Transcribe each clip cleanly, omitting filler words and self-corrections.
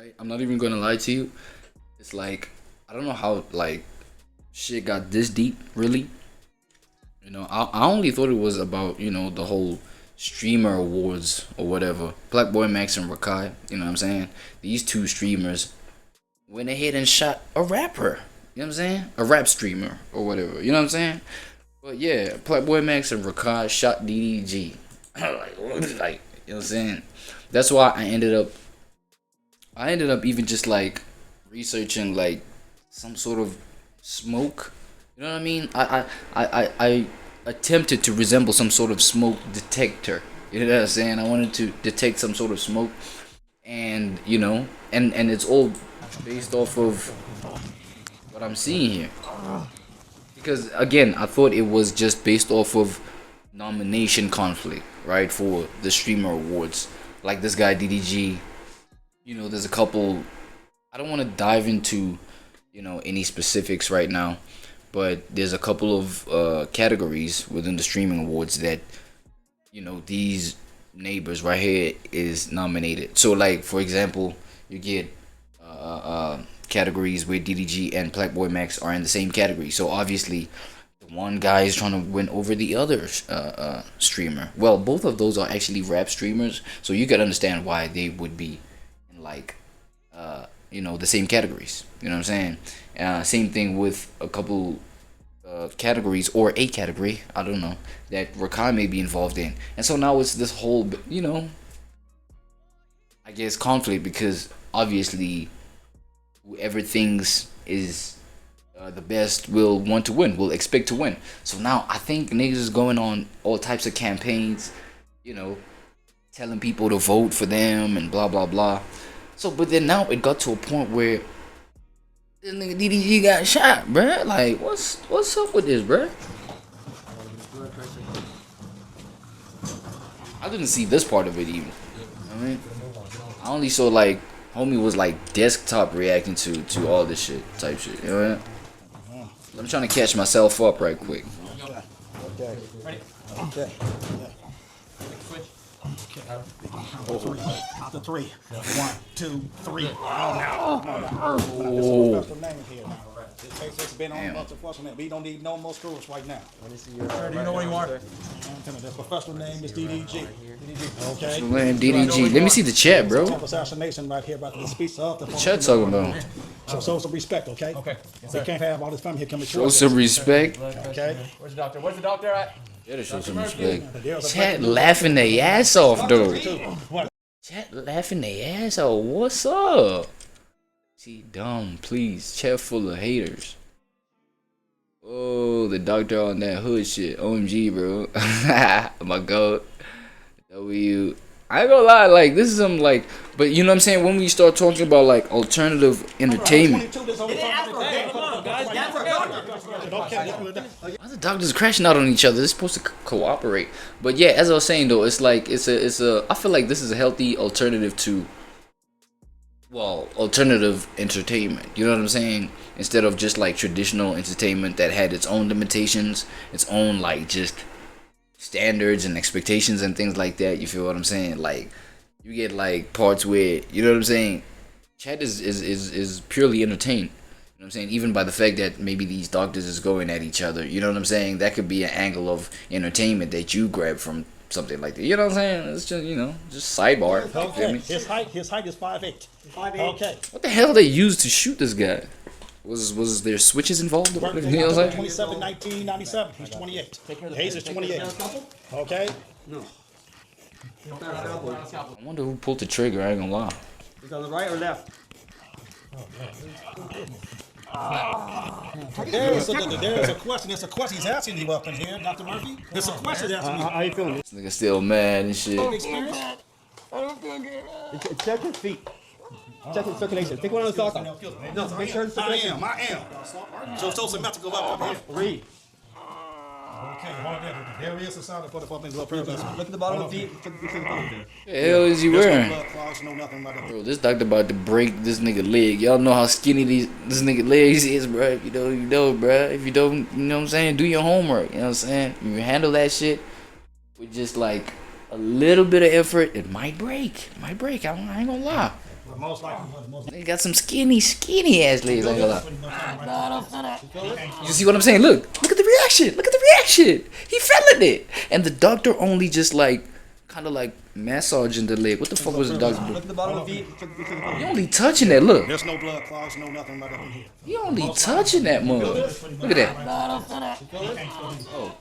right? I'm not even gonna lie to you. It's like I don't know how like shit got this deep, really. You know, I only thought it was about, you know, the whole streamer awards or whatever. Black Boy Max and Rakai, you know what I'm saying? These two streamers went ahead and shot a rapper. You know what I'm saying? A rap streamer or whatever. You know what I'm saying? But yeah, Black Boy Max and Rakai shot DDG. like, you know what I'm saying? That's why I ended up even just like researching like some sort of smoke. You know what I mean? I attempted to resemble some sort of smoke detector. You know what I'm saying? I wanted to detect some sort of smoke, and you know, and it's all based off of what I'm seeing here. Because again, I thought it was just based off of nomination conflict, right, for the streamer awards. Like this guy DDG, you know, there's a couple. I don't want to dive into, you know, any specifics right now, but there's a couple of categories within the streaming awards that, you know, these neighbors right here is nominated. So like for example, you get categories where DDG and Black Boy Max are in the same category. So obviously, the one guy is trying to win over the other streamer. Well, both of those are actually rap streamers, so you can understand why they would be in like you know, the same categories. You know what I'm saying? Same thing with a couple categories or a category, I don't know, that Rakai may be involved in. And so now it's this whole, you know, I guess conflict, because obviously whoever thinks is the best will want to win, will expect to win. So now I think niggas is going on all types of campaigns, you know, telling people to vote for them and blah blah blah. So but then now it got to a point where this nigga DDG got shot, bruh. Like what's up with this, bruh? I didn't see this part of it even. You know what I mean? I only saw like homie was like desktop reacting to all this shit type shit. You know what I mean? I'm trying to catch myself up right quick. Okay. Ready? Okay. Switch. Count to three. 1, 2, 3. Oh. Special name here now. It's been on a bunch of special names. We don't need no more screws right now. Do you know where you are? The professional name is DDG. Okay. Man, DDG. Let me see the chat, bro. Assassination right here about the speech of the chat talking about. So show some respect, okay? Okay. Yes, they can't have all this family here coming. Show some respect. Okay. Where's the doctor? Where's the doctor at? Gotta show some respect. Chat laughing their ass off, though. Chat laughing their ass off. What's up? See, dumb, please. Chat full of haters. Oh, the doctor on that hood shit. OMG, bro. My god. W. I ain't gonna lie, like, this is some, like, but you know what I'm saying? When we start talking about, like, alternative entertainment. Why the doctors crashing out on each other? They're supposed to cooperate. But yeah, as I was saying though, it's like it's a I feel like this is a healthy alternative to, well, alternative entertainment. You know what I'm saying? Instead of just like traditional entertainment that had its own limitations, its own like just standards and expectations and things like that. You feel what I'm saying? Like you get like parts where, you know what I'm saying, chat is purely entertained. You know what I'm saying? Even by the fact that maybe these doctors is going at each other. You know what I'm saying? That could be an angle of entertainment that you grab from something like that. You know what I'm saying? It's just, you know, just sidebar. Okay. His height is 5'8". 5'8". Okay. What the hell they used to shoot this guy? Was there switches involved? You know what I'm saying? 27, 1997. He's 28. Hayes is 28. Okay. No. I wonder who pulled the trigger. I ain't gonna lie. Is on the right or left? There is a question. There's a question he's asking you up in here, Dr. Murphy. There's a question asking you. How you feeling? This nigga still mad and shit. Experience? Check his feet. Check his circulation. Take one of the socks off. No, make sure it's circulation. I am. So symmetrical up here. Read. Okay, hold on there. There is a sound for the fucking blood pressure. Look at the bottom of the feet. What the hell is he wearing? Bro, this doctor about to break this nigga leg. Y'all know how skinny this nigga legs is, bro. If you know, you know, bro. If you don't, you know what I'm saying? Do your homework. You know what I'm saying? If you handle that shit with just like a little bit of effort, it might break. It might break. I ain't gonna lie. Most likely. They got some skinny ass legs. I ain't gonna lie. You see what I'm saying? Look at the reaction. Look at the reaction. He feeling it, and the doctor only just like kind of like massaging the leg. What the fuck was the doctor doing? Look at the bottom of the V. He only touching that. Look. There's no blood clots, no nothing like that in here. He only touching that mug. Look at that. Oh.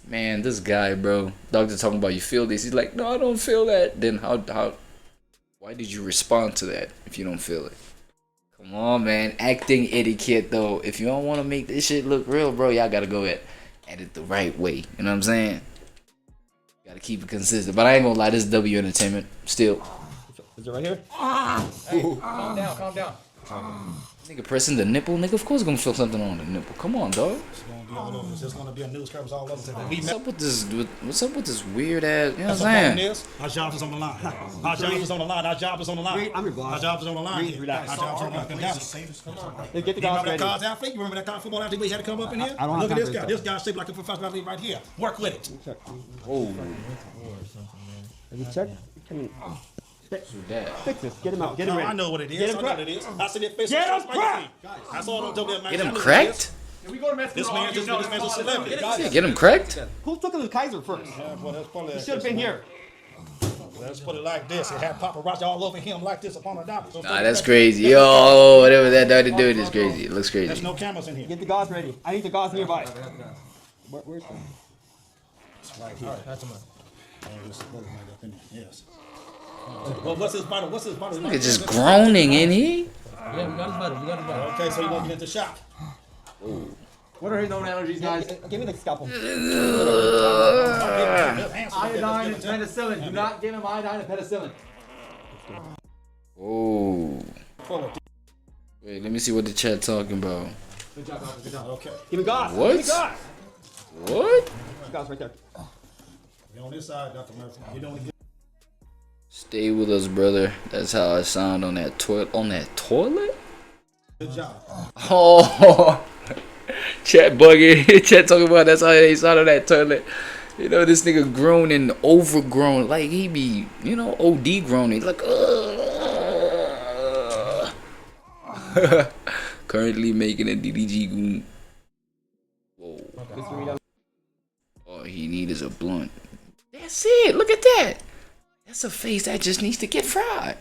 Man, this guy, bro. Doctor talking about you feel this. He's like, no, I don't feel that. Then why did you respond to that if you don't feel it? Come on, man. Acting etiquette, though. If you don't want to make this shit look real, bro, y'all gotta go at it the right way. You know what I'm saying? Gotta keep it consistent. But I ain't gonna lie, this is W Entertainment. Still. Is it right here? Hey, calm down, calm down. Nigga pressing the nipple, nigga. Of course, gonna feel something on the nipple. Come on, dog. It's gonna be all over. There's gonna be a news coverage all over. What's up with this? What's up with this weird ass? You know what That's I'm what saying? Our job is on the line. Our job is on the line. Our job is on the line. Reed, I'm your boss. Our job is on the line. Reed, here. relax. Our job is on the line. Hey, get the You guys remember that ready. college athlete? You remember that college football athlete we had to come up in here? I don't have Look at time this for guy. this This guy's shaped like a professional athlete right here. Work with it. Oh, Have you checked? that. Fix this. Get him out. Get him No, ready. I know what it is. Get him I know what cracked. it is. I see that face. Get him cracked. I saw it on WM. Get him cracked? If we go to Mexico, This man's a celebrity. Yeah, get him cracked? Who took him to Kaiser first? He should have been here. Let's put it like this. It had paparazzi all over him like this upon a doctor. Nah, that's crazy. Yo, whatever that doctor doing is crazy. It looks There's crazy. no cameras in here. Get the guys ready. I need the guys nearby. Where's them? Right here. Yes. Well, what's his vital? What's his vital? Look at just groaning in here. Yeah, we got his butter. We got his butter. Okay, so you want to get into shock. What are his known allergies, guys? Give me the scalpel. Iodine and penicillin. Do not give him iodine and penicillin. Oh. Wait, let me see what the chat talking about. Good job, doctor. Good job. Okay. Give me guys. What? Give me guys. What? Guys right there. You're on this side, Dr. Murphy. You don't get. Stay with us, brother. That's how I sound on that toilet. On that toilet? Good job. Oh. Chat bugging. Chat talking about that's how they sound on that toilet. You know, this nigga groaning, overgrown. Like he be, you know, OD groaning. Like, currently making a DDG goon. Whoa. All he need is a blunt. That's it. Look at that. That's a face that just needs to get fried.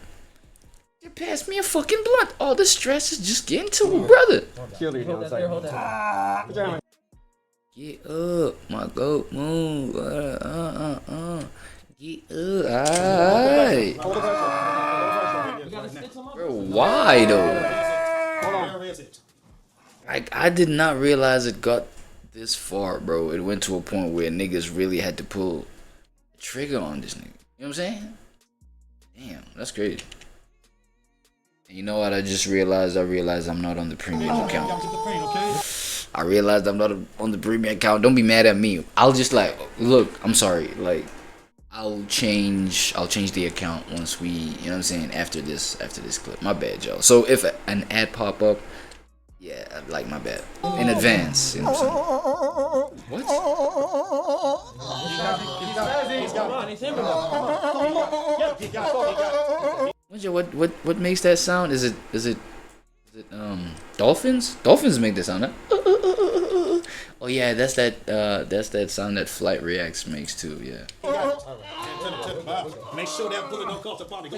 You pass me a fucking blunt. All the stress is just getting to it, brother. Cheerleader Hold down that there, hold that. Put your hand Get up, my goat, move. Get up. Alright. Hold the pressure. You gotta stick some up. Bro, why though? Hold on. Where is it? I did not realize it got this far, bro. It went to a point where niggas really had to pull the trigger on this nigga. You know what I'm saying? Damn, that's crazy. And you know what I just realized? I realized I'm not on the premium account. I realized I'm not on the premium account. Don't be mad at me. I'll just like, look, I'm sorry. Like, I'll change the account once we, you know what I'm saying, after this clip. My bad, y'all. So if an ad pop up, yeah, like my bad. In advance, you know what I'm saying? What makes that sound? Is it dolphins? Dolphins make that sound, huh? Oh yeah, that's that sound that Flight Reacts makes too, yeah. Make sure that bullet don't cost a party.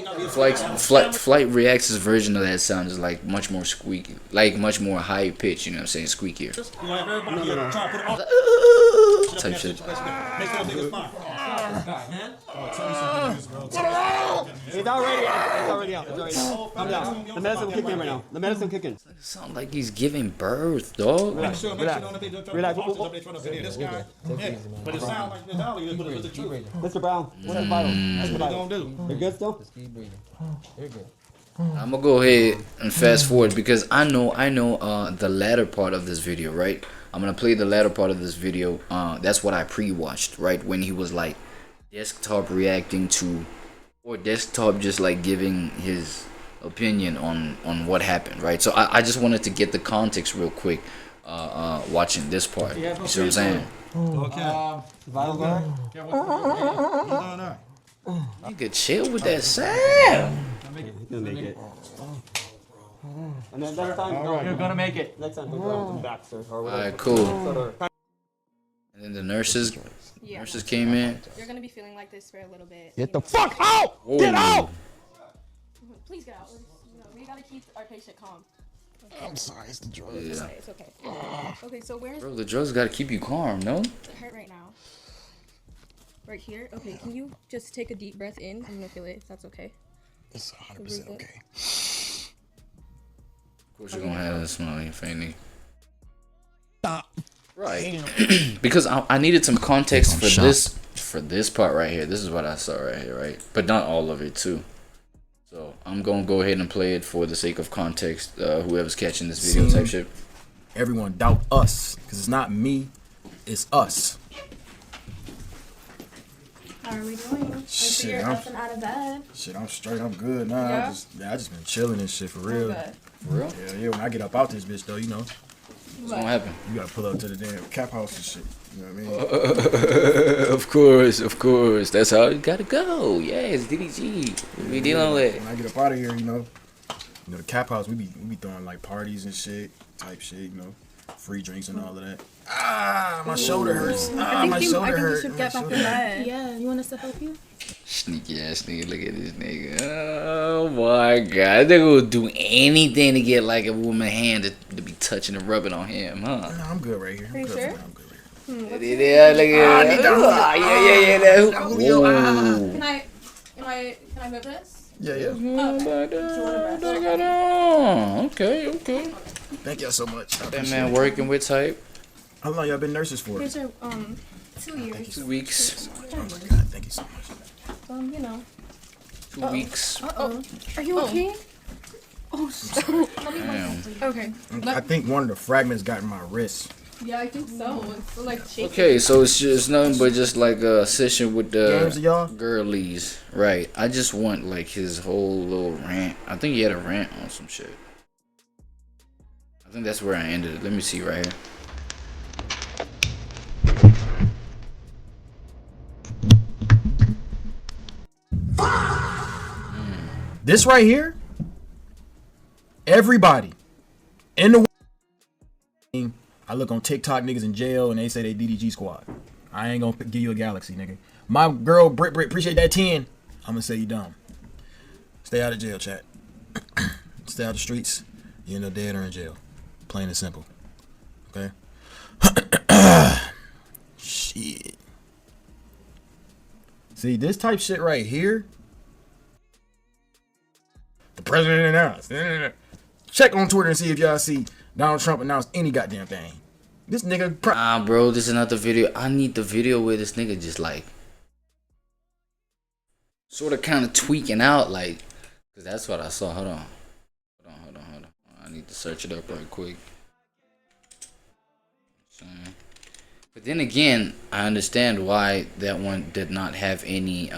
Flight Reacts' version of that sound is like much more squeaky, like much more high pitch, you know what I'm saying, squeakier. Type shit. It's already out. It's already out. Calm down. The medicine will kick in right now. The medicine kicking. It sounds like he's giving birth, dog. Relax. Relax. But it sounds like this all you, but it's the truth. Mr. Brown, what's the vital? What's the What vital? you gonna do? You're good still? Keep breathing. You're good. I'm gonna go ahead and fast forward because I know the latter part of this video, right? I'm gonna play the latter part of this video. That's what I pre-watched, right? When he was like desktop reacting to, or desktop just like giving his opinion on what happened, right? So I just wanted to get the context real quick watching this part. You see what I'm saying? Okay. Vital going? Yeah, what's going on? Nigga, chill with that sound. gonna make it. And then next time, You're gonna make it. Next time, don't go to the back, sir, or whatever. Alright, cool. So And then the nurses Yeah. nurses came in. You're gonna be feeling like this for a little bit. Get the fuck out! Whoa. Get out! Please get out. We gotta keep our patient calm. I'm sorry, it's the drugs. Yeah. It's okay. Okay, so where's Bro, the drugs gotta keep you calm, no? it hurt right now? Right here? Okay, can you just take a deep breath in? I'm gonna feel it if that's okay. It's 100% okay. Of course you're gonna have a smile on your face, nigga. Stop. Right. Because I needed some context for this part right here. This is what I saw right here, right? But not all of it too. So I'm gonna go ahead and play it for the sake of context. Whoever's catching this video type shit. Everyone doubt us, because it's not me, it's us. How are we doing? I see Shit, you're up and out of bed. Shit, I'm straight, I'm good now. Yeah? I just been chilling and shit for real. Good. For real? Yeah, when I get up out this bitch though, you know, What's gonna happen? you gotta pull up to the damn cap house and shit. You know what I mean? Of course. That's how it gotta go. Yeah, it's DDG. What we dealing with? When I get up out of here, you know, the cap house, we be throwing like parties and shit, type shit, you know, free drinks and all of that. Ah, my shoulder hurts. Ah, my shoulder hurts. should get back in bed. Yeah, you want us to help you? Sneaky ass nigga, look at this nigga. Oh my god. They will do anything to get like a woman's hand to be touching and rubbing on him, huh? No, I'm good right here. Are you sure? I'm good right here. Yeah, look at that. Yeah. Whoa. Can I move this? Yeah, yeah. Okay. Thank y'all so much. I That appreciate man it. working with type. How long y'all been nurses for? These are 2 years. 2 weeks. Oh my god, thank you so much. You know. 2 weeks. Are you okay? Damn. Okay. I think one of the fragments got in my wrist. Yeah, I think so. It's like shaking. Okay, so it's just nothing but just like a session with Games the of y'all? girlies. Right. I just want like his whole little rant. I think he had a rant on some shit. I think that's where I ended it. Let me see right here. This right here, everybody in the I look on TikTok, niggas in jail and they say they DDG squad. I ain't gonna give you a galaxy, nigga. My girl Brit appreciate that 10. I'm gonna say you dumb. Stay out of jail, chat. Stay out of the streets. You end up dead or in jail. Plain and simple. Okay. Shit. See this type shit right here. The president announced. Check on Twitter and see if y'all see Donald Trump announced any goddamn thing. This nigga. Bro, this is another video. I need the video where this nigga just like sort of kind of tweaking out, like, cause that's what I saw. Hold on. I need to search it up right quick. But then again, I understand why that one did not have any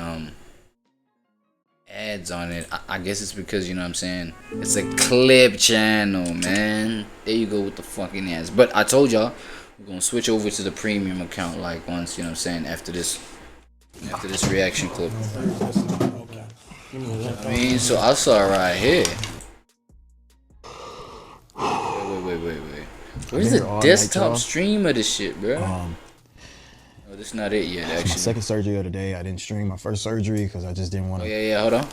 ads on it. I guess it's because, you know what I'm saying, it's a clip channel, man. There you go with the fucking ads. But I told y'all we're gonna switch over to the premium account like once, you know what I'm saying, after this reaction clip. I mean, so I saw it right here. Wait. Where's the desktop stream of this shit, bro? Oh, this is not it yet, actually. My second surgery of the day. I didn't stream my first surgery because I just didn't want to. Oh, yeah, hold on.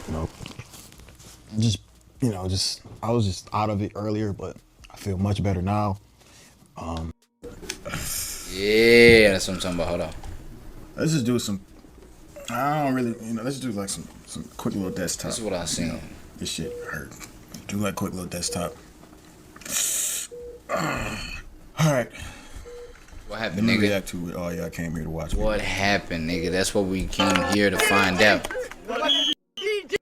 You know, I was just out of it earlier, but I feel much better now. Yeah, that's what I'm talking about. Hold on. Let's just do some. I don't really, you know. Let's do like some quick little desktop. That's what I seen. You know, this shit hurt. Do like quick little desktop. All right. What happened, Let me nigga? react to it. Oh yeah, I came here to watch. What happened, nigga? That's what we came here to find out.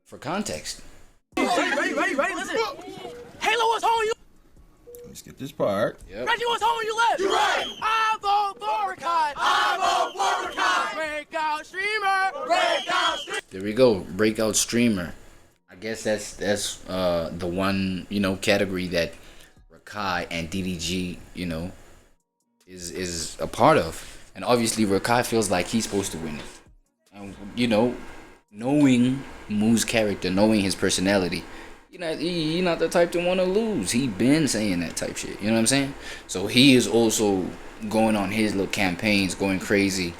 For context. Ready, listen. Halo was home, you. Let me skip this part. Yep. Reggie was home, you left. You're right. I vote for Rakai. I vote for Rakai. Breakout streamer. Breakout streamer. There we go. Breakout streamer. I guess that's the one, you know, category that Rakai and DDG, you know, is a part of. And obviously Rakai feels like he's supposed to win it. And, you know, knowing Moo's character, knowing his personality, He not the type to want to lose. He been saying that type shit. You know what I'm saying? So he is also going on his little campaigns, going crazy.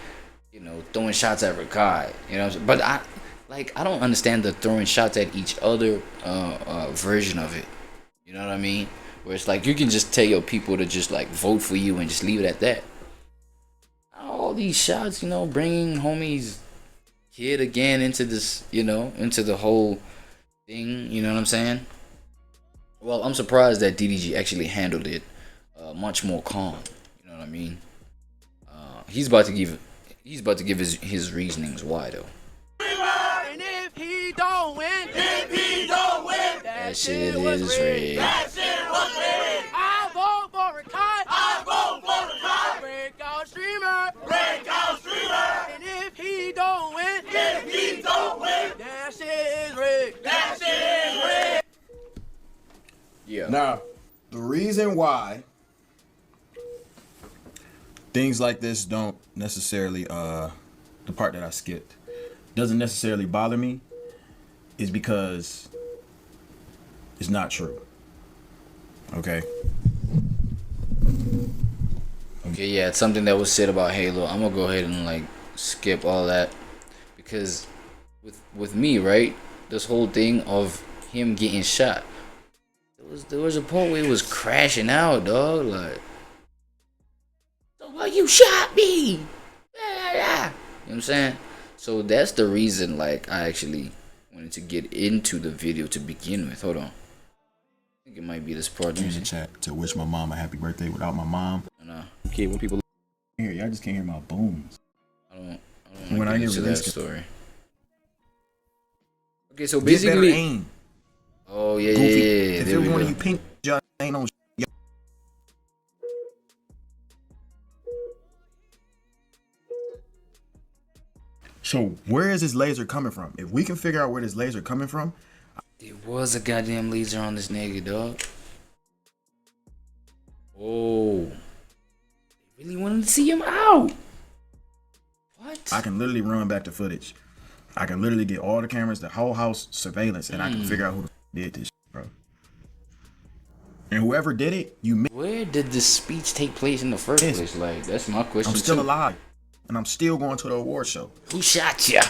You know, throwing shots at Rakai. You know what I'm saying? But I don't understand the throwing shots at each other version of it. You know what I mean? Where it's like you can just tell your people to just like vote for you and just leave it at that. All these shots, you know, bringing homie's kid again into this, you know, into the whole thing. You know what I'm saying? Well, I'm surprised that DDG actually handled it much more calm. You know what I mean? He's about to give his reasonings why though. And if he don't win, That shit is rigged. That shit was rigged. I vote for a cut. Breakout streamer. And if he don't win, that shit is rigged. Yeah. Now, the reason why things like this don't necessarily, the part that I skipped, doesn't necessarily bother me is because it's not true. Okay? Okay, yeah, it's something that was said about Halo. I'm gonna go ahead and like skip all that because with me, right, this whole thing of him getting shot, there was a point where it was crashing out, dog. Like, you shot me. You know what I'm saying? So that's the reason, like, I actually wanted to get into the video to begin with. Hold on. I think it might be this part. Use the chat to wish my mom a happy birthday without my mom. No, Okay, when people here, y'all just can't hear my booms. I don't When want I to hear get into that release- story. Okay, so Get better basically, aim. oh yeah, Goofy. yeah. If There it we was one go. of you pink just ain't no So where is this laser coming from? If we can figure out where this laser coming from, There was a goddamn laser on this nigga, dog. Oh, they really wanted to see him out. What? I can literally run back the footage. I can literally get all the cameras, the whole house surveillance, and I can figure out who the did this shit, bro. And whoever did it, Where did this speech take place in the first Yes. place? Like, that's my question. I'm still too. alive. And I'm still going to the award show. Who shot ya?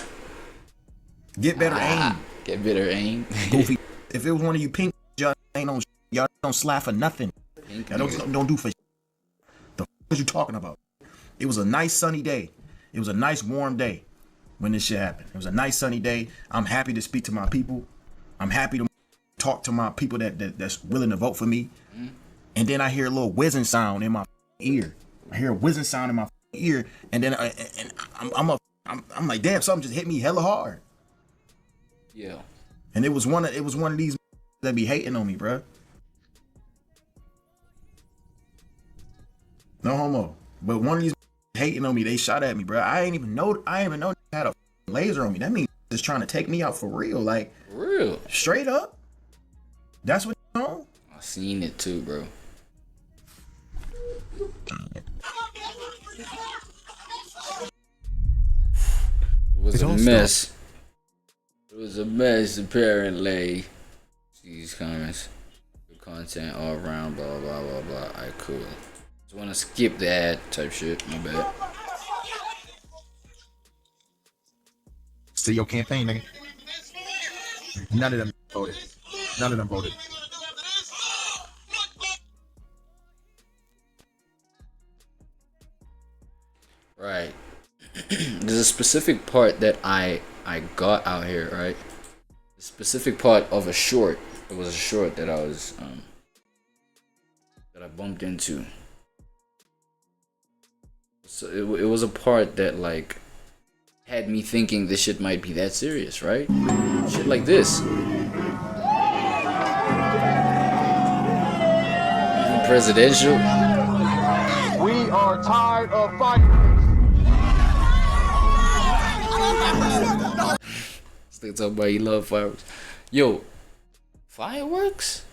Get better aim. Get better aim. Goofy. If it was one of you pink just ain't no y'all don't slap for nothing. Pink Y'all nigga. don't do for the what you talking about? It was a nice sunny day. It was a nice warm day when this shit happened. It was a nice sunny day. I'm happy to speak to my people. I'm happy to talk to my people that's willing to vote for me. And then I hear a little whizzing sound in my ear. I hear a whizzing sound in my ear, and then I'm like, damn, something just hit me hella hard. Yeah. And it was one of these that be hating on me, bruh. No homo. But one of these hating on me, they shot at me, bruh. I ain't even know they had a laser on me. That means just trying to take me out for real. Like, For real. straight up. That's what you know? I seen it too, bro. It was It a all mess. It was a mess, apparently. These comments. Good content all around, blah, blah, blah, blah. Alright, cool. Just want to skip the ad type shit. My bad. See your campaign, nigga. None of them voted. None of them voted. Right. There's a specific part that I got out here, right? The specific part of a short. It was a short that I was that I bumped into. So it was a part that like had me thinking this shit might be that serious, right? Shit like this. Presidential. We are tired of fighting. Still talking about you love fireworks. Yo, fireworks?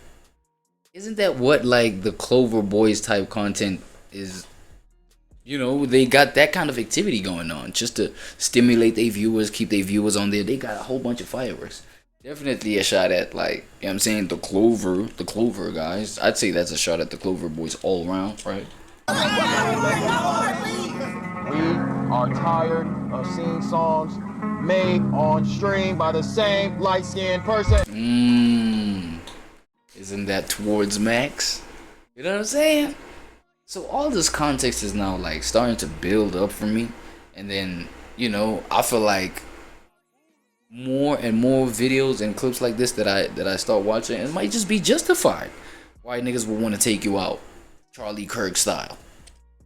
Isn't that what like the Clover Boys type content is? You know, they got that kind of activity going on just to stimulate their viewers, keep their viewers on there. They got a whole bunch of fireworks. Definitely a shot at, like, you know what I'm saying, the Clover guys. I'd say that's a shot at the Clover boys all around, right? We are tired of seeing songs made on stream by the same light-skinned person. Isn't that towards Max? You know what I'm saying? So all this context is now like starting to build up for me, and then, you know, I feel like more and more videos and clips like this that I start watching, it might just be justified why niggas would want to take you out, Charlie Kirk style.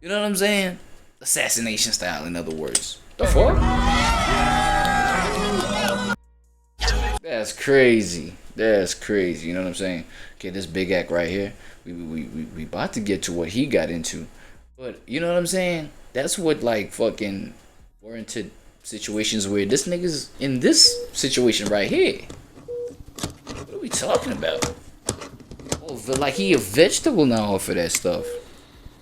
You know what I'm saying? Assassination style, in other words. The fuck? That's crazy. That's crazy. You know what I'm saying? Okay, this big act right here. We about to get to what he got into, but you know what I'm saying? That's what like fucking warranted situations where this nigga's in this situation right here. What are we talking about? Oh, like he a vegetable now for that stuff.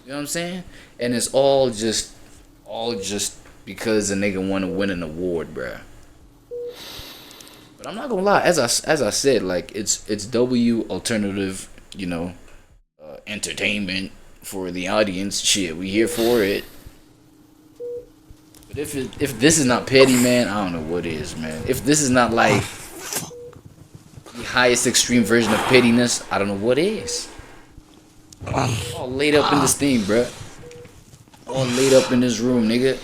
You know what I'm saying? And it's all just because a nigga want to win an award, bruh. But I'm not gonna lie, as I said, like it's W alternative, you know, entertainment for the audience. Shit, we here for it. But if this is not petty, man, I don't know what is, man. If this is not like the highest extreme version of pettiness, I don't know what is. All laid up in this thing, bruh. All laid up in this room, nigga.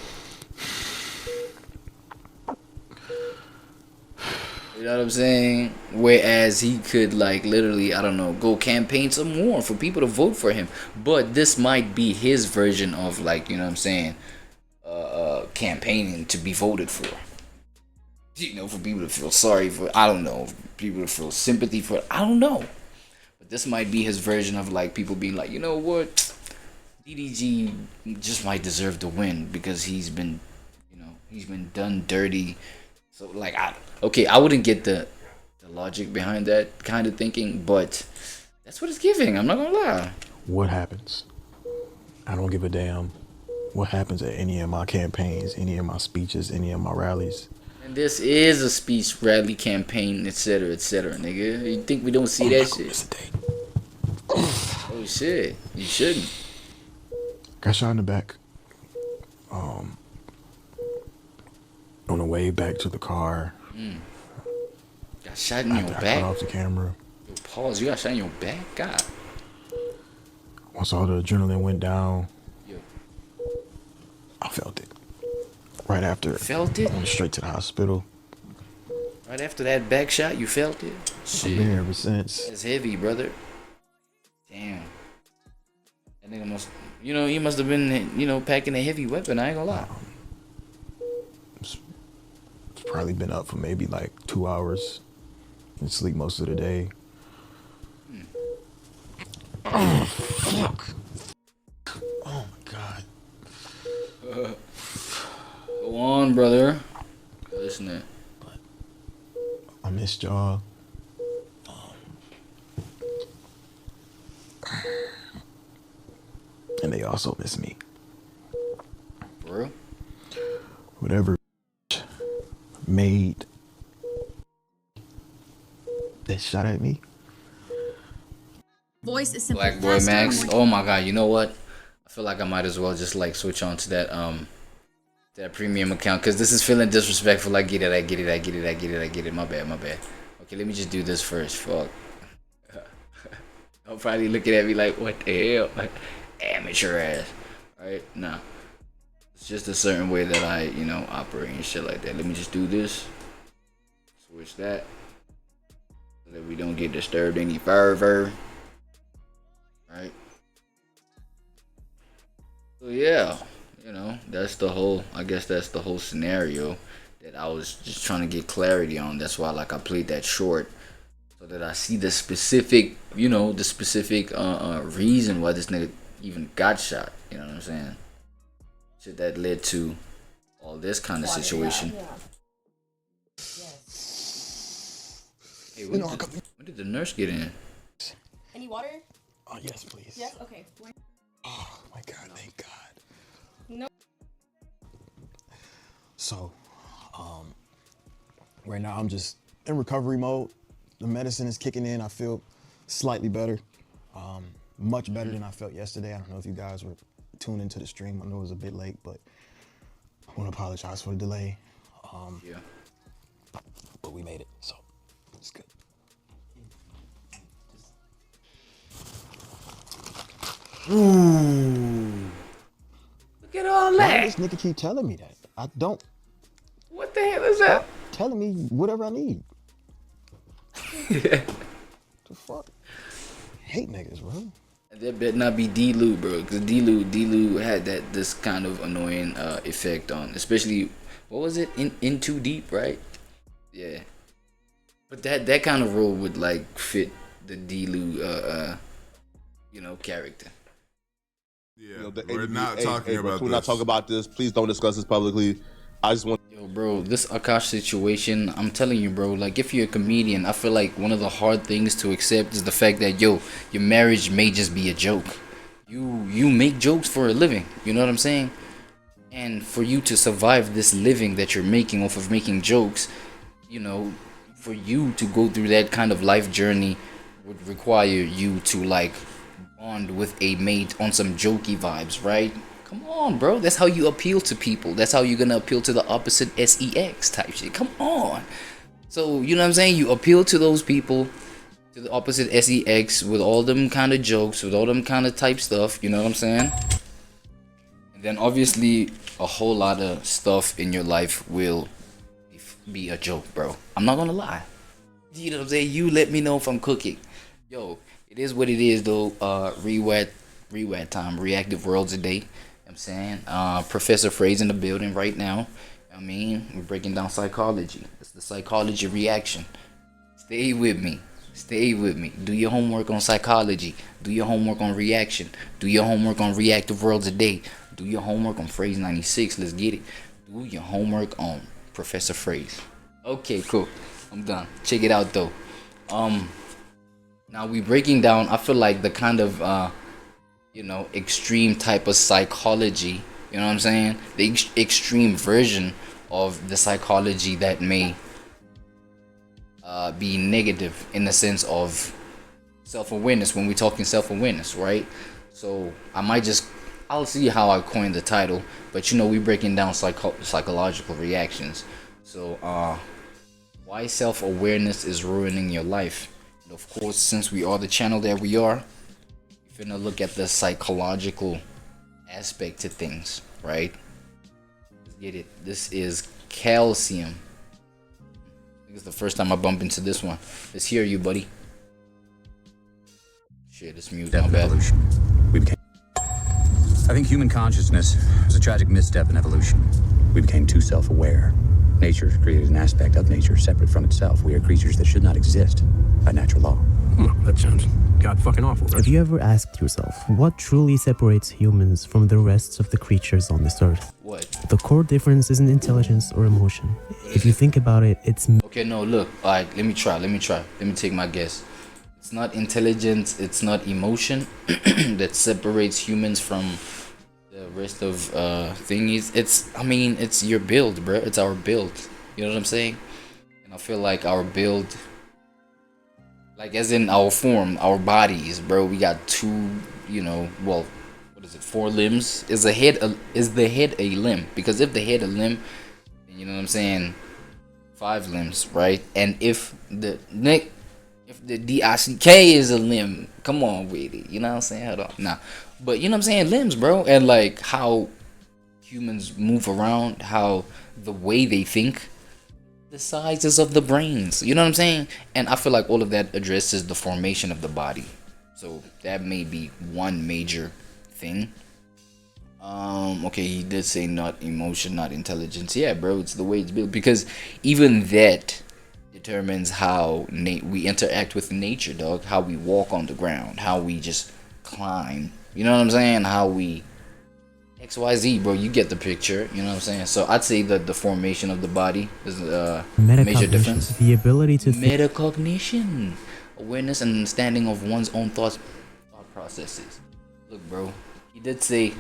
You know what I'm saying? Whereas he could, like, literally, I don't know, go campaign some more for people to vote for him. But this might be his version of, like, you know what I'm saying, campaigning to be voted for. You know, for people to feel sorry for, I don't know, people to feel sympathy for, I don't know. But this might be his version of, like, people being like, you know what, DDG just might deserve to win because he's been, you know, he's been done dirty. So, like, I wouldn't get the logic behind that kind of thinking, but that's what it's giving. I'm not gonna lie. What happens? I don't give a damn what happens at any of my campaigns, any of my speeches, any of my rallies. And this is a speech, rally, campaign, etc., nigga. You think we don't see that shit? Oh shit, you shouldn't. Got shot in the back. On the way back to the car. Got shot in your I back? cut off the camera. Yo, pause, you got shot in your back? God. Once all the adrenaline went down, I felt it. Right after. Felt it? I went straight to the hospital. Right after that back shot, you felt it? Shit. I've been here ever since. It's heavy, brother. Damn. That nigga must, you know, he must have been, you know, packing a heavy weapon. I ain't gonna lie. It's probably been up for maybe like 2 hours. And sleep most of the day. Oh, fuck. Oh, my God. Go on, brother. Listen to it. I missed y'all. And they also miss me. For real? Whatever made that shot at me. Voice is simple. Black Boy Max. Oh my god, you know what? I feel like I might as well just like switch on to that that premium account because this is feeling disrespectful. I get it. My bad. Okay, let me just do this first. Fuck. I'm probably looking at me like, what the hell? Amateur ass. Alright, nah. It's just a certain way that I, you know, operate and shit like that. Let me just do this. Switch that. So that we don't get disturbed any further. Right? So yeah, you know, that's the whole, I guess that's the whole scenario that I was just trying to get clarity on. That's why like I played that short. So that I see the specific, you know, the specific reason why this nigga even got shot. You know what I'm saying? Shit that led to all this kind of situation. Hey, when did the nurse get in? Any water? Oh, yes, please. Yes. Okay. Oh, my God. Thank God. No. So, right now I'm just in recovery mode. The medicine is kicking in. I feel slightly better, much better than I felt yesterday. I don't know if you guys were tuned into the stream. I know it was a bit late, but I want to apologize for the delay. Yeah. But we made it, so it's good. Ooh. Look at all Why that. does this nigga keep telling me that? I don't. What the hell is that? Telling me whatever I need. The fuck? Hate niggas, bro. That better not be D-Lou, bro, because D-Lou had this kind of annoying effect on, especially, what was it, in Too Deep, right? Yeah, but that kind of role would like fit the D-Lou character. Yeah, we're not talking about this. We're not talking about this. Please don't discuss this publicly. I just want. Yo, bro, this Akash situation, I'm telling you, bro, like, if you're a comedian, I feel like one of the hard things to accept is the fact that, yo, your marriage may just be a joke. You make jokes for a living, you know what I'm saying? And for you to survive this living that you're making off of making jokes, you know, for you to go through that kind of life journey would require you to, like, bond with a mate on some jokey vibes, right? Come on, bro. That's how you appeal to people. That's how you're gonna appeal to the opposite sex type shit. Come on. So, you know what I'm saying? You appeal to those people, to the opposite sex, with all them kind of jokes, with all them kind of type stuff. You know what I'm saying? And then obviously a whole lot of stuff in your life will be a joke, bro. I'm not gonna lie. You know what I'm saying? You let me know if I'm cooking. Yo, it is what it is, though. ReWAD time. Reactive worlds a day. I'm saying, Professor PHREYZ in the building right now. I mean, we're breaking down psychology. It's the psychology reaction. Stay with me. Stay with me. Do your homework on psychology. Do your homework on reaction. Do your homework on reactive worlds a day. Do your homework on PHREYZ 96. Let's get it. Do your homework on Professor PHREYZ. Okay, cool. I'm done. Check it out though. Now we breaking down. I feel like the kind of extreme type of psychology, you know what I'm saying? The extreme version of the psychology that may be negative in the sense of self-awareness when we're talking self-awareness, right? So I'll see how I coined the title, but we breaking down psychological reactions. So why self-awareness is ruining your life. And of course, since we are the channel that we are, finna look at the psychological aspect to things, right? Let's get it. This is calcium. I think it's the first time I bump into this one. Let's hear you, buddy. Shit, it's mute. My bad. I think human consciousness was a tragic misstep in evolution. We became too self-aware. Nature created an aspect of nature separate from itself. We are creatures that should not exist by natural law. That sounds god fucking awful. Have you ever asked yourself what truly separates humans from the rest of the creatures on this earth? What? The core difference isn't intelligence or emotion. If you think about it, it's... Okay, no, look. Alright, let me try. Let me take my guess. It's not intelligence, it's not emotion that separates humans from the rest of thingies. It's your build, bro. It's our build. You know what I'm saying? And I feel like our build, like as in our form, our bodies, bro. We got two, what is it? 4 limbs. Is the head a limb? Because if the head a limb, then, you know what I'm saying, 5 limbs, right? And if the neck, if the DICK is a limb, come on with it. You know what I'm saying? Hold on. Nah. But you know what I'm saying? Limbs, bro. And like how humans move around, how the way they think, the sizes of the brains. You know what I'm saying? And I feel like all of that addresses the formation of the body. So that may be one major thing. Okay, he did say not emotion, not intelligence. Yeah, bro, it's the way it's built. Because even that determines how we interact with nature, dog. How we walk on the ground, how we just climb. You know what I'm saying? How we XYZ, bro. You get the picture. You know what I'm saying? So I'd say that the formation of the body is a major difference. The ability to metacognition, awareness and understanding of one's own thought processes. Look, bro, he did say.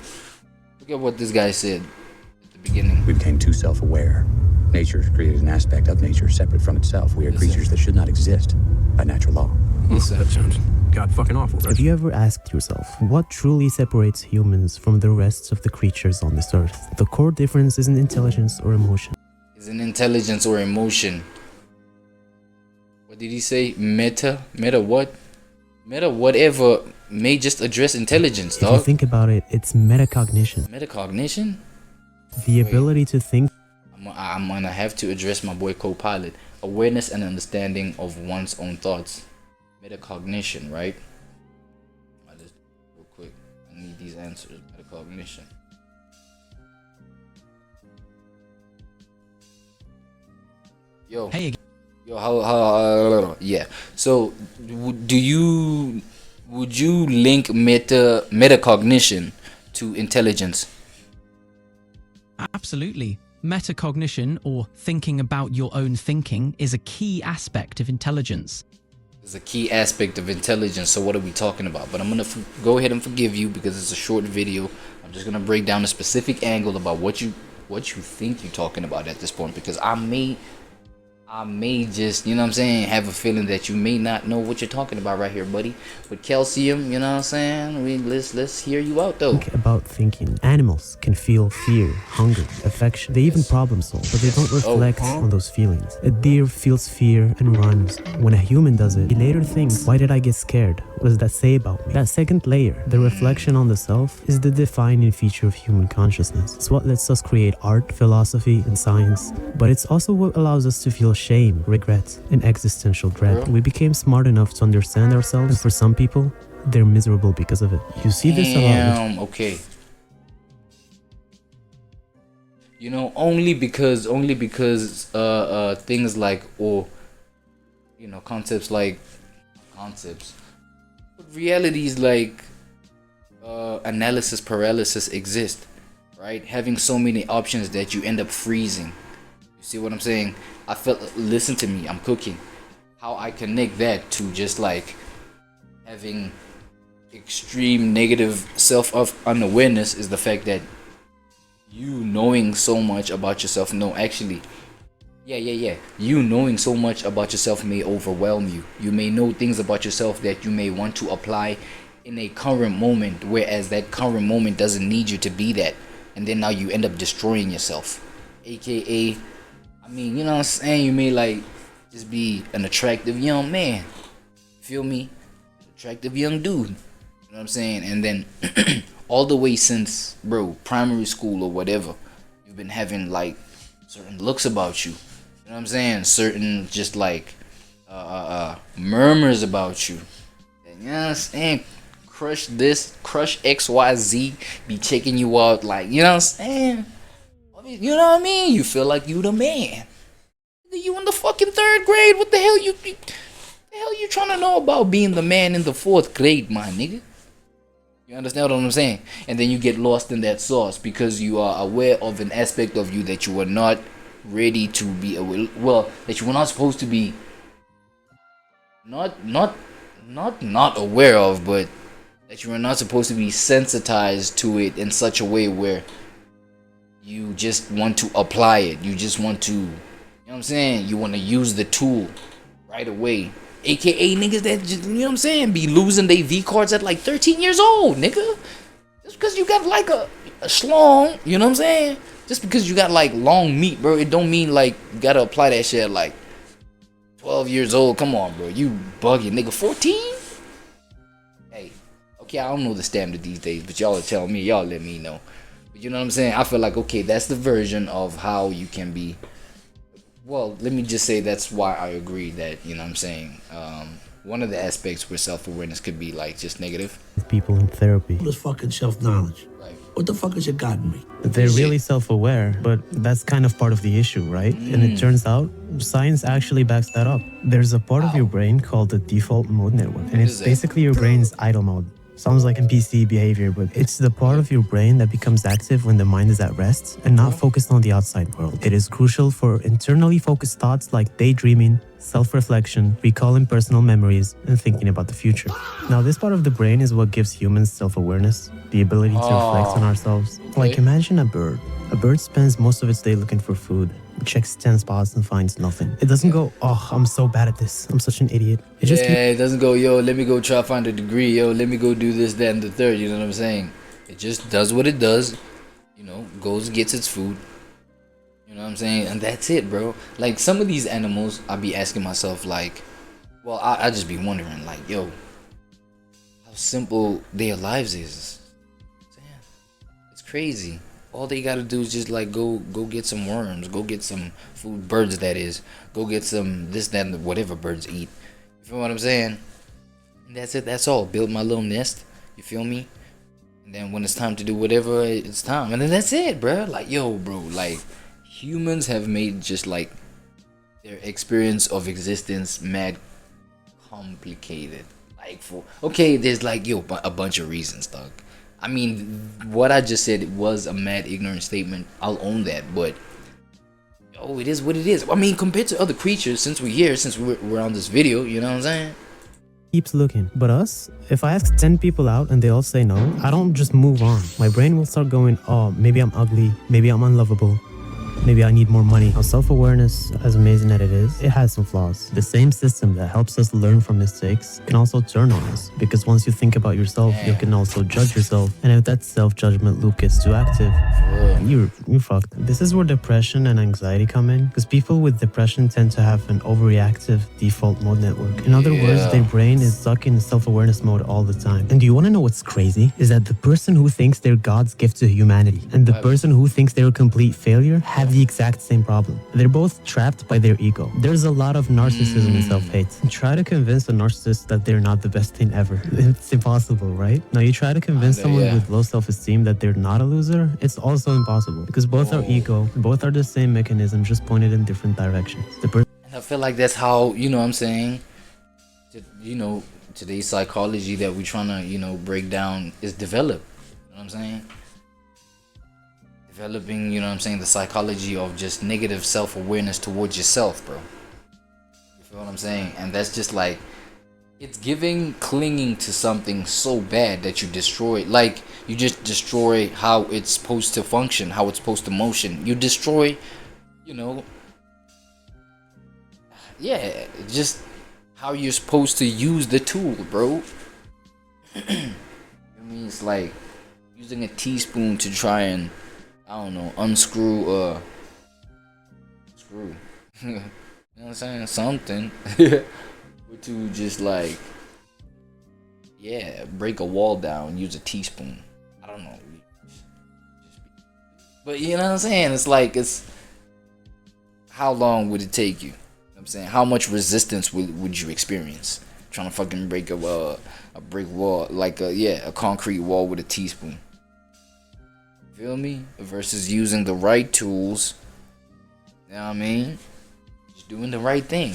Look at what this guy said at the beginning. We became too self-aware. Nature created an aspect of nature separate from itself. We are creatures that should not exist by natural law. That sounds god fucking awful. Have you ever asked yourself, what truly separates humans from the rest of the creatures on this earth? The core difference isn't intelligence or emotion. Isn't intelligence or emotion. What did he say? Meta what? Meta whatever may just address intelligence, dog. If you think about it, it's metacognition. Metacognition? The ability to think. I'm gonna have to address my boy co-pilot. Awareness and understanding of one's own thoughts. Metacognition, right? I'll just real quick. I need these answers. Metacognition. Yo. Hey. Yo, how yeah. So, would you link metacognition to intelligence? Absolutely. Metacognition, or thinking about your own thinking, is a key aspect of intelligence. It's a key aspect of intelligence. So what are we talking about? But I'm gonna go ahead and forgive you because it's a short video. I'm just gonna break down a specific angle about what you think you're talking about at this point, because I may just, you know what I'm saying, have a feeling that you may not know what you're talking about right here, buddy. With calcium, you know what I'm saying? Let's hear you out though. Think about thinking. Animals can feel fear, hunger, affection. They even problem solve, but they don't reflect on those feelings. A deer feels fear and runs. When a human does it, he later thinks, why did I get scared? What does that say about me? That second layer, the reflection on the self, is the defining feature of human consciousness. It's what lets us create art, philosophy, and science, but it's also what allows us to feel shame, regret, and existential dread. We became smart enough to understand ourselves, and for some people, they're miserable because of it. You see this a lot. Okay. You know, only because things like, or you know, concepts, but realities like analysis paralysis exist, right? Having so many options that you end up freezing. You see what I'm saying? Listen to me, I'm cooking. How I connect that to just like having extreme negative self-unawareness is the fact that you knowing so much about yourself, you knowing so much about yourself may overwhelm you. You may know things about yourself that you may want to apply in a current moment, whereas that current moment doesn't need you to be that, and then now you end up destroying yourself. AKA, I mean, you know what I'm saying, you may like just be an attractive young man, feel me? Attractive young dude, you know what I'm saying? And then all the way since, bro, primary school or whatever, you've been having like certain looks about you, you know what I'm saying? Certain just like murmurs about you, and, you know what I'm saying? Crush XYZ be checking you out, like, you know what I'm saying? You know what I mean? You feel like you the man. You in the fucking 3rd grade. What the hell you trying to know about being the man in the 4th grade, my nigga? You understand what I'm saying? And then you get lost in that sauce because you are aware of an aspect of you that you were not ready to be aware. Well, that you were not supposed to be not aware of, but that you were not supposed to be sensitized to it in such a way where you just want to apply it. You just want to, you know what I'm saying? You want to use the tool right away. AKA niggas that just, you know what I'm saying, be losing their V cards at like 13 years old, nigga. Just because you got like a schlong, you know what I'm saying? Just because you got like long meat, bro, it don't mean like you gotta apply that shit at like 12 years old. Come on, bro. You bugging, nigga. 14? Hey, okay, I don't know the standard these days, but y'all are telling me, y'all let me know. But you know what I'm saying? I feel like, okay, that's the version of how you can be. Well, let me just say that's why I agree that, you know what I'm saying, one of the aspects where self-awareness could be like just negative. People in therapy. What is fucking self-knowledge? Right. What the fuck has it gotten me? They're really self-aware, but that's kind of part of the issue, right? And it turns out science actually backs that up. There's a part of your brain called the default mode network, and it's basically your brain's idle mode. Sounds like NPC behavior, but it's the part of your brain that becomes active when the mind is at rest and not focused on the outside world. It is crucial for internally focused thoughts like daydreaming, self-reflection, recalling personal memories, and thinking about the future. Now, this part of the brain is what gives humans self-awareness, the ability to reflect on ourselves. Like, imagine a bird. A bird spends most of its day looking for food. It checks 10 spots and finds nothing. It doesn't go, oh, I'm so bad at this. I'm such an idiot. It just it doesn't go, yo, let me go try to find a degree. Yo, let me go do this, that, and the third. You know what I'm saying? It just does what it does. You know, goes and gets its food. You know what I'm saying? And that's it, bro. Like, some of these animals, I'll be asking myself, like, well, I just be wondering, like, yo, how simple their lives is. It's crazy. All they gotta do is just like go get some worms, go get some food, birds that is, go get some this, that, and whatever birds eat. You feel what I'm saying? And that's it. That's all. Build my little nest. You feel me? And then when it's time to do whatever, it's time. And then that's it, bro. Like, yo, bro, like, humans have made just like their experience of existence mad complicated. Like, for okay, there's like, yo, a bunch of reasons, dog. I mean, what I just said was a mad ignorant statement. I'll own that, but oh, it is what it is. I mean, compared to other creatures, since we're here, since we're on this video, you know what I'm saying? keeps looking. But us, if I ask 10 people out and they all say no, I don't just move on. My brain will start going, oh, maybe I'm ugly, maybe I'm unlovable, maybe I need more money. Now, self-awareness, as amazing as it is, it has some flaws. The same system that helps us learn from mistakes can also turn on us, because once you think about yourself, you can also judge yourself. And if that self-judgment loop gets too active, you're fucked. This is where depression and anxiety come in, because people with depression tend to have an overreactive default mode network. In other words, their brain is stuck in self-awareness mode all the time. And do you want to know what's crazy? Is that the person who thinks they're God's gift to humanity and the person who thinks they're a complete failure have the exact same problem. They're both trapped by their ego. There's a lot of narcissism and self-hate. Try to convince a narcissist that they're not the best thing ever. It's impossible, right? Now you try to convince someone with low self-esteem that they're not a loser, it's also impossible, because both are ego, both are the same mechanism, just pointed in different directions. And I feel like that's how, you know what I'm saying, you know, today's psychology that we're trying to, you know, break down is developed. You know what I'm saying? Developing, you know what I'm saying, the psychology of just negative self-awareness towards yourself, bro. You feel what I'm saying? And that's just like, it's clinging to something so bad that you destroy, like, you just destroy how it's supposed to function, how it's supposed to motion. You destroy, you know, just how you're supposed to use the tool, bro. I mean, it's like using a teaspoon to try and, I don't know, unscrew screw. You know what I'm saying? Something. Or to just like, break a wall down, use a teaspoon. I don't know. But you know what I'm saying? It's like, how long would it take you? You know what I'm saying? How much resistance would you experience trying to fucking break a brick wall, like a concrete wall with a teaspoon? Feel me? Versus using the right tools. You know what I mean? Just doing the right thing.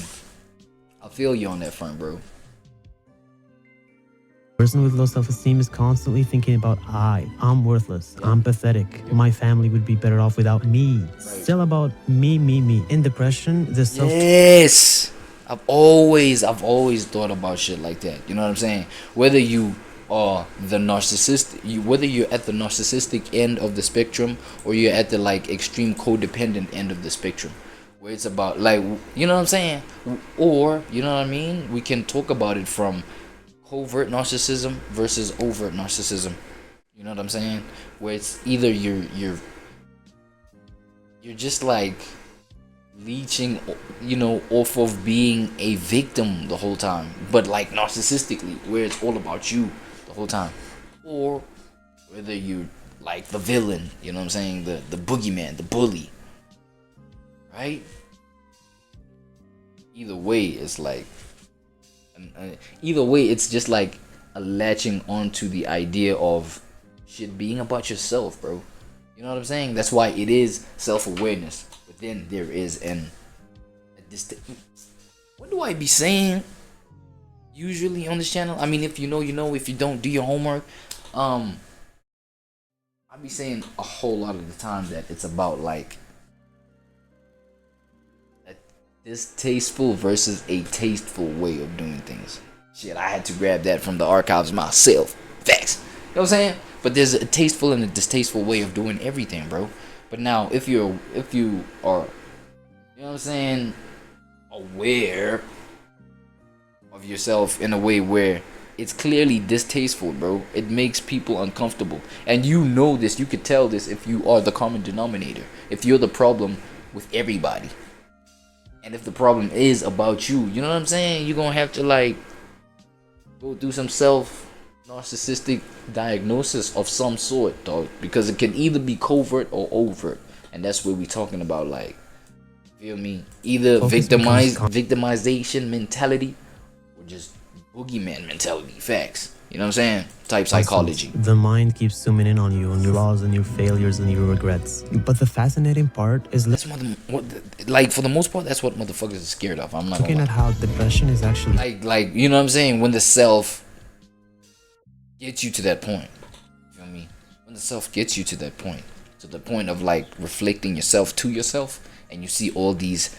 I feel you on that front, bro. person with low self-esteem is constantly thinking about I'm worthless, I'm pathetic, my family would be better off without me. Still about me. In depression, the self. Yes, I've always thought about shit like that. You know what I'm saying? Whether you are the narcissistic, whether you're at the narcissistic end of the spectrum or you're at the like extreme codependent end of the spectrum, where it's about like, you know what I'm saying? Or, you know what I mean? We can talk about it from covert narcissism versus overt narcissism. You know what I'm saying? Where it's either you're just like leeching, you know, off of being a victim the whole time, but like narcissistically, where it's all about you the whole time, or whether you're like the villain, you know what I'm saying, the boogeyman, the bully, right? Either way, it's like, either way, it's just like a latching onto the idea of shit being about yourself, bro. You know what I'm saying? That's why it is self-awareness. But then there is what do I be saying usually on this channel? I mean, if you know, you know. If you don't, do your homework. I be saying a whole lot of the time that it's about like a distasteful versus a tasteful way of doing things. Shit, I had to grab that from the archives myself. Facts. You know what I'm saying? But there's a tasteful and a distasteful way of doing everything, bro. But now, if you are you know what I'm saying, aware of yourself in a way where it's clearly distasteful, bro. It makes people uncomfortable. And you know this, you could tell this if you are the common denominator. If you're the problem with everybody. And if the problem is about you, you know what I'm saying? You're gonna have to like go do some narcissistic diagnosis of some sort, dog. Because it can either be covert or overt. And that's what we're talking about, like, feel me? Either victimization mentality or just boogeyman mentality, facts. You know what I'm saying? Type psychology. The mind keeps zooming in on you, on your flaws and your failures and your regrets. But the fascinating part is like for the most part, that's what motherfuckers are scared of. I'm not looking at how depression is actually like you know what I'm saying, when the self gets you to that point. You feel me? When the self gets you to that point, to the point of like reflecting yourself to yourself, and you see all these,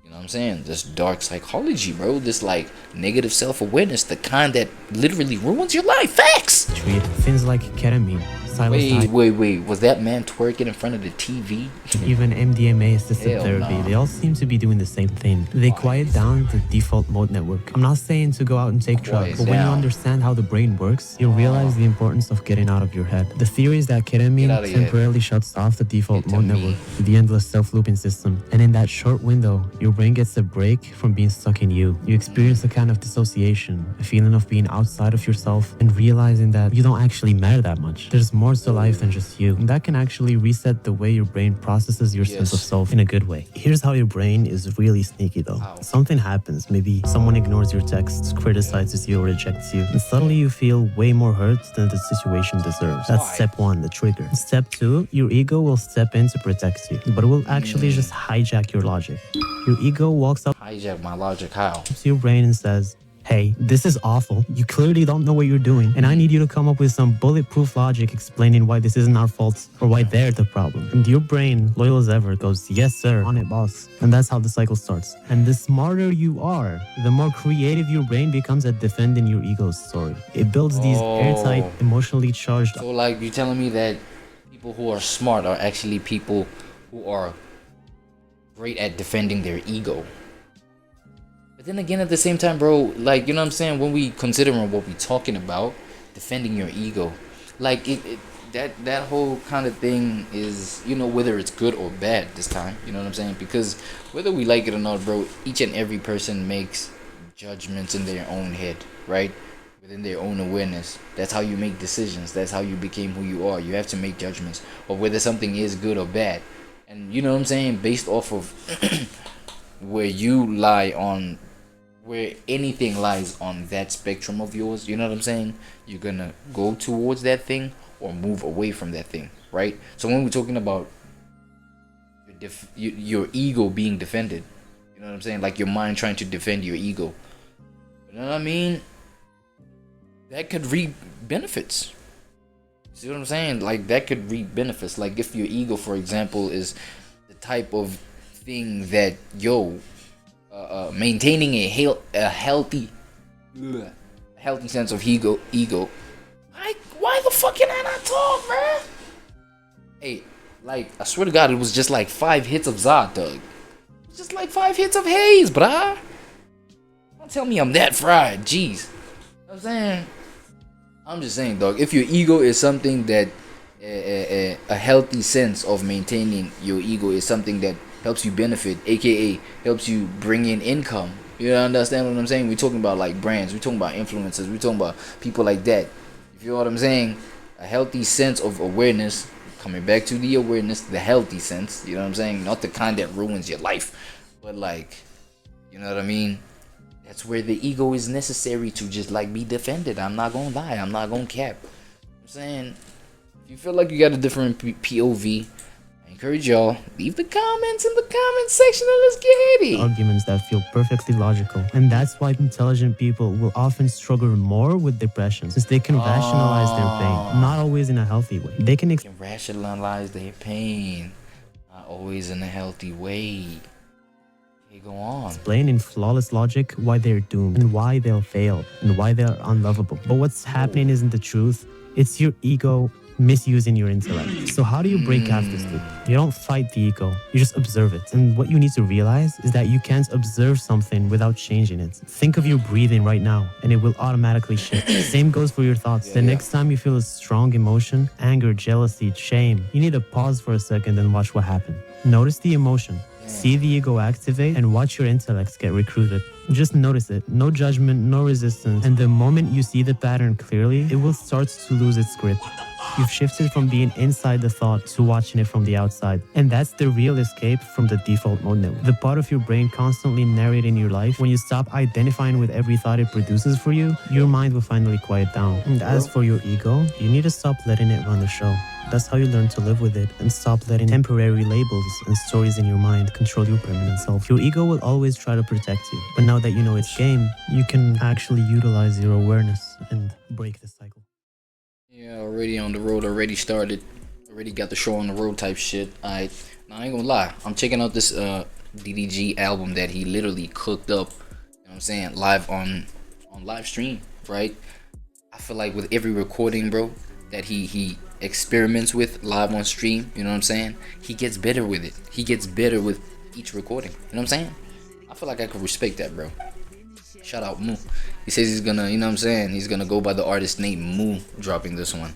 you know what I'm saying, this dark psychology, bro, this like negative self-awareness, the kind that literally ruins your life. Facts. Treat things like ketamine. Wait, was that man twerking in front of the TV? Even MDMA assisted therapy, they all seem to be doing the same thing. They quiet down the default mode network. I'm not saying to go out and take drugs, but when you understand how the brain works, you'll realize the importance of getting out of your head. The theory is that ketamine temporarily shuts off the default mode network, the endless self-looping system. And in that short window, your brain gets a break from being stuck in you. You experience a kind of dissociation, a feeling of being outside of yourself and realizing that you don't actually matter that much. There's more to life than just you. And that can actually reset the way your brain processes your sense of self in a good way. Here's how your brain is really sneaky though. Something happens. Maybe someone ignores your texts, criticizes you, or rejects you. And suddenly you feel way more hurt than the situation deserves. That's step one, the trigger. Step two, your ego will step in to protect you, but it will actually just hijack your logic. Your ego walks up, hijack my logic, how? To your brain and says, hey, this is awful. You clearly don't know what you're doing, and I need you to come up with some bulletproof logic explaining why this isn't our fault or why they're the problem. And your brain, loyal as ever, goes, yes sir, on it boss. And that's how the cycle starts. And the smarter you are, the more creative your brain becomes at defending your ego's story. It builds these airtight, emotionally charged... So like, you're telling me that people who are smart are actually people who are great at defending their ego. But then again, at the same time, bro, like, you know what I'm saying, when we consider what we're talking about, defending your ego, like, that whole kind of thing is, you know, whether it's good or bad this time, you know what I'm saying? Because whether we like it or not, bro, each and every person makes judgments in their own head, right? Within their own awareness. That's how you make decisions. That's how you became who you are. You have to make judgments of whether something is good or bad. And you know what I'm saying? Based off of where you lie on, where anything lies on that spectrum of yours, you know what I'm saying? You're gonna go towards that thing or move away from that thing, right? So when we're talking about your ego being defended, you know what I'm saying? Like your mind trying to defend your ego, you know what I mean? That could reap benefits. See what I'm saying? Like that could reap benefits. Like if your ego, for example, is the type of thing that, maintaining a healthy sense of ego. Like, why the fuck can I not talk, man? Hey, like, I swear to God, it was just like 5 hits of Zod, dog. It's just like 5 hits of Haze, bruh. Don't tell me I'm that fried, jeez. You know what I'm saying? I'm just saying, dog, if your ego is something that a healthy sense of maintaining your ego is something that helps you benefit, aka helps you bring in income. You understand what I'm saying? We're talking about like brands, we're talking about influencers, we're talking about people like that. You feel what I'm saying? A healthy sense of awareness, coming back to the awareness, the healthy sense, you know what I'm saying? Not the kind that ruins your life, but like, you know what I mean? That's where the ego is necessary to just like be defended. I'm not gonna lie, I'm not gonna cap. I'm saying, if you feel like you got a different POV, encourage y'all, leave the comments in the comment section and let's get it. Arguments that feel perfectly logical. And that's why intelligent people will often struggle more with depression, since they can rationalize their pain, not always in a healthy way. They can rationalize their pain, not always in a healthy way. Okay, go on. Explain in flawless logic why they're doomed and why they'll fail and why they're unlovable. But what's happening isn't the truth. It's your ego misusing your intellect. So how do you break past this loop? You don't fight the ego, you just observe it. And what you need to realize is that you can't observe something without changing it. Think of your breathing right now, and it will automatically shift. Same goes for your thoughts. The next time you feel a strong emotion, anger, jealousy, shame, you need to pause for a second and watch what happened. Notice the emotion. See the ego activate and watch your intellects get recruited. Just notice it. No judgment, no resistance. And the moment you see the pattern clearly, it will start to lose its grip. You've shifted from being inside the thought to watching it from the outside. And that's the real escape from the default mode network. The part of your brain constantly narrating your life. When you stop identifying with every thought it produces for you, your mind will finally quiet down. And as for your ego, you need to stop letting it run the show. That's how you learn to live with it and stop letting temporary labels and stories in your mind control your permanent self. Your ego will always try to protect you, but now that you know its game, you can actually utilize your awareness and break the cycle. Yeah, already on the road, already started, already got the show on the road type shit. Now I ain't gonna lie, I'm checking out this DDG album that he literally cooked up, you know what I'm saying, live on live stream, right? I feel like with every recording, bro, that he experiments with live on stream, you know what I'm saying, he gets better with it. He gets better with each recording, you know what I'm saying? I feel like I could respect that, bro. Shout out Moo. He says he's gonna, you know what I'm saying, he's gonna go by the artist name Moo dropping this one.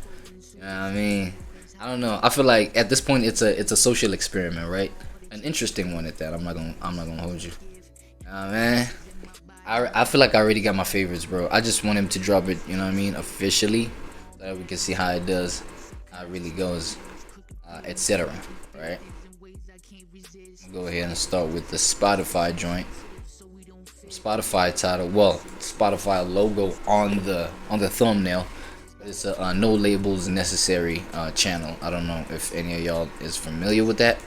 You know what I mean? I don't know. I feel like at this point it's a social experiment, right? An interesting one at that. I'm not gonna hold you. Man. I feel like I already got my favorites, bro. I just want him to drop it, you know what I mean, officially, so that we can see how it does, how it really goes, etc. Right? I'll go ahead and start with the Spotify joint. Spotify title, well, Spotify logo on the thumbnail. But it's a no labels necessary channel. I don't know if any of y'all is familiar with that.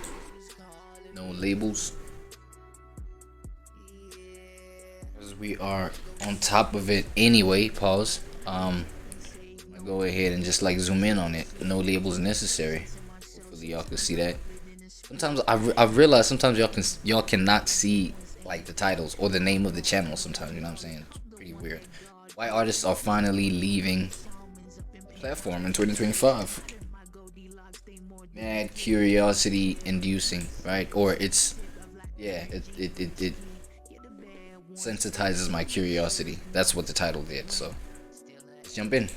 No labels. We are on top of it anyway. Pause. I'm gonna go ahead and just like zoom in on it. No labels necessary. Hopefully y'all can see that. Sometimes I've realized sometimes y'all cannot see like the titles or the name of the channel. Sometimes, you know what I'm saying? It's pretty weird. Why artists are finally leaving the platform in 2025? Mad curiosity inducing, right? Or it's it sensitizes my curiosity. That's what the title did. So let's jump in.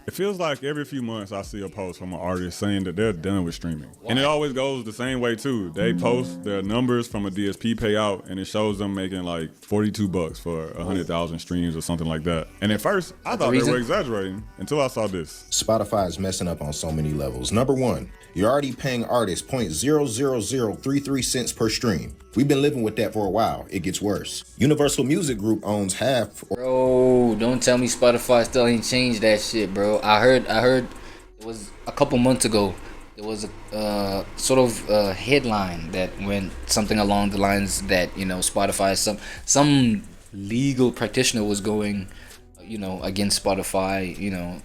It feels like every few months I see a post from an artist saying that they're done with streaming. Why? And it always goes the same way too. They post their numbers from a DSP payout and it shows them making like $42 for 100,000 streams or something like that. And at first I thought they were exaggerating until I saw this. Spotify is messing up on so many levels. Number one, you're already paying artists 0.00033 cents per stream. We've been living with that for a while. It gets worse. Universal Music Group owns half. Bro, don't tell me Spotify still ain't changed that shit, bro. I heard it was a couple months ago. There was a sort of headline that went something along the lines that, you know, Spotify, some legal practitioner was going, you know, against Spotify, you know,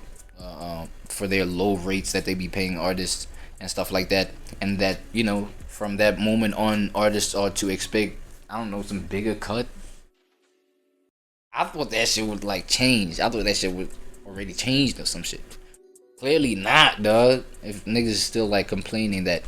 for their low rates that they be paying artists and stuff like that, and that, you know, from that moment on, artists are to expect, I don't know, some bigger cut. I thought that shit would like change. I thought that shit would already changed or some shit. Clearly not, dog. If niggas is still like complaining that,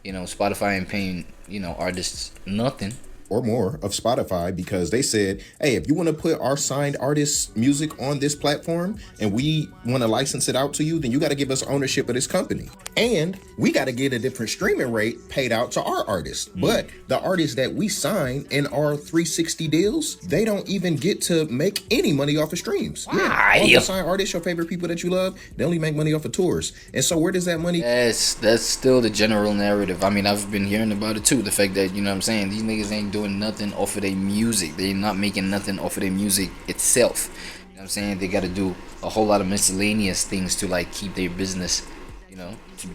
you know, Spotify ain't paying, you know, artists nothing or more of Spotify, because they said, hey, if you want to put our signed artists' music on this platform and we want to license it out to you, then you got to give us ownership of this company. And we got to get a different streaming rate paid out to our artists. But the artists that we sign in our 360 deals, they don't even get to make any money off of streams. Yeah, all the signed artists, your favorite people that you love, they only make money off of tours. And so where does that money? Yes, that's still the general narrative. I mean, I've been hearing about it too. The fact that, you know what I'm saying, these niggas ain't doing nothing off of their music. They're not making nothing off of their music itself. You know what I'm saying? They got to do a whole lot of miscellaneous things to like keep their business, you know,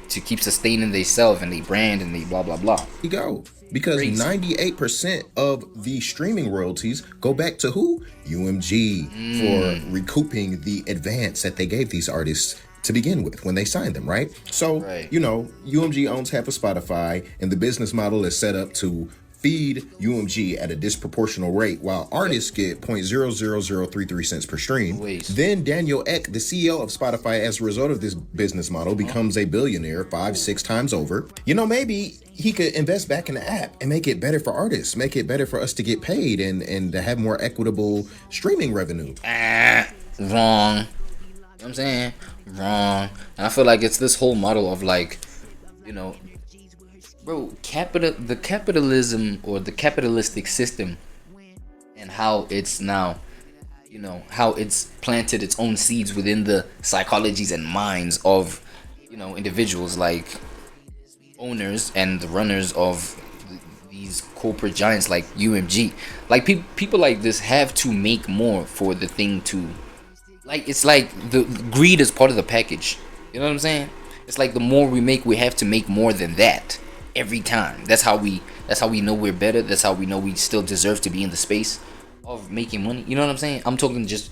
to keep sustaining themselves and their brand and they blah blah blah. You go. Because 98% of the streaming royalties go back to who? UMG for recouping the advance that they gave these artists to begin with when they signed them, right? So, you know, UMG owns half of Spotify and the business model is set up to feed UMG at a disproportional rate, while artists get 0.00033 cents per stream. Then Daniel Ek, the CEO of Spotify, as a result of this business model, becomes a billionaire 5-6 times over. You know, maybe he could invest back in the app and make it better for artists, make it better for us to get paid and to have more equitable streaming revenue. Wrong. You know what I'm saying? Wrong. And I feel like it's this whole model of like, you know, bro, the capitalism or the capitalistic system and how it's now, you know, how it's planted its own seeds within the psychologies and minds of, you know, individuals like owners and the runners of these corporate giants like UMG. Like people like this have to make more for the thing to, like, it's like the greed is part of the package. You know what I'm saying? It's like the more we make, we have to make more than that every time. That's how we know we're better. That's how we know we still deserve to be in the space of making money. You know what I'm saying? I'm talking just,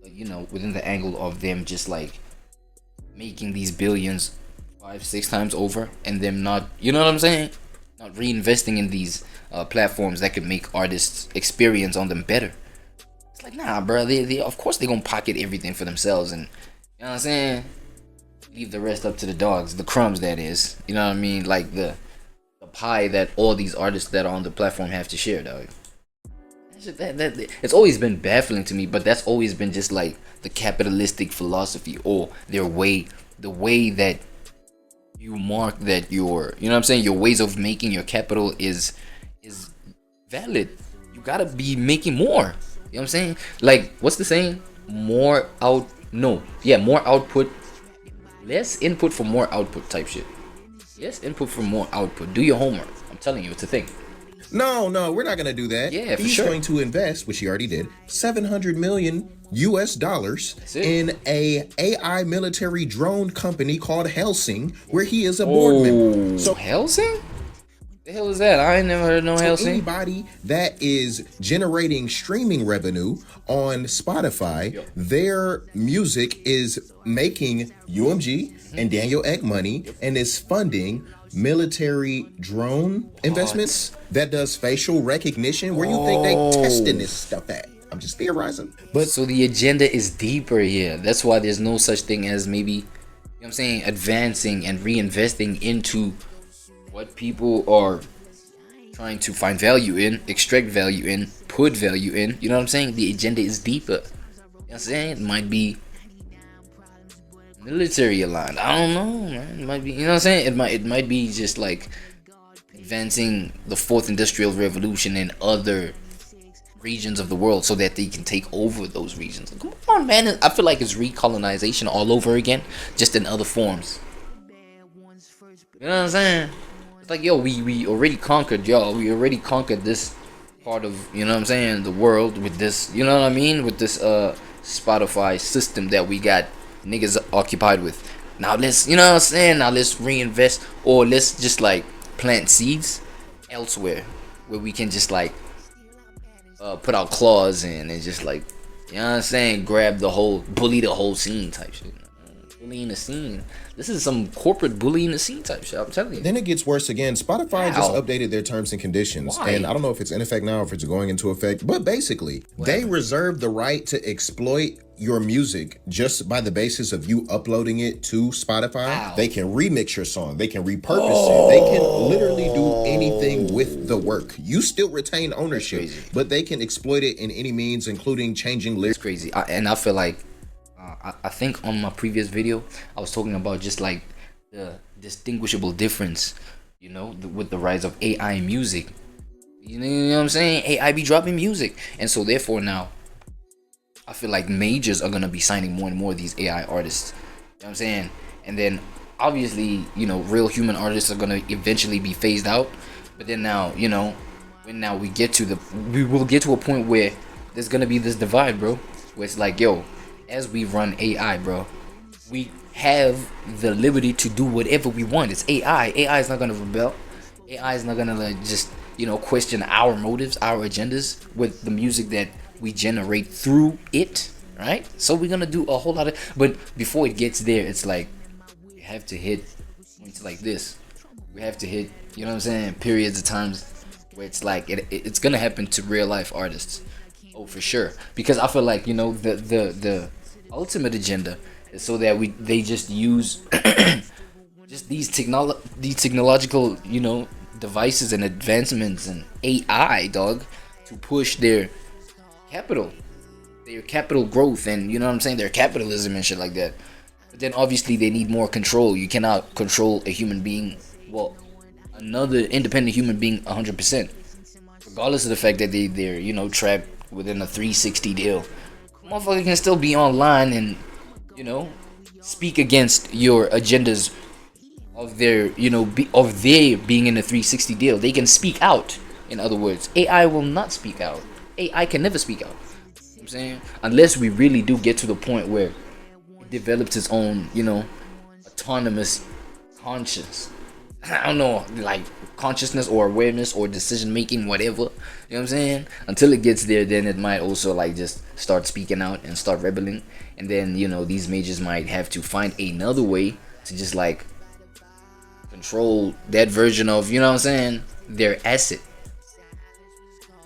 you know, within the angle of them just like making these billions 5-6 times over and them not, you know what I'm saying, not reinvesting in these platforms that could make artists' experience on them better. It's like, nah, bro, they of course they gonna pocket everything for themselves, and you know what I'm saying, leave the rest up to the dogs, the crumbs, that is, you know what I mean, like the pie that all these artists that are on the platform have to share, dog. That it's always been baffling to me, but that's always been just like the capitalistic philosophy, or their way, the way that you mark that your, you know what I'm saying, your ways of making your capital is valid. You gotta be making more. You know what I'm saying? Like, what's the saying? More output, less input for more output type shit. Less input for more output. Do your homework. I'm telling you, it's a thing. No, we're not gonna do that. Yeah, for He's sure. going to invest, which he already did, $700 million in a AI military drone company called Helsing, where he is a board member. So Helsing? The hell is that? I ain't never heard no Helsing. Anybody that is generating streaming revenue on Spotify, their music is making UMG and Daniel Ek money, and is funding military drone investments that does facial recognition. Where you think they testing this stuff at? I'm just theorizing. But so the agenda is deeper here. That's why there's no such thing as maybe, you know what I'm saying, advancing and reinvesting into what people are trying to find value in, extract value in, put value in. You know what I'm saying? The agenda is deeper. You know what I'm saying? It might be military aligned. I don't know, man. It might be, you know what I'm saying? It might be just like advancing the fourth industrial revolution in other regions of the world so that they can take over those regions. Come on, man. I feel like it's recolonization all over again, just in other forms. You know what I'm saying? It's like, yo, we already conquered, y'all. We already conquered this part of, you know what I'm saying, the world with this, you know what I mean, with this Spotify system that we got niggas occupied with. Now let's, you know what I'm saying, now let's reinvest, or let's just like plant seeds elsewhere where we can just like put our claws in and just like, you know what I'm saying, bully the whole scene type shit. Bullying the scene. This is some corporate bullying the scene type shit, I'm telling you. Then it gets worse again. Spotify just updated their terms and conditions. Why? And I don't know if it's in effect now or if it's going into effect, but basically, they reserve the right to exploit your music just by the basis of you uploading it to Spotify. Wow. They can remix your song. They can repurpose it. They can literally do anything with the work. You still retain ownership, but they can exploit it in any means, including changing lyrics. It's crazy. And I feel like, I think on my previous video, I was talking about just like the distinguishable difference, you know, with the rise of AI music. You know what I'm saying? AI be dropping music. And so therefore now, I feel like majors are going to be signing more and more of these AI artists. You know what I'm saying? And then obviously, you know, real human artists are going to eventually be phased out. But then now, you know, when now we will get to a point where there's going to be this divide, bro. Where it's like, yo, as we run AI, bro, we have the liberty to do whatever we want. It's AI. AI is not going to rebel. AI is not going to like just, you know, question our motives, our agendas with the music that we generate through it, right? So we're going to do a whole lot of, but before it gets there, it's like, you have to hit points like this. We have to hit, you know what I'm saying, periods of times where it's like it's gonna happen to real life artists. Oh, for sure. Because I feel like, you know, the ultimate agenda is so that they just use just these technological, you know, devices and advancements and AI, dog, to push their capital growth, and you know what I'm saying, their capitalism and shit like that. But then obviously they need more control. You cannot control a human being, well, another independent human being 100%, regardless of the fact that they're, you know, trapped within a 360 deal. Motherfucker can still be online and, you know, speak against your agendas of their, you know, of their being in a 360 deal. They can speak out. In other words, AI will not speak out. AI can never speak out. You know what I'm saying, unless we really do get to the point where it develops its own, you know, autonomous conscience. I don't know, like consciousness or awareness or decision making, whatever. You know what I'm saying? Until it gets there, then it might also like just start speaking out and start rebelling. And then, you know, these majors might have to find another way to just like control that version of, you know what I'm saying, their asset.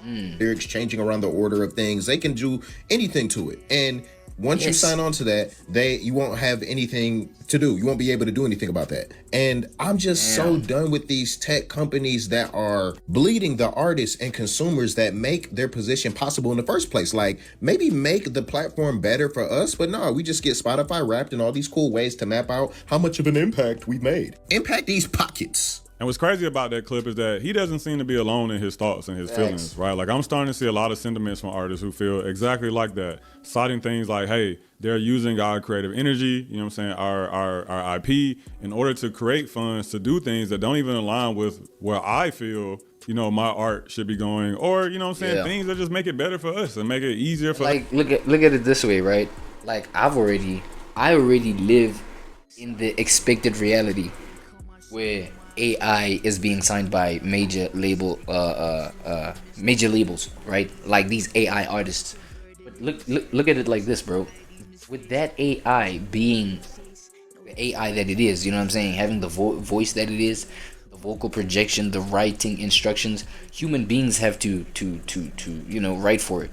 They're exchanging around the order of things. They can do anything to it. And once you sign on to that, you won't have anything to do. You won't be able to do anything about that. And I'm just so done with these tech companies that are bleeding the artists and consumers that make their position possible in the first place. Like, maybe make the platform better for us, but no, we just get Spotify wrapped in all these cool ways to map out how much of an impact we made. Impact these pockets. And what's crazy about that clip is that he doesn't seem to be alone in his thoughts and his feelings, right? Like, I'm starting to see a lot of sentiments from artists who feel exactly like that, citing things like, hey, they're using our creative energy, you know what I'm saying, our IP, in order to create funds to do things that don't even align with where I feel, you know, my art should be going, or, you know what I'm saying, things that just make it better for us and make it easier for like, look at it this way, right? Like, I already live in the expected reality where AI is being signed by major labels, right? Like these AI artists. But look at it like this, bro. With that AI being the AI that it is, you know what I'm saying, having the voice that it is, the vocal projection, the writing instructions, human beings have to you know, write for it.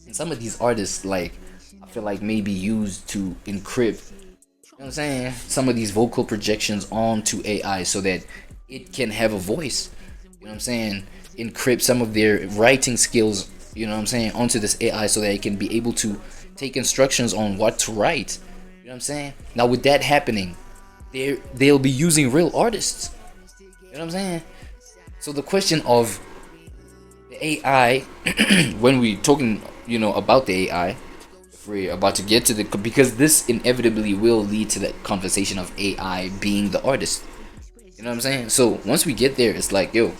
And some of these artists, like, I feel like maybe used to encrypt, you know what I'm saying, some of these vocal projections onto AI so that it can have a voice. You know what I'm saying? Encrypt some of their writing skills, you know what I'm saying, onto this AI so that it can be able to take instructions on what to write. You know what I'm saying? Now with that happening, they'll be using real artists. You know what I'm saying? So the question of the AI, when we talking, you know, about the AI, we're about to get to because this inevitably will lead to that conversation of AI being the artist. You know what I'm saying? So once we get there, it's like, yo,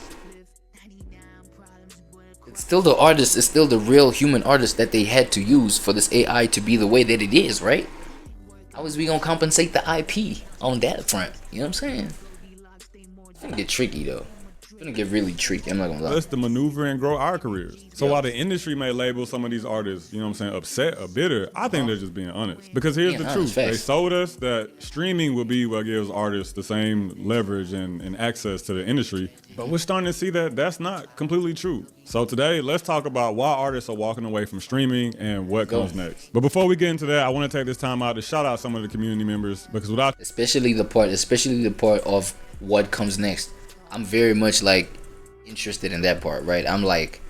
it's still the artist, it's still the real human artist that they had to use for this AI to be the way that it is, right? How is we gonna compensate the IP on that front? You know what I'm saying? It's gonna get tricky though. It's gonna get really tricky. I'm not gonna lie. Let's to maneuver and grow our careers. So while the industry may label some of these artists, you know what I'm saying, upset or bitter, I think they're just being honest. Because here's the truth. They sold us that streaming will be what gives artists the same leverage and access to the industry. But we're starting to see that that's not completely true. So today, let's talk about why artists are walking away from streaming and what comes next. But before we get into that, I want to take this time out to shout out some of the community members, because without especially the part of what comes next, I'm very much like interested in that part, right? I'm like,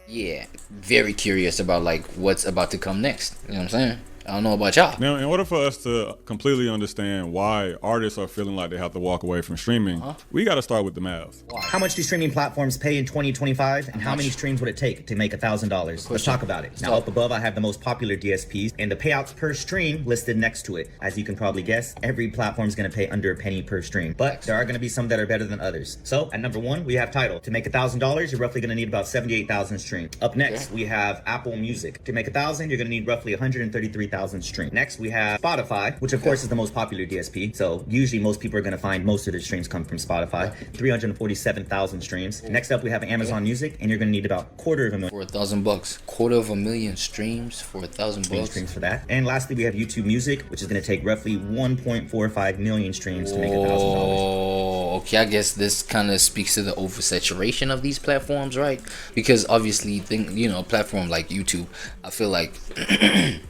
yeah, very curious about like what's about to come next. You know what I'm saying? I don't know about y'all. Now, in order for us to completely understand why artists are feeling like they have to walk away from streaming, we got to start with the math. How much do streaming platforms pay in 2025, and how many streams would it take to make $1,000? Let's talk about it. Now, up above, I have the most popular DSPs and the payouts per stream listed next to it. As you can probably guess, every platform is going to pay under a penny per stream, but there are going to be some that are better than others. So, at number one, we have Tidal. To make $1,000, you're roughly going to need about 78,000 streams. Up next, we have Apple Music. To make 1,000, you're going to need roughly 133,000 streams. Next, we have Spotify, which of course is the most popular DSP. So usually most people are going to find most of their streams come from Spotify. 347,000 streams. Next up, we have Amazon Music, and you're going to need about $250,000 for $1,000. $250,000 streams for $1,000 streams for that. And lastly, we have YouTube Music, which is going to take roughly 1.45 million streams to make $1,000. Okay, I guess this kind of speaks to the oversaturation of these platforms, right? Because obviously, a platform like YouTube, I feel like a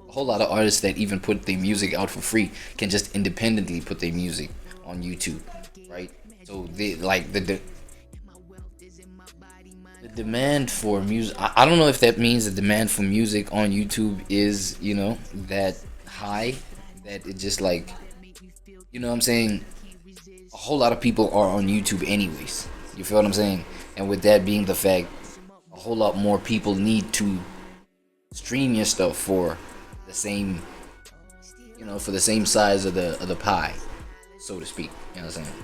whole lot of artists that even put their music out for free can just independently put their music on YouTube, right? So they like the demand for music. I don't know if that means the demand for music on YouTube is, that high, that it just like, what I'm saying? A whole lot of people are on YouTube anyways. You feel what I'm saying? And with that being the fact, a whole lot more people need to stream your stuff for the same, for the same size of the pie, so to speak. You know what I'm saying?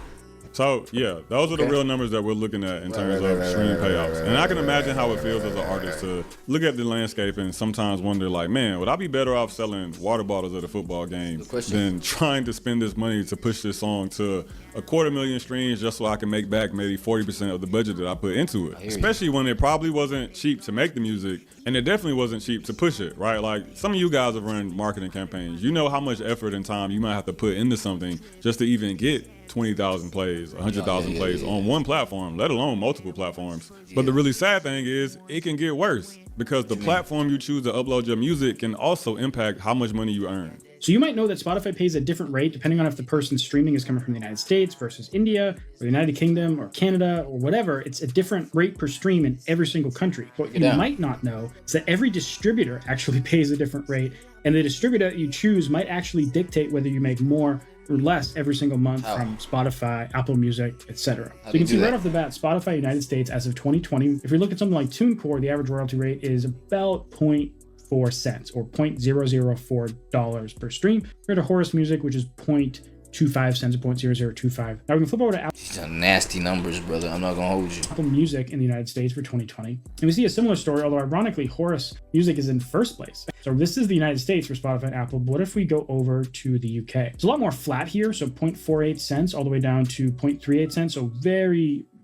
So yeah, those are the real numbers that we're looking at in terms of stream payouts. And I can imagine how it feels as an artist to look at the landscape and sometimes wonder like, man, would I be better off selling water bottles at a football game than trying to spend this money to push this song to 250,000 streams just so I can make back maybe 40% of the budget that I put into it? Especially when it probably wasn't cheap to make the music, and it definitely wasn't cheap to push it, right? Like some of you guys have run marketing campaigns. You know how much effort and time you might have to put into something just to even get 20,000 plays, 100,000 plays on one platform, let alone multiple platforms. But the really sad thing is it can get worse because the platform you choose to upload your music can also impact how much money you earn. So you might know that Spotify pays a different rate depending on if the person's streaming is coming from the United States versus India or the United Kingdom or Canada or whatever. It's a different rate per stream in every single country. What you might not know is that every distributor actually pays a different rate, and the distributor you choose might actually dictate whether you make more or less every single month from Spotify, Apple Music, etc. So you can see right off the bat, Spotify United States as of 2020, if we look at something like TuneCore, the average royalty rate is about 0.4 cents or $0.004 per stream, compared to Horus Music, which is 0.25 cents or 0.0025. Now we can flip over to Apple. These are nasty numbers, brother. I'm not gonna hold you. Apple Music in the United States for 2020. And we see a similar story, although ironically, Horus Music is in first place. So this is the United States for Spotify and Apple, but what if we go over to the UK? It's a lot more flat here, so 0.48 cents all the way down to 0.38 cents, so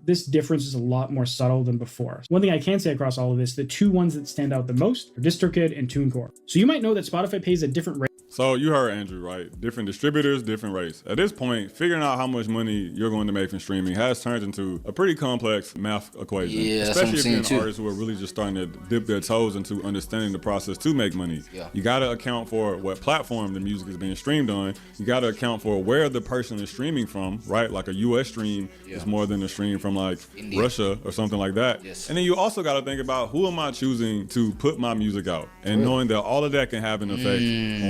this difference is a lot more subtle than before. One thing I can say across all of this, the two ones that stand out the most are DistroKid and TuneCore. So you might know that Spotify pays a different rate. So you heard Andrew, right? Different distributors, different rates. At this point, figuring out how much money you're going to make from streaming has turned into a pretty complex math equation. Yeah, especially if you're an artist who are really just starting to dip their toes into understanding the process to make money. You got to account for what platform the music is being streamed on. You got to account for where the person is streaming from, right? Like a US stream is more than a stream from like India, Russia or something like that. And then you also got to think about who am I choosing to put my music out, and knowing that all of that can have an effect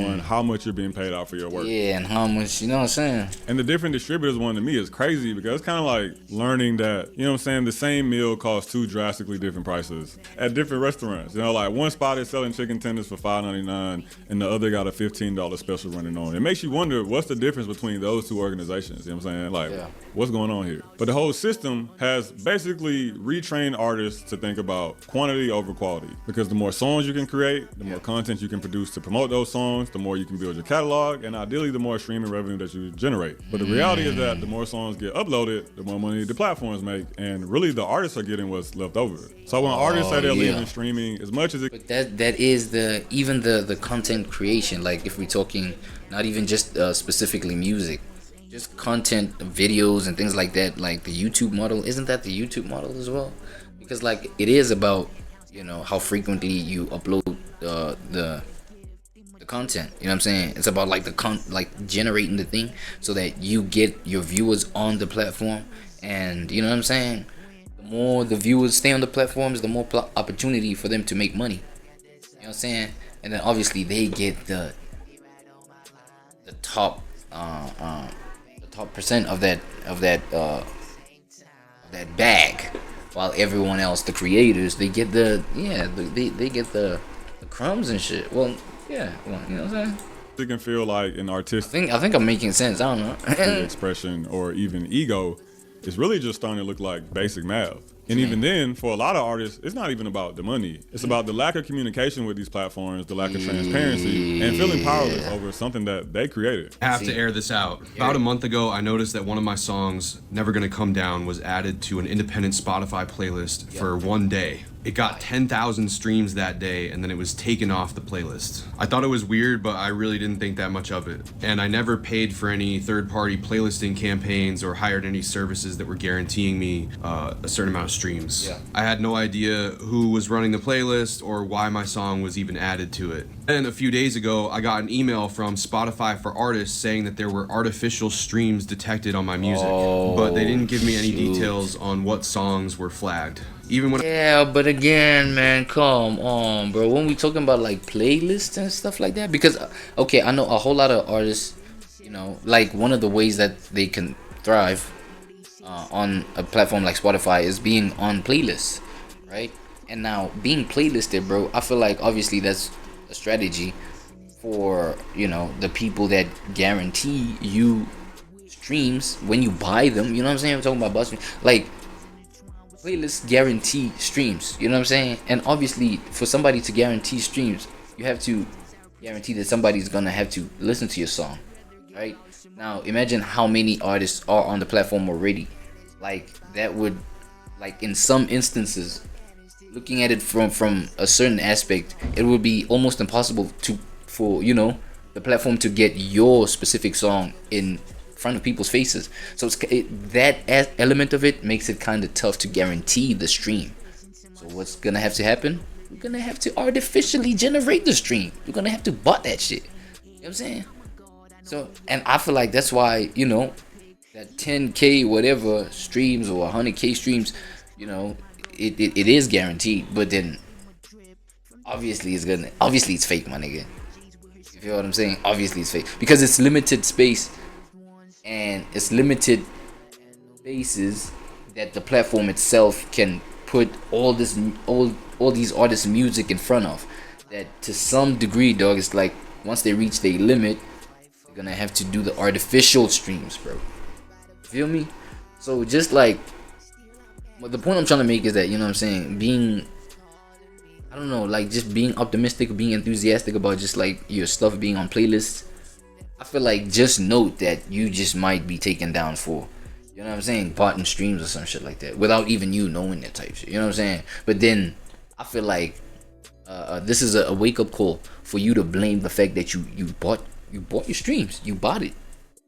on how much you're being paid out for your work. Yeah, and how much, you know what I'm saying? And the different distributors one to me is crazy because it's kind of like learning that, you know what I'm saying, the same meal costs two drastically different prices at different restaurants. You know, like one spot is selling chicken tenders for $5.99 and the other got a $15 special running on. It makes you wonder what's the difference between those two organizations, you know what I'm saying? Like, what's going on here? But the whole system has basically retrained artists to think about quantity over quality, because the more songs you can create, the more content you can produce to promote those songs, the more you can build your catalog, and ideally the more streaming revenue that you generate. But the reality is that the more songs get uploaded, the more money the platforms make, and really the artists are getting what's left over. So when artists say they're leaving streaming, as much as it... But that is even the content creation, like if we're talking not even just specifically music, just content, videos and things like that, like the YouTube model, isn't that the YouTube model as well? Because like it is about, you know, how frequently you upload the content, you know what I'm saying? It's about like like generating the thing so that you get your viewers on the platform, and you know what I'm saying, the more the viewers stay on the platforms, the more opportunity for them to make money, you know what I'm saying? And then obviously they get the top percent of that bag, while everyone else, the creators, they get they get the crumbs and shit. Well, yeah, well, you know what I'm saying? It can feel like an artistic... I think I'm making sense, I don't know. expression or even ego is really just starting to look like basic math. And even then, for a lot of artists, it's not even about the money. It's about the lack of communication with these platforms, the lack of transparency, and feeling powerless over something that they created. I have to air this out. About a month ago, I noticed that one of my songs, Never Gonna Come Down, was added to an independent Spotify playlist for one day. It got 10,000 streams that day, and then it was taken off the playlist. I thought it was weird, but I really didn't think that much of it. And I never paid for any third-party playlisting campaigns or hired any services that were guaranteeing me a certain amount of streams. Yeah. I had no idea who was running the playlist or why my song was even added to it. And a few days ago, I got an email from Spotify for Artists saying that there were artificial streams detected on my music, but they didn't give me any details on what songs were flagged. Even when but again, man, come on, bro. When we talking about like playlists and stuff like that, because okay, I know a whole lot of artists, you know, like one of the ways that they can thrive on a platform like Spotify is being on playlists, right? And now being playlisted, bro, I feel like obviously that's a strategy for, you know, the people that guarantee you streams when you buy them. You know what I'm saying? I'm talking about BuzzFeed, like. Playlists guarantee streams, you know what I'm saying? And obviously for somebody to guarantee streams, you have to guarantee that somebody's gonna have to listen to your song, right? Now imagine how many artists are on the platform already. Like that would, like in some instances, looking at it from a certain aspect, it would be almost impossible for you know, the platform to get your specific song in front of people's faces. So that element of it makes it kind of tough to guarantee the stream. So what's gonna have to happen? We're gonna have to artificially generate the stream. We're gonna have to bot that shit. You know what I'm saying? So, and I feel like that's why, you know, that 10K whatever streams or 100K streams, you know, it is guaranteed. But then obviously it's fake, my nigga. You feel what I'm saying? Obviously it's fake because it's limited space. And it's limited spaces that the platform itself can put all these artists' music in front of. That to some degree, dog, it's like once they reach their limit, they're gonna have to do the artificial streams, bro. Feel me? So just like, well, the point I'm trying to make is that, you know what I'm saying, being, I don't know, like just being optimistic, being enthusiastic about just like your stuff being on playlists. I feel like just note that you just might be taken down for, you know what I'm saying, botting streams or some shit like that without even you knowing that type shit. You know what I'm saying? But then I feel like this is a wake up call for you to blame the fact that you bought your streams, you bought it.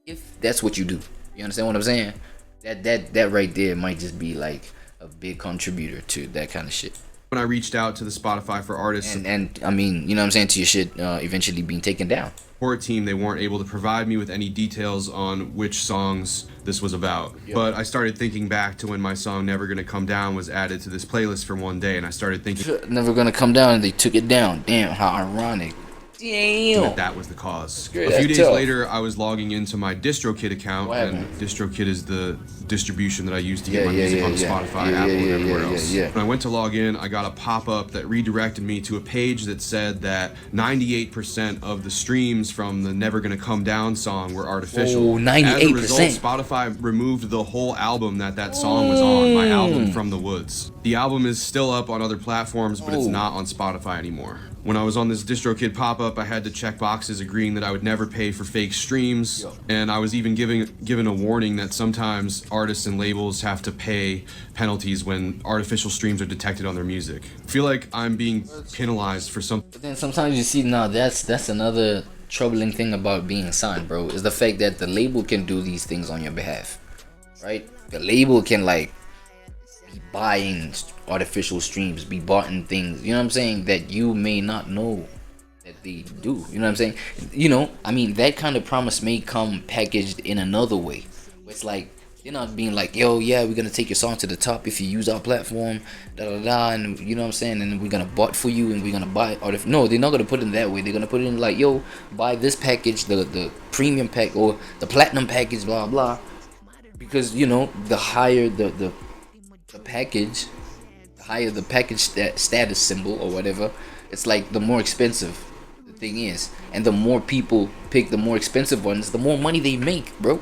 If that's what you do, you understand what I'm saying? That right there might just be like a big contributor to that kind of shit. When I reached out to the Spotify for Artists and I mean, you know what I'm saying, to your shit eventually being taken down. Support team, they weren't able to provide me with any details on which songs this was about. Yep. But I started thinking back to when my song Never Gonna Come Down was added to this playlist for one day, and I started thinking Never Gonna Come Down, and they took it down. Damn, how ironic. Damn. That was the cause. Great, a few days tough. later, I was logging into my DistroKid account, and DistroKid is the distribution that I use to get my music on Spotify, Apple, and everywhere else. When I went to log in, I got a pop-up that redirected me to a page that said that 98% of the streams from the Never Gonna Come Down song were artificial. Oh, 98%. As a result, Spotify removed the whole album that song was on, my album From the Woods. The album is still up on other platforms, but it's not on Spotify anymore. When I was on this DistroKid pop-up, I had to check boxes agreeing that I would never pay for fake streams, and I was even given a warning that sometimes artists and labels have to pay penalties when artificial streams are detected on their music. I feel like I'm being penalized for something. But then sometimes you see, now that's another troubling thing about being signed, bro, is the fact that the label can do these things on your behalf, right? The label can like be buying artificial streams, be buying things, you know what I'm saying, that you may not know that they do. You know what I'm saying? You know, I mean, that kind of promise may come packaged in another way. It's like, they're not being like, yo, yeah, we're gonna take your song to the top if you use our platform, and you know what I'm saying, and we're gonna bot for you and we're gonna buy no, they're not gonna put it in that way. They're gonna put it in like, yo, buy this package, the premium pack or the platinum package, blah blah. Because, you know, the higher the package, the higher the package status symbol or whatever, it's like the more expensive the thing is, and the more people pick the more expensive ones, the more money they make, bro. You know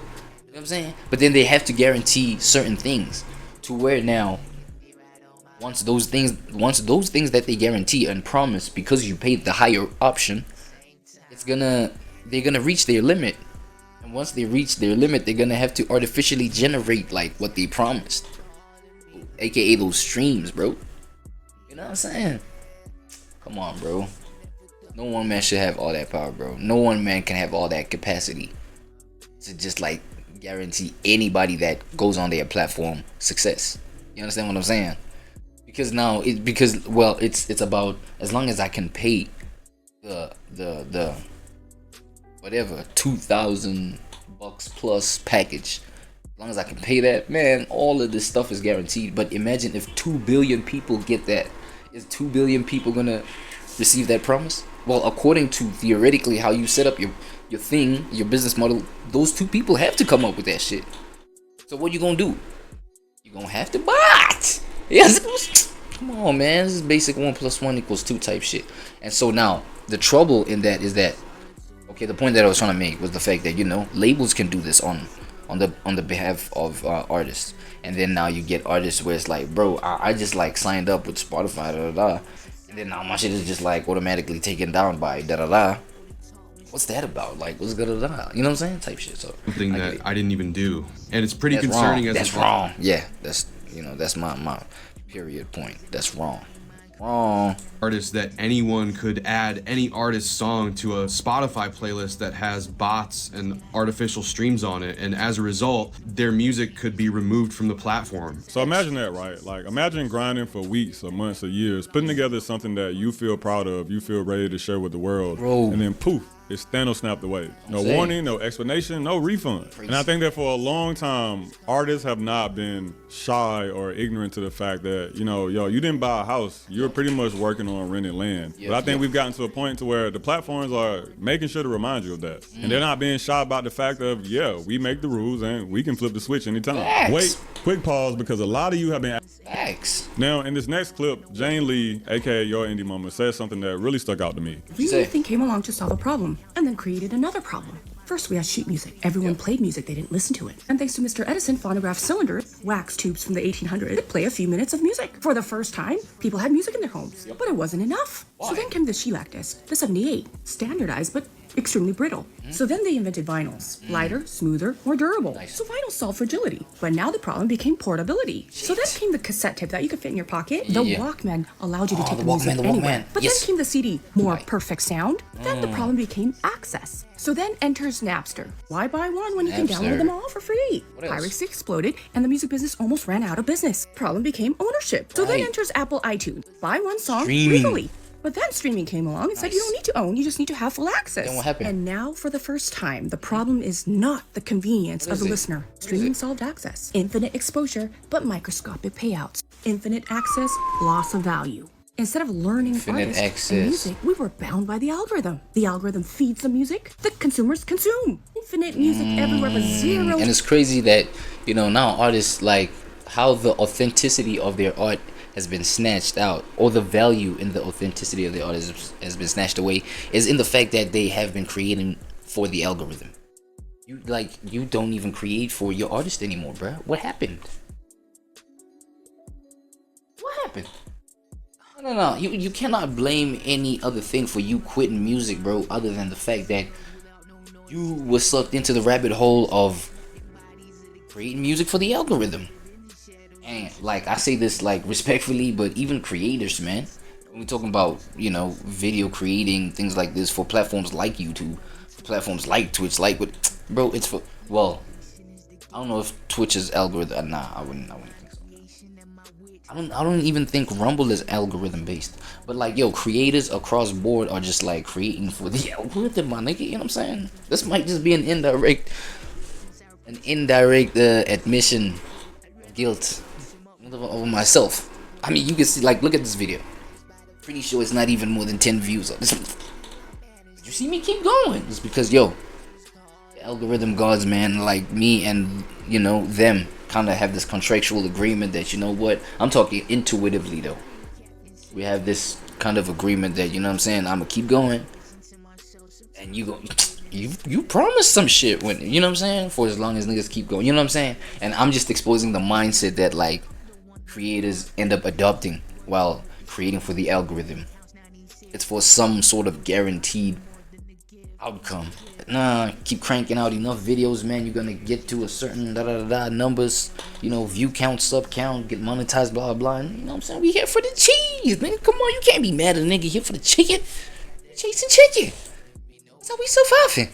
what I'm saying? But then they have to guarantee certain things to where now once those things that they guarantee and promise, because you paid the higher option, they're gonna reach their limit. And once they reach their limit, they're gonna have to artificially generate like what they promised, aka those streams, bro. You know You know what I'm saying? Come on, bro. No one man should have all that power, bro. No one man can have all that capacity to just like guarantee anybody that goes on their platform success. You understand what I'm saying? Because now it's about, as long as I can pay the whatever $2,000 plus package, as long as I can pay that, man, all of this stuff is guaranteed. But imagine if 2 billion people get that. Is 2 billion people gonna receive that promise? Well, according to theoretically how you set up your thing, your business model, those 2 people have to come up with that shit. So what you gonna do? You gonna have to buy it. Yes. Come on, man. This is basic 1 + 1 = 2 type shit. And so now the trouble in that is that, okay, the point that I was trying to make was the fact that, you know, labels can do this on the behalf of artists. And then now you get artists where it's like, bro, I just like signed up with Spotify, and then now my shit is just like automatically taken down by What's that about? Like, what's good? You know what I'm saying? Type shit. So something that I didn't even do, and it's pretty that's concerning. Wrong. That's wrong. Yeah, that's, you know, that's my period point. That's wrong. Artists that anyone could add any artist's song to a Spotify playlist that has bots and artificial streams on it, and as a result their music could be removed from the platform. So imagine that, right? Like, imagine grinding for weeks or months or years, putting together something that you feel proud of, you feel ready to share with the world, and then poof, it's Thanos snapped away. No warning, no explanation, no refund. And I think that for a long time, artists have not been shy or ignorant to the fact that, you know, yo, you didn't buy a house. You're pretty much working on rented land. But I think we've gotten to a point to where the platforms are making sure to remind you of that. And they're not being shy about the fact of, yeah, we make the rules and we can flip the switch anytime. Wait, quick pause, because a lot of you have been... Now, in this next clip, Jane Lee, aka Your Indie Mama, says something that really stuck out to me. We Anything came along to solve a problem, and then created another problem. First, we had sheet music. Everyone played music, they didn't listen to it. And thanks to Mr. Edison, phonograph cylinders, wax tubes from the 1800s, could play a few minutes of music. For the first time, people had music in their homes, but it wasn't enough. Why? So then came the shellac disc, the 78, standardized, but extremely brittle. So then they invented vinyls, lighter, smoother, more durable. So vinyls solved fragility, but now the problem became portability. So then came the cassette tape that you could fit in your pocket. The Walkman allowed you to take the music anywhere. But then came the CD, more perfect sound. Then the problem became access. So then enters Napster. Why buy one when you can download them all for free? Piracy exploded, and the music business almost ran out of business. Problem became ownership. So then enters Apple iTunes. Buy one song legally. But then streaming came along and said you don't need to own, you just need to have full access. Then what happened? And now, for the first time, the problem is not the convenience of the listener. Streaming solved access. Infinite exposure, but microscopic payouts. Infinite access, loss of value. Instead of learning artists and music, we were bound by the algorithm. The algorithm feeds the music, the consumers consume. Infinite music everywhere, but zero. And it's crazy that, you know, now artists, like, how the authenticity of their art has been snatched out, or the value in the authenticity of the artist has been snatched away, is in the fact that they have been creating for the algorithm. You don't even create for your artist anymore, bruh. What happened? What happened? No. You cannot blame any other thing for you quitting music, bro, other than the fact that you were sucked into the rabbit hole of creating music for the algorithm. And like, I say this like respectfully, but even creators, man, when we're talking about, you know, video creating things like this for platforms like YouTube, platforms like Twitch, like, but bro, it's for, well, I don't know if Twitch is algorithm. Nah, I wouldn't think so. I don't even think Rumble is algorithm based. But like, yo, creators across board are just like creating for the algorithm, my nigga. You know what I'm saying? This might just be an indirect admission of guilt over myself. I mean, you can see, like, look at this video. Pretty sure it's not even more than 10 views on this. You see me keep going? It's because, yo, the algorithm gods, man, like me and, you know, them kind of have this contractual agreement that, you know what, I'm talking intuitively though. We have this kind of agreement that, you know what I'm saying, I'm gonna keep going, and you promised some shit when, you know what I'm saying, for as long as niggas keep going, you know what I'm saying. And I'm just exposing the mindset that like creators end up adopting while creating for the algorithm. It's for some sort of guaranteed outcome. Nah, keep cranking out enough videos, man. You're gonna get to a certain numbers, you know, view count, sub count, get monetized, blah blah. And, you know what I'm saying? We here for the cheese, man. Come on, you can't be mad at a nigga here for the chicken. Chasing chicken. That's how we surviving.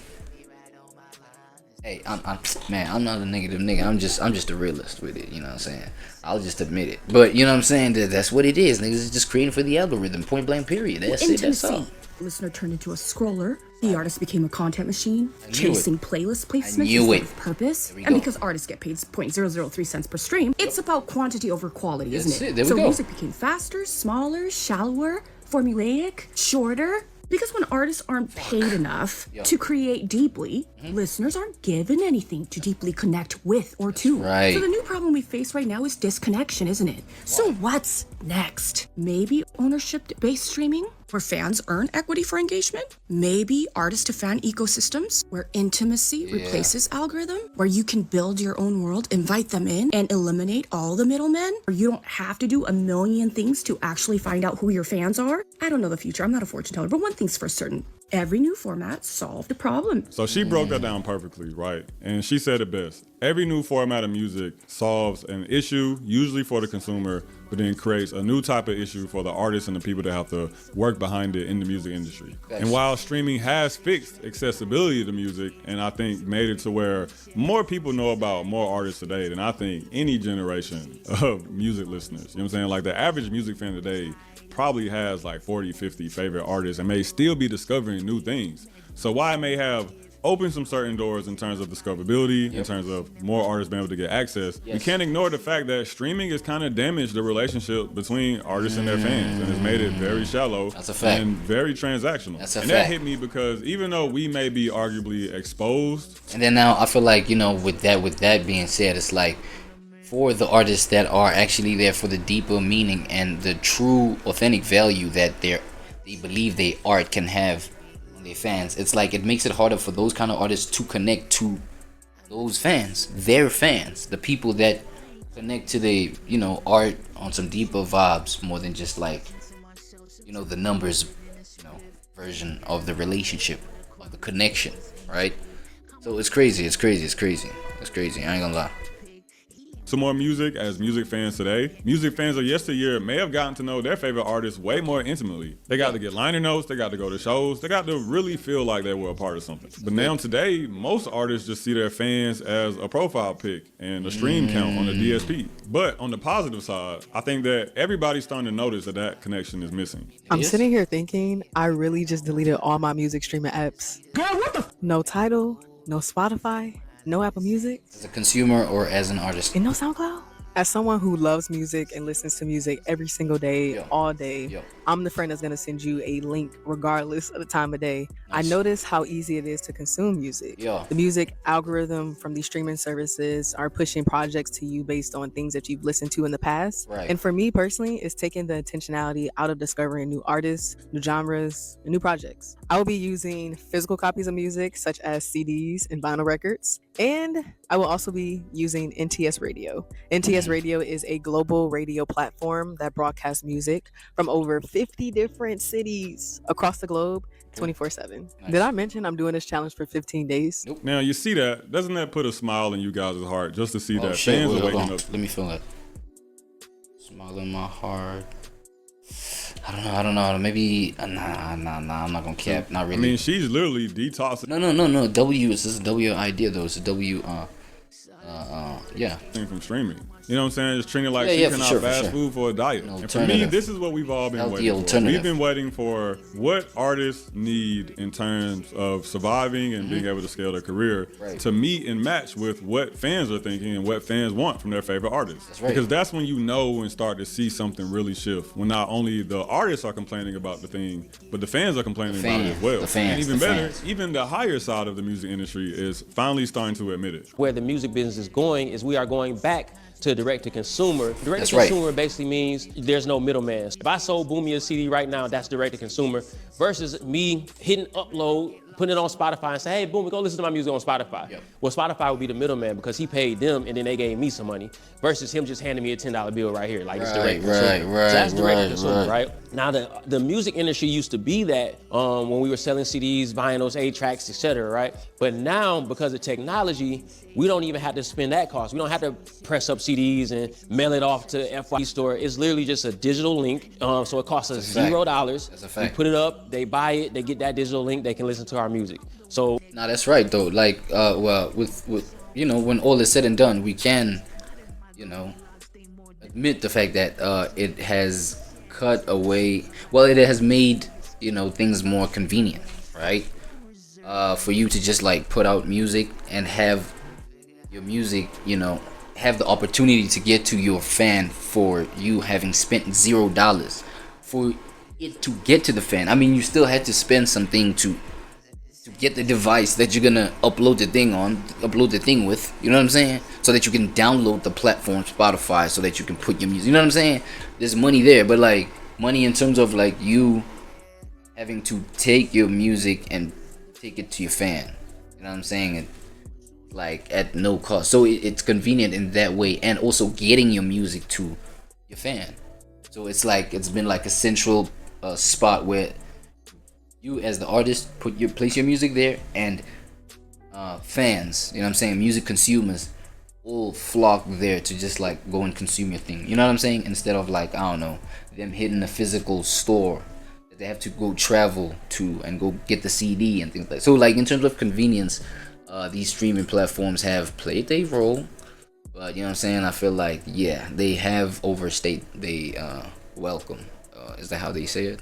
Hey, I'm not a negative nigga. I'm just a realist with it. You know what I'm saying? I'll just admit it. But you know what I'm saying? That's what it is. Niggas is just creating for the algorithm. Point blank. Period. That's it. That's all. Listener turned into a scroller. The artist became a content machine, chasing playlist placements knew instead of purpose. And because artists get paid 0.003 cents per stream, it's about quantity over quality, isn't it? So music became faster, smaller, shallower, formulaic, shorter. Because when artists aren't paid enough to create deeply, listeners aren't given anything to deeply connect with or to. Right. So the new problem we face right now is disconnection, isn't it? So what's next? Maybe ownership-based streaming, where fans earn equity for engagement? Maybe artist-to-fan ecosystems, where intimacy replaces algorithm? Where you can build your own world, invite them in, and eliminate all the middlemen? Where you don't have to do a million things to actually find out who your fans are? I don't know the future, I'm not a fortune teller, but one thing's for certain. Every new format solved a problem. So she broke that down perfectly, right? And she said it best. Every new format of music solves an issue, usually for the consumer, but then creates a new type of issue for the artists and the people that have to work behind it in the music industry. And while streaming has fixed accessibility to music, and I think made it to where more people know about more artists today than I think any generation of music listeners. You know what I'm saying? Like the average music fan today probably has like 40, 50 favorite artists and may still be discovering new things. So while it may have opened some certain doors in terms of discoverability, in terms of more artists being able to get access, we can't ignore the fact that streaming has kind of damaged the relationship between artists and their fans, and has made it very shallow and very transactional. And that hit me because even though we may be arguably exposed, and then now I feel like, you know, with that being said, it's like, for the artists that are actually there for the deeper meaning and the true authentic value that they believe their art can have on their fans, it's like it makes it harder for those kind of artists to connect to those fans, their fans, the people that connect to the, you know, art on some deeper vibes more than just like, you know, the numbers, you know, version of the relationship, of the connection, right? So it's crazy. I ain't gonna lie. some more music as music fans today. Music fans of yesteryear may have gotten to know their favorite artists way more intimately. They got to get liner notes, they got to go to shows, they got to really feel like they were a part of something. But now today, most artists just see their fans as a profile pic and a stream count on the DSP. But on the positive side, I think that everybody's starting to notice that that connection is missing. I'm sitting here thinking I really just deleted all my music streaming apps. Girl, what the? No Tidal, no Spotify, no Apple Music. As a consumer or as an artist? And no SoundCloud? As someone who loves music and listens to music every single day, all day, I'm the friend that's going to send you a link regardless of the time of day. I notice how easy it is to consume music. The music algorithm from these streaming services are pushing projects to you based on things that you've listened to in the past. And for me personally, it's taking the intentionality out of discovering new artists, new genres, and new projects. I will be using physical copies of music such as CDs and vinyl records. And I will also be using NTS Radio. NTS Radio is a global radio platform that broadcasts music from over 50 different cities across the globe 24/7. Did I mention I'm doing this challenge for 15 days? Now you see that, doesn't that put a smile in you guys' heart just to see that fans are waking up? Let me feel that. Smile in my heart. I don't know. Maybe nah. I'm not gonna cap. Not really. I mean, she's literally detoxing. No. This is a W idea though. It's a W. Thing from streaming. You know what I'm saying? Just treating it like she cannot fast food for a diet. And for me, this is what we've all been waiting for. We've been waiting for what artists need in terms of surviving and being able to scale their career to meet and match with what fans are thinking and what fans want from their favorite artists. Because that's when you know and start to see something really shift. When not only the artists are complaining about the thing, but the fans are complaining about it as well. And even better, even the higher side of the music industry is finally starting to admit it. Where the music business is going is we are going back to direct-to-consumer. Direct-to-consumer basically means there's no middleman. If I sold Boomy a CD right now, that's direct-to-consumer versus me hitting upload putting it on Spotify and say, hey, boom, go listen to my music on Spotify. Well, Spotify would be the middleman because he paid them and then they gave me some money versus him just handing me a $10 bill right here. Like it's direct consumer. So that's direct consumer, right? Now the music industry used to be that when we were selling CDs, vinyls, 8-tracks, etc., right? But now because of technology, we don't even have to spend that cost. We don't have to press up CDs and mail it off to FY store. It's literally just a digital link. So it costs us $0. That's a fact. We put it up, they buy it, they get that digital link, they can listen to our music. So now that's right though. Like well, with you know, when all is said and done, we can, you know, admit the fact that it has cut away. Well, it has made, you know, things more convenient, right? For you to just like put out music and have your music, you know, have the opportunity to get to your fan for you having spent $0 for it to get to the fan. I mean, you still had to spend something to get the device that you're gonna upload the thing with, you know what I'm saying? So that you can download the platform Spotify so that you can put your music, you know what I'm saying? There's money there, but like money in terms of like you having to take your music and take it to your fan, you know what I'm saying? And like at no cost. So it's convenient in that way, and also getting your music to your fan. So it's like it's been like a central spot where you as the artist place your music there, and fans, you know what I'm saying, music consumers will flock there to just like go and consume your thing, you know what I'm saying, instead of like, I don't know, them hitting a physical store that they have to go travel to and go get the CD and things like that. So like in terms of convenience, these streaming platforms have played their role, but you know what I'm saying, I feel like, yeah, they have overstayed they welcome. Is that how they say it?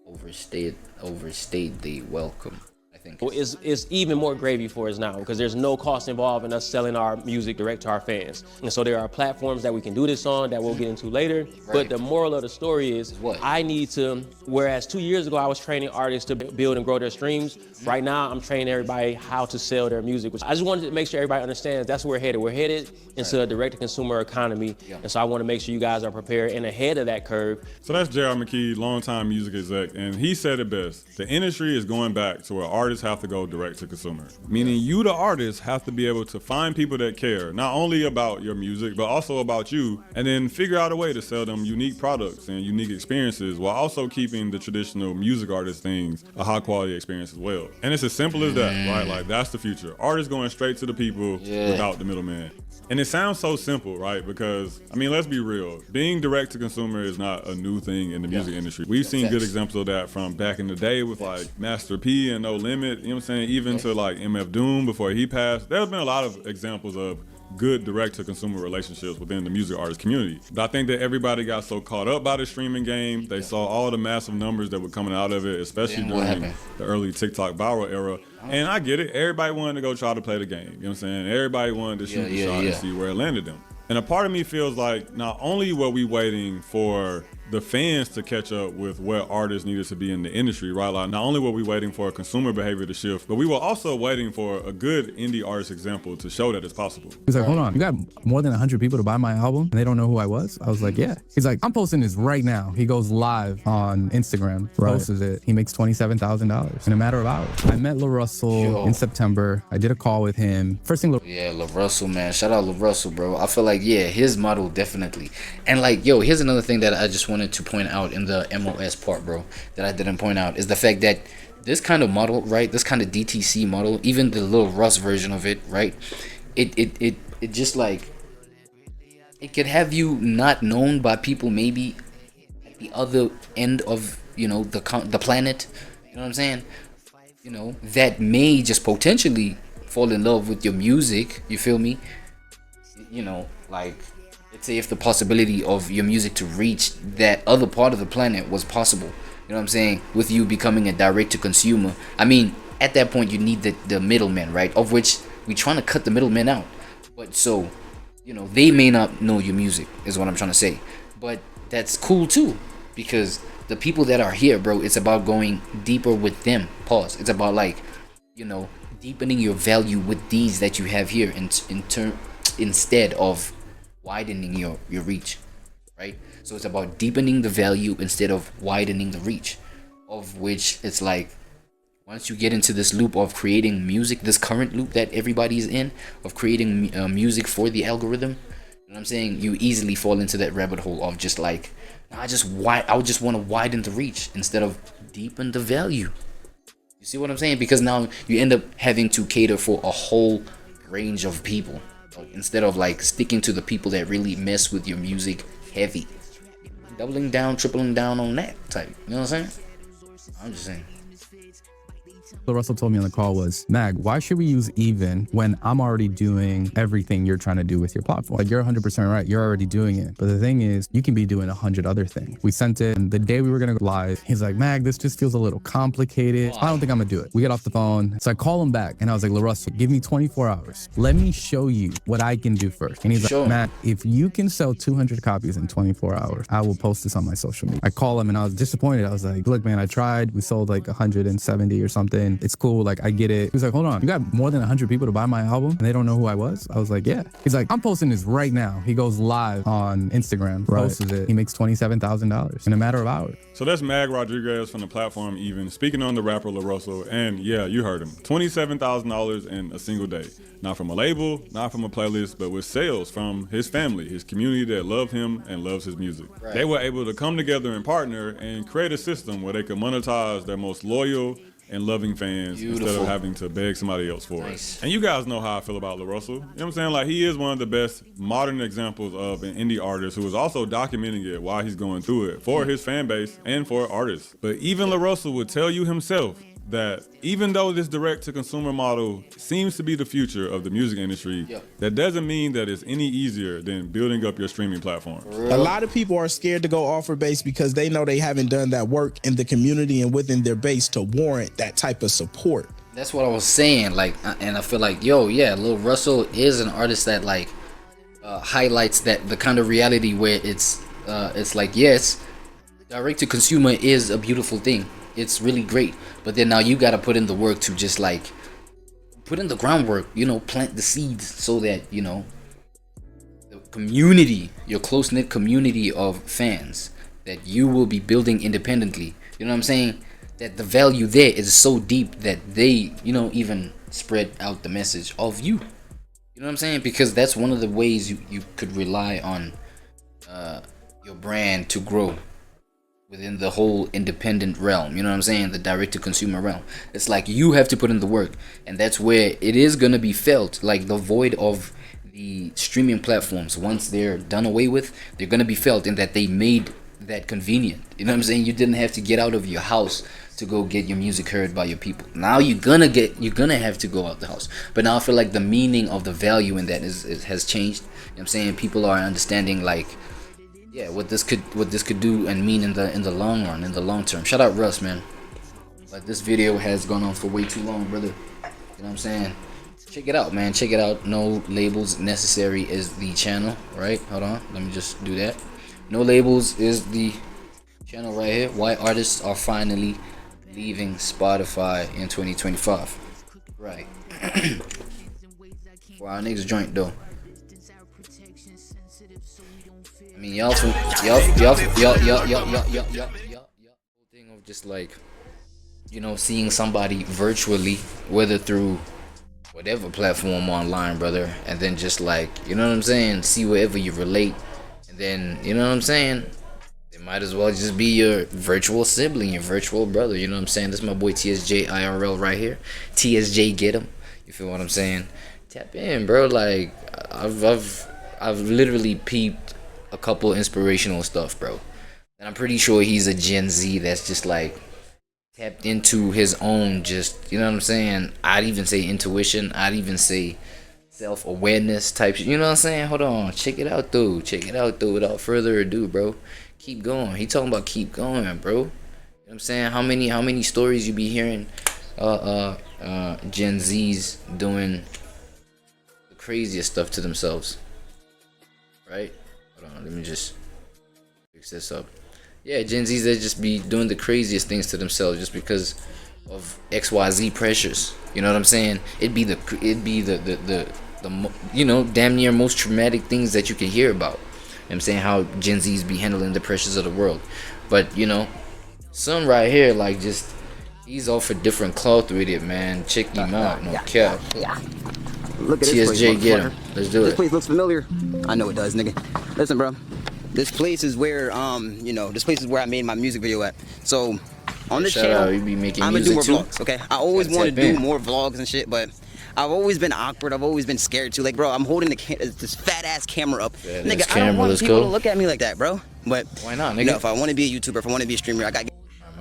Overstayed they welcome, I think. Well, it's even more gravy for us now because there's no cost involved in us selling our music direct to our fans. And so there are platforms that we can do this on that we'll get into later. Right. But the moral of the story is what? I need to, whereas 2 years ago I was training artists to build and grow their streams, right now I'm training everybody how to sell their music. Which I just wanted to make sure everybody understands that's where we're headed. We're headed into a direct-to-consumer economy. And so I want to make sure you guys are prepared and ahead of that curve. So that's J.R. McKee, longtime music exec, and he said it best. The industry is going back to where artists have to go direct to consumer. Meaning you, the artist, have to be able to find people that care, not only about your music, but also about you, and then figure out a way to sell them unique products and unique experiences while also keeping the traditional music artist things a high quality experience as well. And it's as simple as that, right? Like that's the future. Artists going straight to the people without the middleman. And it sounds so simple, right? Because, I mean, let's be real. Being direct to consumer is not a new thing in the music industry. We've seen good examples of that from back in the day with like Master P and No Limit, you know what I'm saying? Even to like MF Doom before he passed. There's been a lot of examples of good direct-to-consumer relationships within the music artist community. But I think that everybody got so caught up by the streaming game. They saw all the massive numbers that were coming out of it, especially during the early TikTok viral era. And I get it. Everybody wanted to go try to play the game. You know what I'm saying? Everybody wanted to shoot the shot and see where it landed them. And a part of me feels like not only were we waiting for the fans to catch up with where artists needed to be in the industry, right? Like not only were we waiting for consumer behavior to shift, but we were also waiting for a good indie artist example to show that it's possible. He's like, hold on, you got more than 100 people to buy my album and they don't know who I was? I was like, yeah. He's like, I'm posting this right now. He goes live on Instagram, posts it. He makes $27,000 in a matter of hours. I met LaRussell in September. I did a call with him. First thing, LaRussell, man. Shout out LaRussell, bro. I feel like, yeah, his model definitely. And like, yo, here's another thing that I just wanted to point out in the MOS part, bro, that I didn't point out, is the fact that this kind of model, right, this kind of DTC model, even the little Russ version of it, right, it just like, it could have you not known by people maybe at the other end of, you know, the planet, you know what I'm saying, you know, that may just potentially fall in love with your music, you feel me, you know, like, let's say if the possibility of your music to reach that other part of the planet was possible, you know what I'm saying, with you becoming a direct to consumer. I mean, at that point you need the middleman, right, of which we're trying to cut the middleman out. But so, you know, they may not know your music is what I'm trying to say, but that's cool too, because the people that are here, bro, it's about going deeper with them. Pause. It's about like, you know, deepening your value with these that you have here instead of widening your reach, right? So it's about deepening the value instead of widening the reach, of which it's like, once you get into this loop of creating music, this current loop that everybody's in, of creating music for the algorithm, you know what I'm saying, you easily fall into that rabbit hole of just like, I just want to widen the reach instead of deepen the value. You see what I'm saying? Because now you end up having to cater for a whole range of people, instead of like sticking to the people that really mess with your music heavy, doubling down, tripling down on that type. You know what I'm saying? I'm just saying. What Russell told me on the call was, Mag, why should we use even when I'm already doing everything you're trying to do with your platform? Like, you're 100% right. You're already doing it. But the thing is, you can be doing 100 other things. We sent it, and the day we were going to go live, he's like, Mag, this just feels a little complicated. I don't think I'm going to do it. We get off the phone. So I call him back, and I was like, Russell, give me 24 hours. Let me show you what I can do first. And he's like, Mag, if you can sell 200 copies in 24 hours, I will post this on my social media. I call him, and I was disappointed. I was like, look, man, I tried. We sold like 170 or something. It's cool. Like, I get it. He's like, hold on, you got more than 100 people to buy my album and they don't know who I was? I was like, yeah. He's like, I'm posting this right now. He goes live on Instagram, posts it. He makes $27,000 in a matter of hours. So that's Mag Rodriguez from the platform Even, speaking on the rapper La Russell. And yeah, you heard him. $27,000 in a single day. Not from a label, not from a playlist, but with sales from his family, his community that love him and loves his music. Right. They were able to come together and partner and create a system where they could monetize their most loyal and loving fans instead of having to beg somebody else for it. And you guys know how I feel about La Russell. You know what I'm saying? Like, he is one of the best modern examples of an indie artist who is also documenting it while he's going through it for his fan base and for artists. But even La Russell would tell you himself that even though this direct-to-consumer model seems to be the future of the music industry, that doesn't mean that it's any easier than building up your streaming platform. A lot of people are scared to go offer-based because they know they haven't done that work in the community and within their base to warrant that type of support. That's what I was saying. Like, and I feel like, Lil Russell is an artist that like highlights that the kind of reality where it's like, yes, direct-to-consumer is a beautiful thing. It's really great, but then now you got to put in the work to just like put in the groundwork, plant the seeds so that, the community, your close-knit community of fans that you will be building independently, you know what I'm saying, that the value there is so deep that they, even spread out the message of you. You know what I'm saying? Because that's one of the ways you could rely on your brand to grow within the whole independent realm. You know what I'm saying? The direct-to-consumer realm. It's like you have to put in the work, and that's where it is going to be felt. Like the void of the streaming platforms, once they're done away with, they're going to be felt in that they made that convenient. You know what I'm saying? You didn't have to get out of your house to go get your music heard by your people. Now you're gonna have to go out the house. But now I feel like the meaning of the value in that has changed. You know what I'm saying? People are understanding like, yeah, what this could do and mean in the long run, in the long term. Shout out Russ, man. But this video has gone on for way too long, brother. You know what I'm saying? Check it out, man. Check it out. No Labels Necessary is the channel, right? Hold on, let me just do that. No Labels is the channel right here. Why artists are finally leaving Spotify in 2025. Right. For our niggas joint though. I mean, y'all thing of just like, seeing somebody virtually, whether through whatever platform online, brother, and then just like, you know what I'm saying, see wherever you relate, and then, you know what I'm saying, it might as well just be your virtual sibling, your virtual brother. You know what I'm saying? This is my boy TSJ IRL right here. TSJ get him. You feel what I'm saying? Tap in, bro. Like, I've literally peeped a couple inspirational stuff, bro, and I'm pretty sure he's a Gen Z that's just like tapped into his own, just, you know what I'm saying, I'd even say intuition, I'd even say self-awareness type shit. You know what I'm saying? Hold on, check it out though, without further ado, bro. Keep going. He talking about keep going, bro. You know what I'm saying? How many stories you be hearing Gen Z's doing the craziest stuff to themselves, right? Hold on, let me just fix this up. Yeah, Gen Zs, they just be doing the craziest things to themselves just because of XYZ pressures. You know what I'm saying? It'd be the damn near most traumatic things that you can hear about. You know what I'm saying, how Gen Zs be handling the pressures of the world. But, some right here, like, just He's off a different cloth with it, man. Check him out, no cap. Look at this place, TSJ, get him. motherfucker. Let's do This it. place looks familiar. I know it does, nigga. Listen, bro. This place is where, you know, this place is where I made my music video at. So, on this Shout channel, out, you be making I'm gonna do more music too? vlogs, okay? I always Gotta want to tap do in. more vlogs and shit, but I've always been awkward. I've always been scared to. Like, bro, I'm holding this fat ass camera up. Fat-ass Nigga, I camera, don't want let's people go. to look at me like that, bro. But Why not, nigga? you know, if I want to be a YouTuber, if I want to be a streamer, I gotta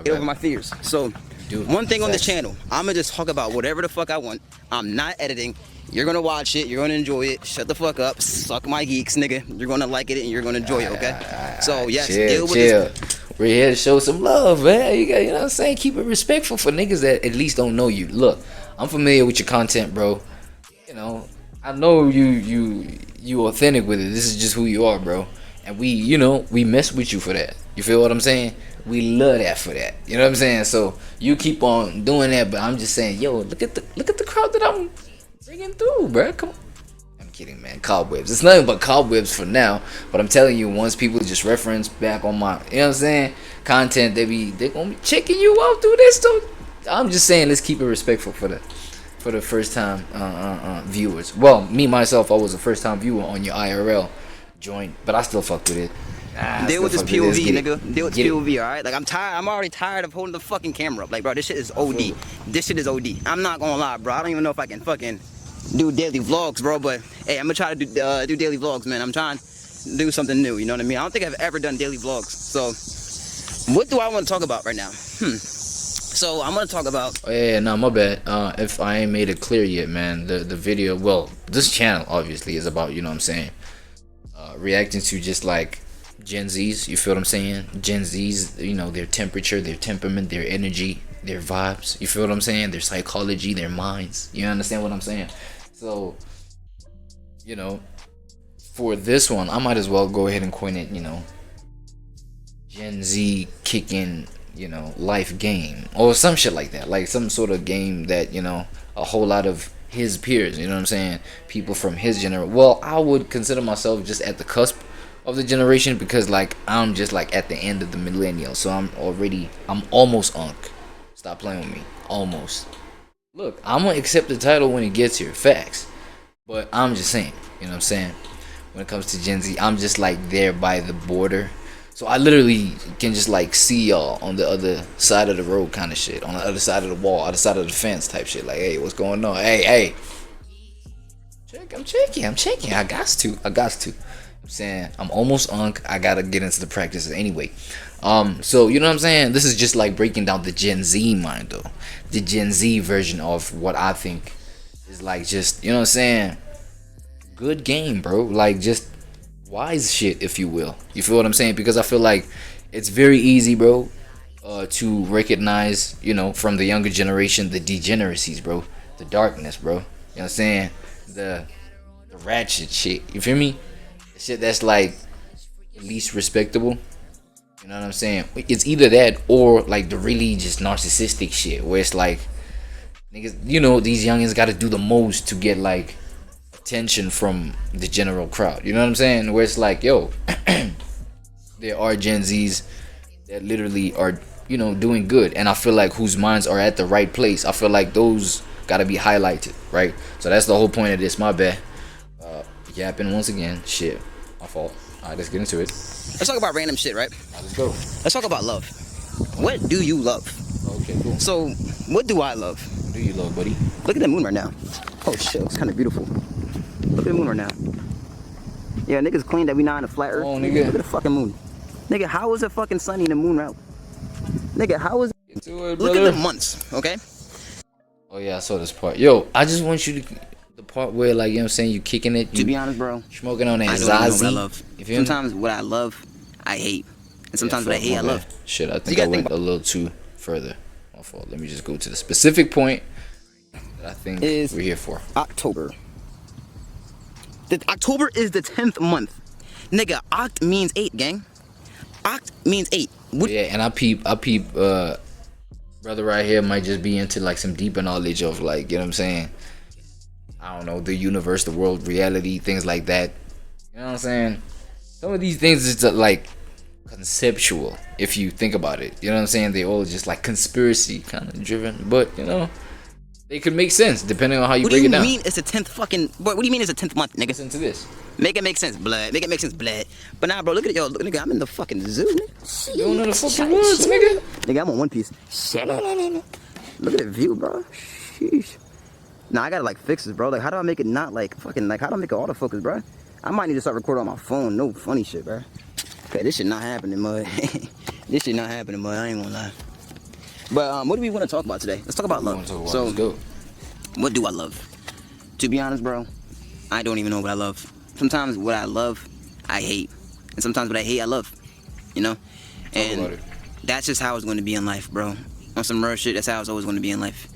get over my fears. So, one thing on this channel, I'm gonna just talk about whatever the fuck I want. I'm not editing. You're gonna watch it. You're gonna enjoy it. Shut the fuck up. Suck my geeks, nigga. You're gonna like it and you're gonna enjoy it, okay? So yes, deal with this. We're here to show some love, man. You know what I'm saying? Keep it respectful for niggas that at least don't know you. Look, I'm familiar with your content, bro. You know, I know you authentic with it. This is just who you are, bro. And we mess with you for that. You feel what I'm saying? We love that for that. You know what I'm saying? So you keep on doing that, but I'm just saying, yo, look at the crowd that I'm bringing through, bro. Come on. I'm kidding, man. Cobwebs. It's nothing but cobwebs for now. But I'm telling you, once people just reference back on my, you know what I'm saying, content, they're gonna be checking you out through this. So I'm just saying, let's keep it respectful for the first time viewers. Well, me myself, I was a first time viewer on your IRL joint, but I still fuck with it. Deal with this POV, nigga. Deal with POV, alright? Like, I'm tired. I'm already tired of holding the fucking camera up. Like, bro, this shit is OD. This shit is OD. I'm not gonna lie, bro. I don't even know if I can fucking do daily vlogs, bro. But hey, I'm gonna try to do daily vlogs, man. I'm trying to do something new. You know what I mean? I don't think I've ever done daily vlogs. So, what do I want to talk about right now? So I'm gonna talk about. Oh yeah, no, my bad. If I ain't made it clear yet, man, the video, well, this channel obviously is about, you know what I'm saying, reacting to just like Gen Zs, you feel what I'm saying? Gen Zs, you know, their temperature, their temperament, their energy, their vibes, you feel what I'm saying? Their psychology, their minds. You understand what I'm saying? So, you know, for this one, I might as well go ahead and coin it, you know, Gen Z kicking, you know, life game or some shit like that. Like some sort of game that, you know, a whole lot of his peers, you know what I'm saying? People from his generation. Well, I would consider myself just at the cusp of the generation because like I'm just like at the end of the millennial, so I'm almost unk. Stop playing with me. Almost. Look, I'm gonna accept the title when it gets here, facts, but I'm just saying, you know what I'm saying, when it comes to Gen Z, I'm just like there by the border, so I literally can just like see y'all on the other side of the road kind of shit, on the other side of the wall, other side of the fence type shit, like, hey, what's going on? Hey, I'm checking. I got to. I'm saying I'm almost unk. I gotta get into the practices anyway. So you know what I'm saying? This is just like breaking down the Gen Z mind though. The Gen Z version of what I think is like just, you know what I'm saying, good game, bro. Like just wise shit, if you will. You feel what I'm saying? Because I feel like it's very easy, bro, to recognize, you know, from the younger generation, the degeneracies, bro. The darkness, bro. You know what I'm saying? The ratchet shit. You feel me? Shit that's like least respectable. You know what I'm saying? It's either that or like the really just narcissistic shit where it's like niggas, you know, these youngins gotta do the most to get like attention from the general crowd. You know what I'm saying? Where it's like, yo, there are Gen Zs that literally are, you know, doing good, and I feel like whose minds are at the right place. I feel like those gotta be highlighted, right? So that's the whole point of this. My bad. Yapping once again. Shit. My fault. Alright, let's get into it. Let's talk about random shit, right? Let's go. Let's talk about love. What do you love? Okay, cool. So, what do I love? What do you love, buddy? Look at the moon right now. Oh shit, it's kind of beautiful. Look at the moon right now. Yeah, niggas claim that we not in a flat earth. Oh, nigga. Look at the fucking moon. Nigga, how is it fucking sunny in the moon out? Nigga, how is it? Look at the months, okay? Oh yeah, I saw this part. Yo, I just want you to, the part where like, you know what I'm saying, you kicking it. To be honest, bro, smoking on that I don't even know what I Zazie. love. You feel me? Sometimes what I love, I hate. And sometimes what I hate, I love. Shit, I think I went a little too further. My fault. Let me just go to the specific point that I think we're here for. October. October is the 10th month. Nigga, Oct means 8, gang. Oct means 8. Yeah, and I peep, brother right here might just be into like some deeper knowledge of like, you know what I'm saying, I don't know, the universe, the world, reality, things like that. You know what I'm saying? Some of these things is like conceptual if you think about it. You know what I'm saying? They all just like conspiracy kind of driven, but you know, they could make sense depending on how you break it down. What do you mean it's a 10th fucking... What do you mean it's a 10th month, nigga? Listen to this. Make it make sense, blood. Make it make sense, blood. But nah, bro, look at it, yo. Look, nigga, I'm in the fucking zoo, nigga. You don't know the fucking words, nigga. Nigga, I'm on One Piece. Look at the view, bro. Sheesh. Nah, I gotta like fix this, bro. Like, how do I make it not like fucking... Like, how do I make it autofocus, bro? I might need to start recording on my phone. No funny shit, bro. Okay, this shit not happening, mud. This shit not happening, mud. I ain't gonna lie. But what do we want to talk about today? Let's talk about love. Let's go. What do I love? To be honest, bro, I don't even know what I love. Sometimes what I love, I hate. And sometimes what I hate, I love. You know? And that's just how it's going to be in life, bro. On some real shit, that's how it's always going to be in life.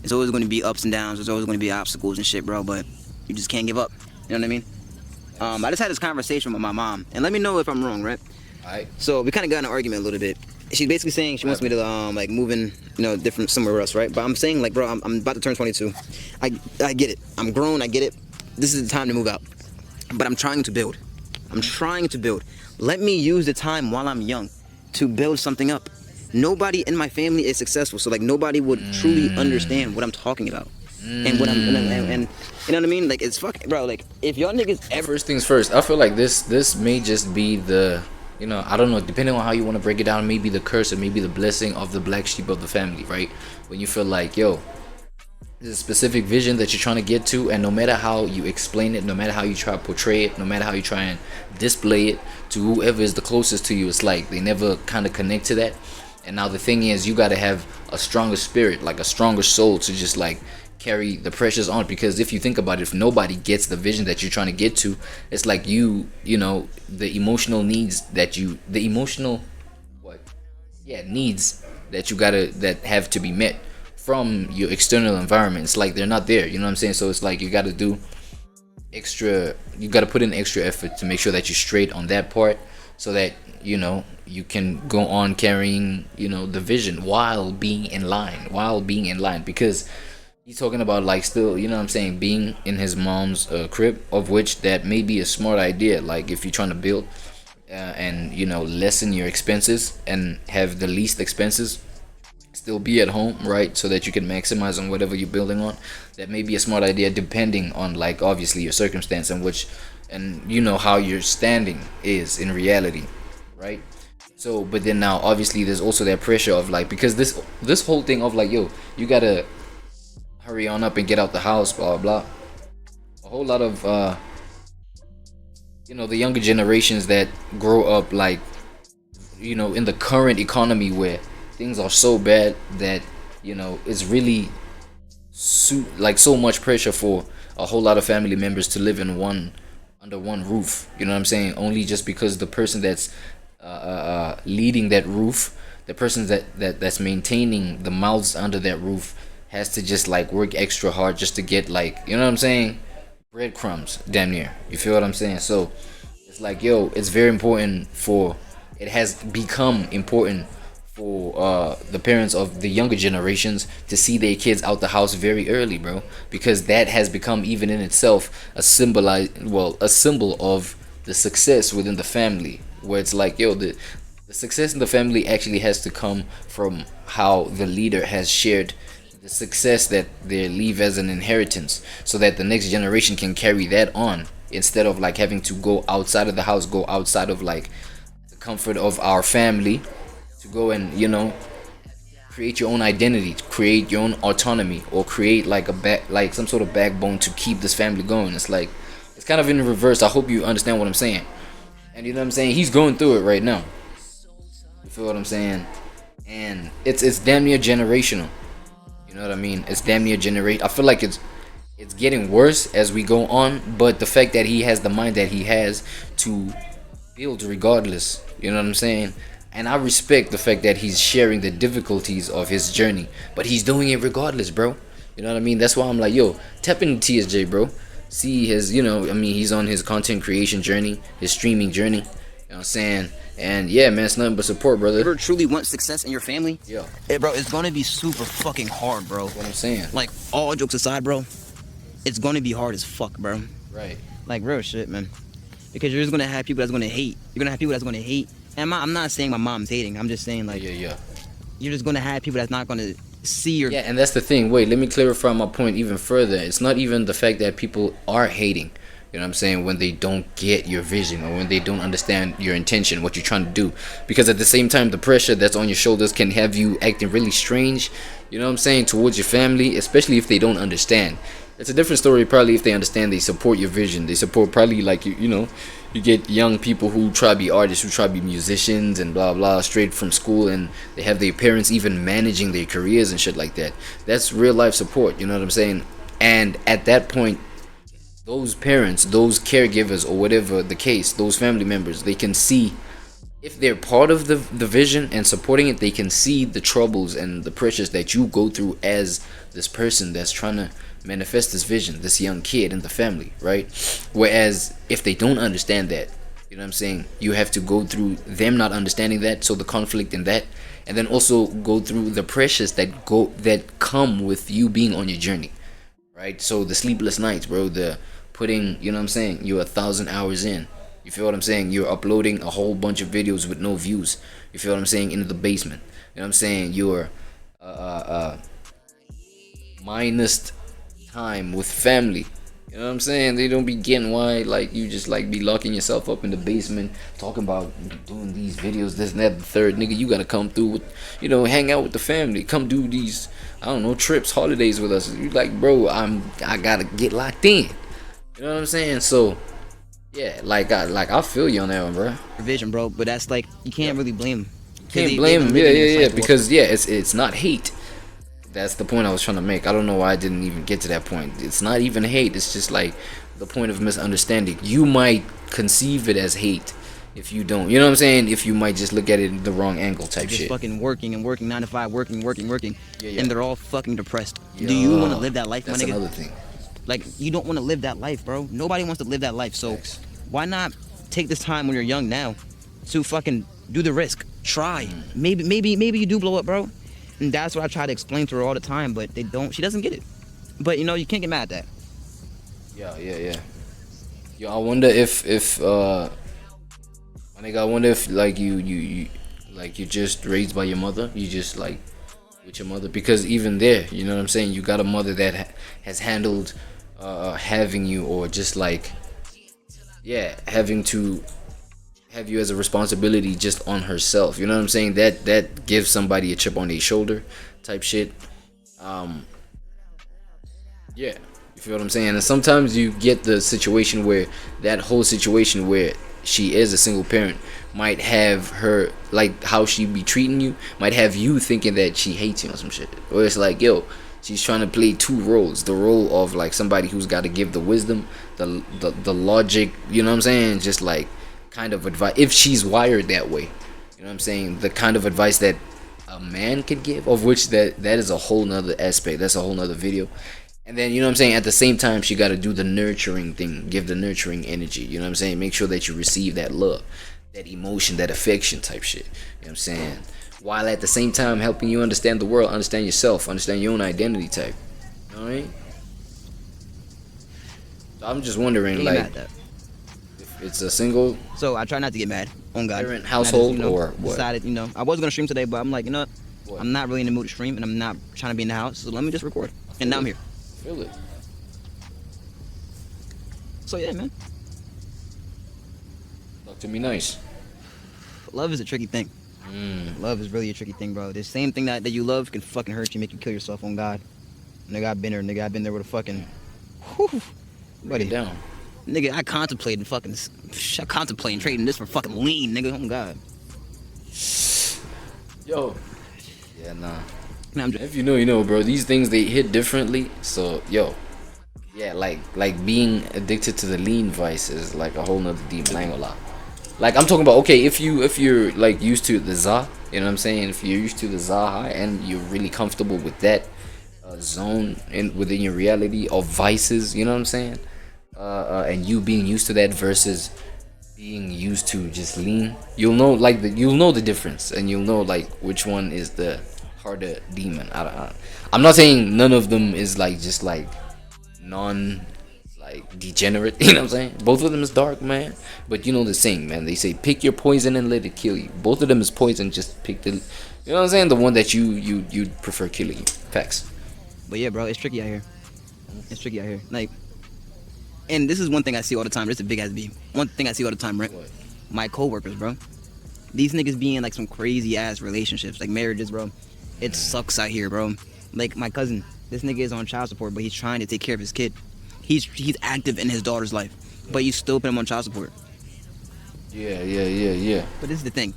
It's always going to be ups and downs. There's always going to be obstacles and shit, bro. But you just can't give up. You know what I mean? I just had this conversation with my mom. And let me know if I'm wrong, right? Alright. So we kind of got in an argument a little bit. She's basically saying she wants me to like move in, you know, different somewhere else, right? But I'm saying like, bro, I'm about to turn 22. I get it. I'm grown. I get it. This is the time to move out. But I'm trying to build. I'm trying to build. Let me use the time while I'm young to build something up. Nobody in my family is successful, so like nobody would truly understand what I'm talking about. And what and you know what I mean? Like it's fucking, bro. Like if y'all niggas ever... First things first, I feel like this may just be the... You know, I don't know, depending on how you want to break it down, maybe the curse or maybe the blessing of the black sheep of the family, right? When you feel like, yo, there's a specific vision that you're trying to get to, and no matter how you explain it, no matter how you try to portray it, no matter how you try and display it to whoever is the closest to you, it's like they never kind of connect to that. And now the thing is, you got to have a stronger spirit, like a stronger soul to just like carry the pressures on, because if you think about it, if nobody gets the vision that you're trying to get to, it's like you know, the emotional needs that you, needs that you gotta, that have to be met from your external environment, it's like they're not there, you know what I'm saying? So it's like you gotta do extra, you gotta put in extra effort to make sure that you're straight on that part, so that, you know, you can go on carrying, you know, the vision while being in line, because he's talking about like still, you know what I'm saying, being in his mom's crib, of which that may be a smart idea, like if you're trying to build and, you know, lessen your expenses and have the least expenses, still be at home, right, so that you can maximize on whatever you're building on. That may be a smart idea depending on like obviously your circumstance and which, and you know, how your standing is in reality, right? So but then now obviously there's also that pressure of like, because this whole thing of like, yo, you gotta hurry on up and get out the house, blah blah blah. A whole lot of you know, the younger generations that grow up like, you know, in the current economy where things are so bad that, you know, it's really so much pressure for a whole lot of family members to live in under one roof, you know what I'm saying? Only just because the person that's leading that roof, the person that's maintaining the mouths under that roof, has to just like work extra hard just to get like, you know what I'm saying, breadcrumbs, damn near. You feel what I'm saying? So it's like, yo, it's very important it has become important for the parents of the younger generations to see their kids out the house very early, bro, because that has become even in itself a symbol of the success within the family, where it's like, yo, the success in the family actually has to come from how the leader has shared the success that they leave as an inheritance, so that the next generation can carry that on, instead of like having to go outside of the house, go outside of like the comfort of our family, to go and, you know, create your own identity, create your own autonomy, or create like some sort of backbone to keep this family going. It's like, it's kind of in reverse. I hope you understand what I'm saying. And you know what I'm saying, he's going through it right now. You feel what I'm saying? And it's damn near generational. You know what I mean? It's damn near I feel like it's getting worse as we go on, but the fact that he has the mind that he has to build regardless, you know what I'm saying? And I respect the fact that he's sharing the difficulties of his journey, but he's doing it regardless, bro. You know what I mean? That's why I'm like, yo, tap into TSJ, bro. See his, you know, I mean, he's on his content creation journey, his streaming journey. You know what I'm saying? And yeah, man, it's nothing but support, brother. If you ever truly want success in your family, yeah, bro, it's gonna be super fucking hard, bro. That's what I'm saying. Like, all jokes aside, bro, it's gonna be hard as fuck, bro. Right. Like, real shit, man. Because you're just gonna have people that's gonna hate. You're gonna have people that's gonna hate And I'm not saying my mom's hating. I'm just saying like, yeah. You're just gonna have people that's not gonna see your. Yeah, and that's the thing. Wait, let me clarify my point even further. It's not even the fact that people are hating. You know what I'm saying? When they don't get your vision or when they don't understand your intention, what you're trying to do. Because at the same time, the pressure that's on your shoulders can have you acting really strange, you know what I'm saying, towards your family, especially if they don't understand. It's a different story probably if they understand, they support your vision. They support probably like, you know, you get young people who try to be artists, who try to be musicians and blah blah straight from school, and they have their parents even managing their careers and shit like that. That's real life support, you know what I'm saying? And at that point, those parents, those caregivers, or whatever the case, those family members, they can see, if they're part of the vision and supporting it, they can see the troubles and the pressures that you go through as this person that's trying to manifest this vision, this young kid in the family, right? Whereas if they don't understand that, you know what I'm saying, you have to go through them not understanding that, so the conflict in that, and then also go through the pressures that come with you being on your journey, right? So the sleepless nights, bro, the putting, you know what I'm saying, you're 1,000 hours in, you feel what I'm saying, you're uploading a whole bunch of videos with no views, you feel what I'm saying, into the basement, you know what I'm saying, you're minus time with family, you know what I'm saying, they don't be getting why, like, you just like be locking yourself up in the basement talking about doing these videos, this and that, the third. Nigga, you gotta come through with, you know, hang out with the family, come do these, I don't know, trips, holidays with us. You like, bro, I gotta get locked in. You know what I'm saying? So, yeah, I feel you on that one, bro. Vision, bro, but that's like, you can't really blame them. Can't blame them, yeah, because, yeah, it's not hate. That's the point I was trying to make. I don't know why I didn't even get to that point. It's not even hate, it's just like the point of misunderstanding. You might conceive it as hate if you don't. You know what I'm saying? If you might just look at it in the wrong angle type just shit. Fucking working and working, 9 to 5, working. Yeah. And they're all fucking depressed. Yeah. Do you want to live that life, That's my nigga? another thing. Like, you don't want to live that life, bro. Nobody wants to live that life. So why not take this time when you're young now to fucking do the risk? Try. Maybe you do blow up, bro. And that's what I try to explain to her all the time, but they don't. She doesn't get it. But you know, you can't get mad at that. Yeah. Yo, I wonder if my nigga, I wonder if like you like you're just raised by your mother. You just like with your mother, because even there, you know what I'm saying, you got a mother that has handled having you, or just like, yeah, having to have you as a responsibility just on herself. You know what I'm saying? That gives somebody a chip on their shoulder type shit. Yeah, you feel what I'm saying? And sometimes you get the situation where that whole situation where she is a single parent might have her, like how she be treating you, might have you thinking that she hates you or some shit. Or it's like, yo, she's trying to play two roles. The role of like somebody who's got to give the wisdom, the logic, you know what I'm saying? Just like kind of advice, if she's wired that way, you know what I'm saying, the kind of advice that a man could give, of which that is a whole nother aspect, that's a whole nother video. And then, you know what I'm saying, at the same time, she got to do the nurturing thing, give the nurturing energy, you know what I'm saying, make sure that you receive that love, that emotion, that affection type shit, you know what I'm saying, while at the same time helping you understand the world, understand yourself, understand your own identity type, you know what I mean? So I'm just wondering, like, if it's a single, so I try not to get mad on God, parent household, just, you know, or what? Decided, you know, I was gonna stream today, but I'm like, you know what? I'm not really in the mood to stream, and I'm not trying to be in the house, so let me just record. And now I'm here. Feel it. So yeah, man. Talk to me nice. Love is a tricky thing. Love is really a tricky thing, bro. The same thing that you love can fucking hurt you, make you kill yourself on God. Nigga, I've been there. Nigga, I've been there with a fucking, whew, buddy. Down. Nigga, I contemplating trading this for fucking lean, nigga. Oh God. Yo. Yeah, nah. If you know, you know, bro. These things, they hit differently. So, yo, yeah, like being addicted to the lean vice is like a whole nother demon. I ain't gonna lie. Like, I'm talking about, okay, if you're like used to the za, you know what I'm saying? If you're used to the za high and you're really comfortable with that zone within your reality of vices, you know what I'm saying? And you being used to that versus being used to just lean, you'll know, like, you'll know the difference, and you'll know like which one is the harder demon. I'm not saying none of them is like just like like degenerate. You know what I'm saying? Both of them is dark, man. But you know the saying, man. They say pick your poison and let it kill you. Both of them is poison. Just pick the, you know what I'm saying? The one that you prefer killing you. Facts. But yeah, bro, it's tricky out here. It's tricky out here. Like, and this is one thing I see all the time. This is a big ass beam. One thing I see all the time, right? What? My coworkers, bro. These niggas be in like some crazy ass relationships, like marriages, bro. It sucks out here, bro. Like my cousin, this nigga is on child support, but he's trying to take care of his kid. He's active in his daughter's life, but you still put him on child support. Yeah. But this is the thing.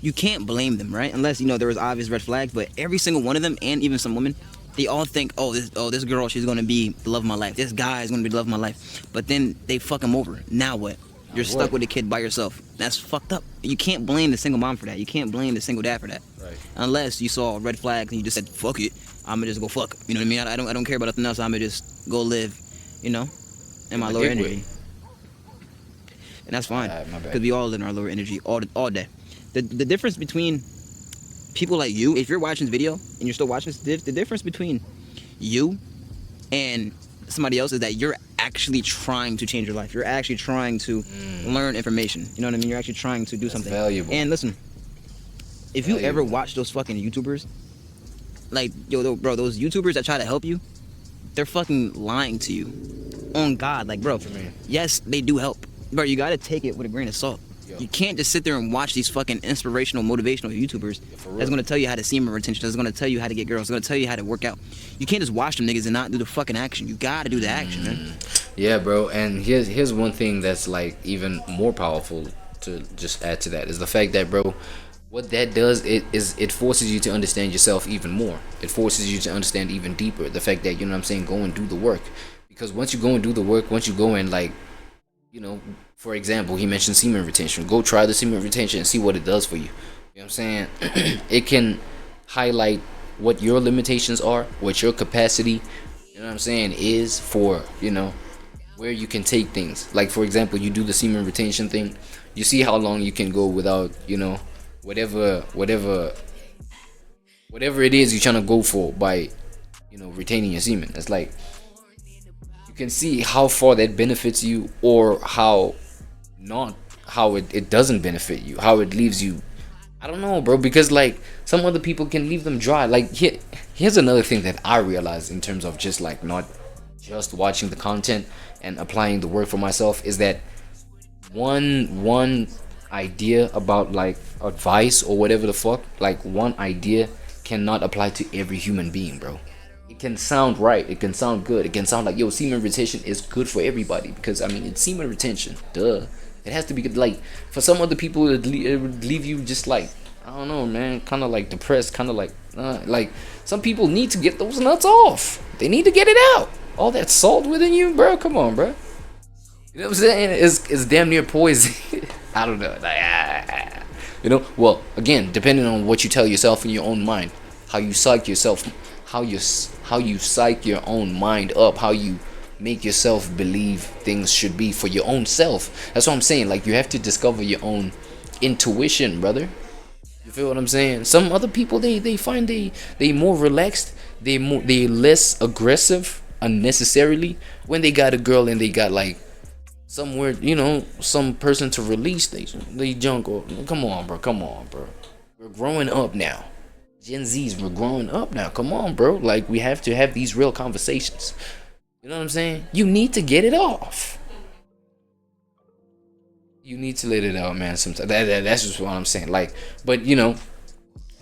You can't blame them, right? Unless, you know, there was obvious red flags, but every single one of them, and even some women, they all think, this girl, she's gonna be the love of my life. This guy is gonna be the love of my life. But then they fuck him over. Now what? You're stuck with a kid by yourself. That's fucked up. You can't blame the single mom for that. You can't blame the single dad for that. Right. Unless you saw red flags and you just said, fuck it, I'ma just go fuck. You know what I mean? I don't care about nothing else. I'ma just go live, you know, in my lower energy. And that's fine. Because we all live in our lower energy all day. The difference between people like you, if you're watching this video and you're still watching this, the difference between you and somebody else is that you're actually trying to change your life. You're actually trying to learn information. You know what I mean? You're actually trying to do something valuable. And listen, if you ever watch those fucking YouTubers, like, yo, bro, those YouTubers that try to help you, they're fucking lying to you. On God, like, bro, yes, they do help, but you gotta take it with a grain of salt. You can't just sit there and watch these fucking inspirational, motivational YouTubers that's gonna tell you how to semen retention, that's gonna tell you how to get girls, that's gonna tell you how to work out. You can't just watch them niggas and not do the fucking action. You gotta do the action, man. Yeah, bro. And here's one thing that's like even more powerful to just add to that is the fact that, bro, what that does it forces you to understand yourself even more. It forces you to understand even deeper. The fact that, you know what I'm saying, go and do the work. Because once you go and do the work, once you go and, like, you know, for example, he mentioned semen retention. Go try the semen retention and see what it does for you. You know what I'm saying? It can highlight what your limitations are, what your capacity, you know what I'm saying, is for, you know, where you can take things. Like, for example, you do the semen retention thing, you see how long you can go without, you know, whatever it is you're trying to go for by, you know, retaining your semen. It's like, you can see how far that benefits you, or how it doesn't benefit you, how it leaves you, I don't know, bro, because like some other people can leave them dry. Like, here's another thing that I realized in terms of just like not just watching the content and applying the work for myself, is that one idea about like advice or whatever the fuck, like one idea cannot apply to every human being, bro. It can sound right, it can sound good, it can sound like, yo, semen retention is good for everybody, because I mean, it's semen retention, duh. It has to be good. Like, for some other people, it would leave you just like, I don't know, man, kind of like depressed, kind of like some people need to get those nuts off. They need to get it out. All that salt within you, bro, come on, bro. You know what I'm saying? It's damn near poison. I don't know. Like, you know, well, again, depending on what you tell yourself in your own mind, how you psych yourself, how you psych your own mind up, how you make yourself believe things should be for your own self. That's what I'm saying. Like, you have to discover your own intuition, brother. You feel what I'm saying? Some other people, they find they more relaxed, they less aggressive unnecessarily when they got a girl and they got like somewhere, you know, some person to release they junk. Or come on, bro. We're growing up now. Gen Zs, we're growing up now. Come on, bro. Like, we have to have these real conversations. You know what I'm saying? You need to get it off. You need to let it out, man. Sometimes that's just what I'm saying. Like, but you know,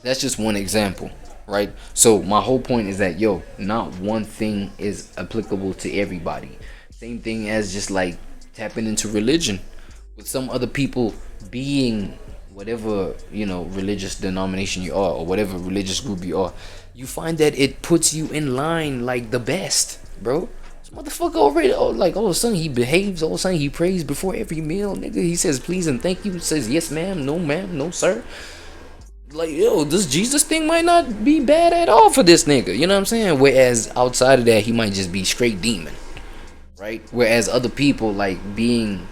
that's just one example, right? So my whole point is that, yo, not one thing is applicable to everybody. Same thing as just like tapping into religion, with some other people being whatever, you know, religious denomination you are, or whatever religious group you are. You find that it puts you in line like the best, bro. Motherfucker already, like, all of a sudden he behaves, all of a sudden he prays before every meal, nigga. He says please and thank you, he says yes ma'am, no sir. Like, yo, this Jesus thing might not be bad at all for this nigga, you know what I'm saying? Whereas outside of that, he might just be straight demon, right? Whereas other people, like, being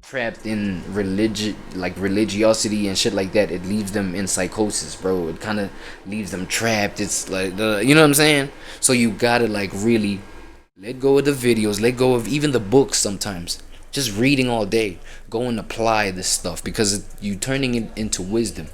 trapped in religiosity and shit like that, it leaves them in psychosis, bro. It kind of leaves them trapped. It's like, you know what I'm saying? So you gotta like really Let go of the videos. Let go of even the books sometimes. Just reading all day. Go and apply this stuff because you turning it into wisdom.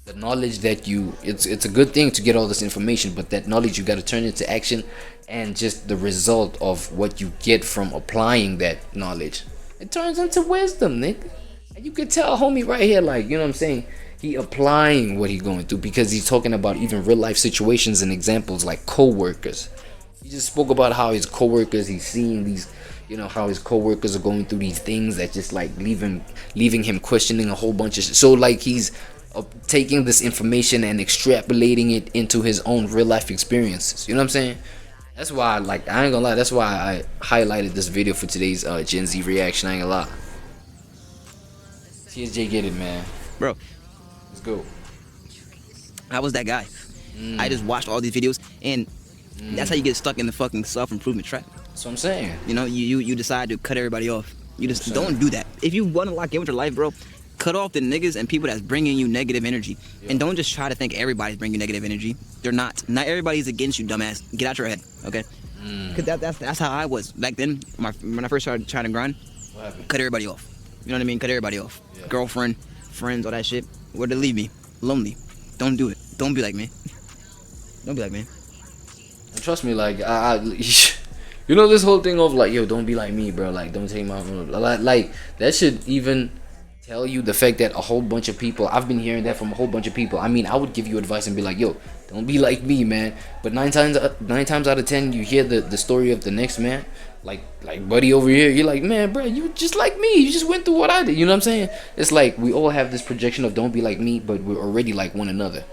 The knowledge that it's a good thing to get all this information, but that knowledge you got to turn into action, and just the result of what you get from applying that knowledge, it turns into wisdom, nigga. And you can tell homie right here, like, you know what I'm saying, he applying what he going through because he's talking about even real life situations and examples like co-workers. He just spoke about how his co-workers, he's seeing these, you know, how his co-workers are going through these things that just like leaving him questioning a whole bunch of shit. So like he's taking this information and extrapolating it into his own real life experiences. You know what I'm saying? That's why, like, I ain't gonna lie, that's why I highlighted this video for today's Gen Z reaction. I ain't gonna lie. TSJ, get it, man. Bro, let's go. I was that guy. I just watched all these videos, and that's how you get stuck in the fucking self-improvement trap. That's what I'm saying. You know, you decide to cut everybody off. You just don't do that. If you want to lock in with your life, bro, cut off the niggas and people that's bringing you negative energy. And don't just try to think everybody's bringing you negative energy. They're not. Not everybody's against you, dumbass. Get out your head, okay? Because that's how I was back then. When I first started trying to grind, cut everybody off. You know what I mean? Cut everybody off. Yeah. Girlfriend, friends, all that shit. Where'd they leave me? Lonely. Don't do it. Don't be like me. Don't be like me. And trust me, like, you know this whole thing of like, yo, don't be like me, bro. Like, don't take my like that should even tell you the fact that a whole bunch of people, I've been hearing that from a whole bunch of people. I mean, I would give you advice and be like, yo, don't be like me, man. But nine times out of 10, you hear the story of the next man, like buddy over here. You're like, man, bro, you just like me. You just went through what I did. You know what I'm saying? It's like we all have this projection of don't be like me, but we're already like one another.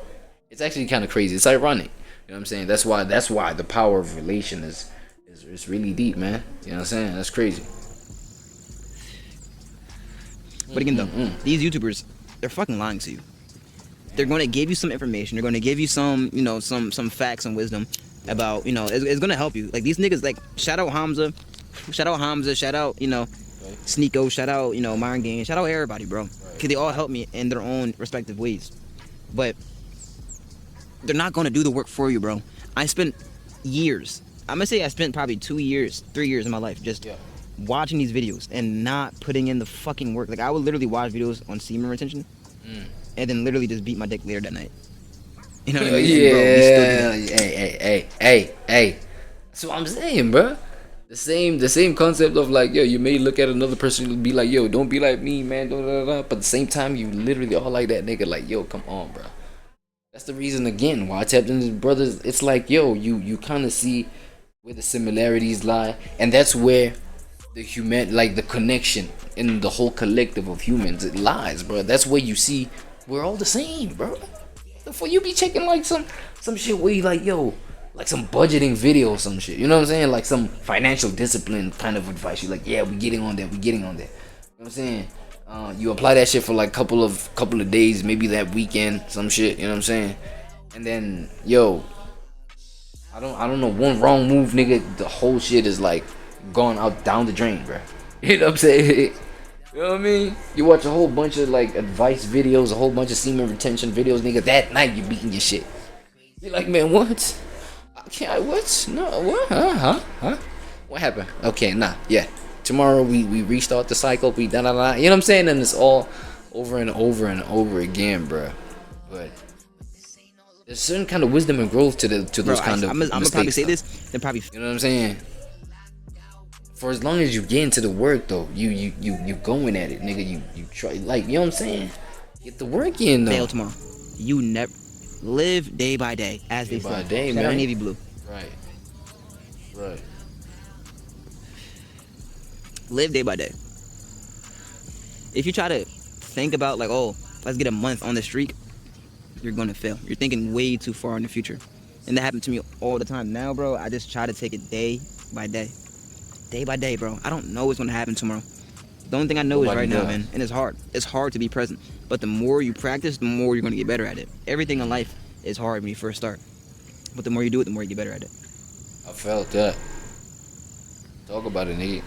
It's actually kind of crazy. It's ironic. You know what I'm saying? That's why the power of relation is really deep, man. You know what I'm saying? That's crazy. But again, though, these YouTubers, they're fucking lying to you. They're going to give you some information. They're going to give you some, you know, some facts and wisdom about, you know, it's going to help you. Like these niggas, like, shout out Hamza, shout out, you know, Sneeko, shout out, you know, Mind Game, shout out everybody, bro. Because they all help me in their own respective ways. But they're not going to do the work for you, bro. I spent years, I'm going to say I spent probably 2 years, 3 years of my life just watching these videos and not putting in the fucking work. Like, I would literally watch videos on semen retention and then literally just beat my dick later that night. You know what I mean? Yeah. Hey. That's what I'm saying, bro. The same concept of like, yo, you may look at another person and be like, yo, don't be like me, man. But at the same time, you literally all like that nigga. Like, yo, come on, bro. That's the reason again why I tapped into brothers. It's like, yo, you kind of see where the similarities lie, and that's where the connection in the whole collective of humans, it lies, bro. That's where you see we're all the same, bro. Before you be checking like some shit where you like, yo, like some budgeting video or some shit, you know what I'm saying? Like some financial discipline kind of advice. You like, yeah, we getting on that. You know what I'm saying? You apply that shit for like couple of days, maybe that weekend, some shit, you know what I'm saying? And then, yo, I don't know, one wrong move, nigga, the whole shit is like gone out down the drain, bro. You know what I'm saying? You know what I mean? You watch a whole bunch of like advice videos, a whole bunch of semen retention videos, nigga. That night you beating your shit. You're like, man, what? What? No, what? Huh? What happened? Okay, nah, yeah. Tomorrow we restart the cycle. You know what I'm saying? And it's all over and over and over again, bro. But there's certain kind of wisdom and growth to those kind of mistakes. I'm gonna probably say this. They're probably, you know what I'm saying? For as long as you get into the work, though, you going at it, nigga. You try, like, you know what I'm saying? Get the work in, though. Fail tomorrow. You never live day by day, as they say. Day by day, man. Shout out Navy Blue. Right. Live day by day. If you try to think about like, oh, let's get a month on the streak, you're gonna fail. You're thinking way too far in the future. And that happened to me all the time. Now, bro, I just try to take it day by day. Day by day, bro. I don't know what's gonna happen tomorrow. The only thing I know is right now, man. And it's hard. It's hard to be present. But the more you practice, the more you're gonna get better at it. Everything in life is hard when you first start. But the more you do it, the more you get better at it. I felt that. Talk about it, nigga.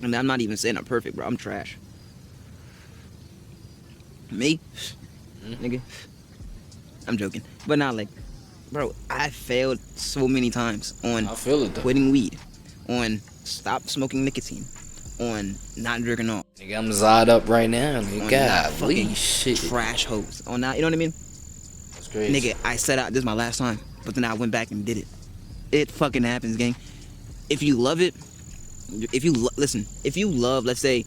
I mean, I'm not even saying I'm perfect, bro. I'm trash. Me? Nigga. I'm joking. But not like, bro, I failed so many times on quitting weed, on stop smoking nicotine, on not drinking off. Nigga, I'm zod up right now. Nigga, God, fucking shit. Trash hoes. On that, you know what I mean? That's crazy. Nigga, I said this is my last time, but then I went back and did it. It fucking happens, gang. If you love it, listen, if you love, let's say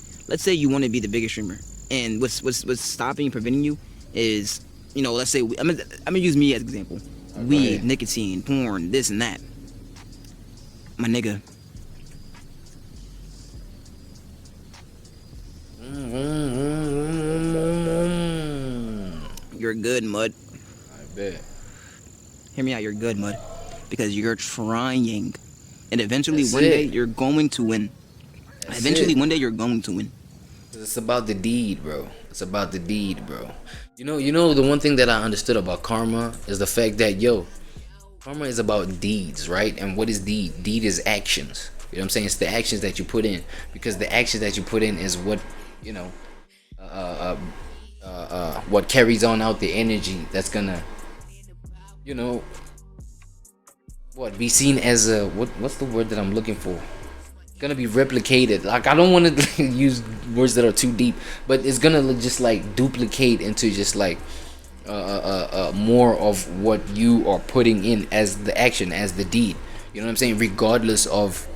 you want to be the biggest streamer, and what's stopping and preventing you is, you know, let's say I'm gonna use me as an example. Weed, nicotine, porn, this and that. My nigga. You're good, Mud. I bet. Hear me out, you're good, Mud. Because you're trying. And eventually one day you're going to win. One day you're going to win. It's about the deed, bro. It's about the deed, bro. You know the one thing that I understood about karma is the fact that, karma is about deeds, right? And what is deed? Deed is actions. You know what I'm saying? It's the actions that you put in. Because the actions that you put in is what, what carries on out the energy that's gonna, be seen as a, what's the word that I'm looking for? Gonna be replicated. Like, I don't want to use words that are too deep, but it's gonna just like duplicate into just like more of what you are putting in as the action, as the deed. You know what I'm saying? Regardless of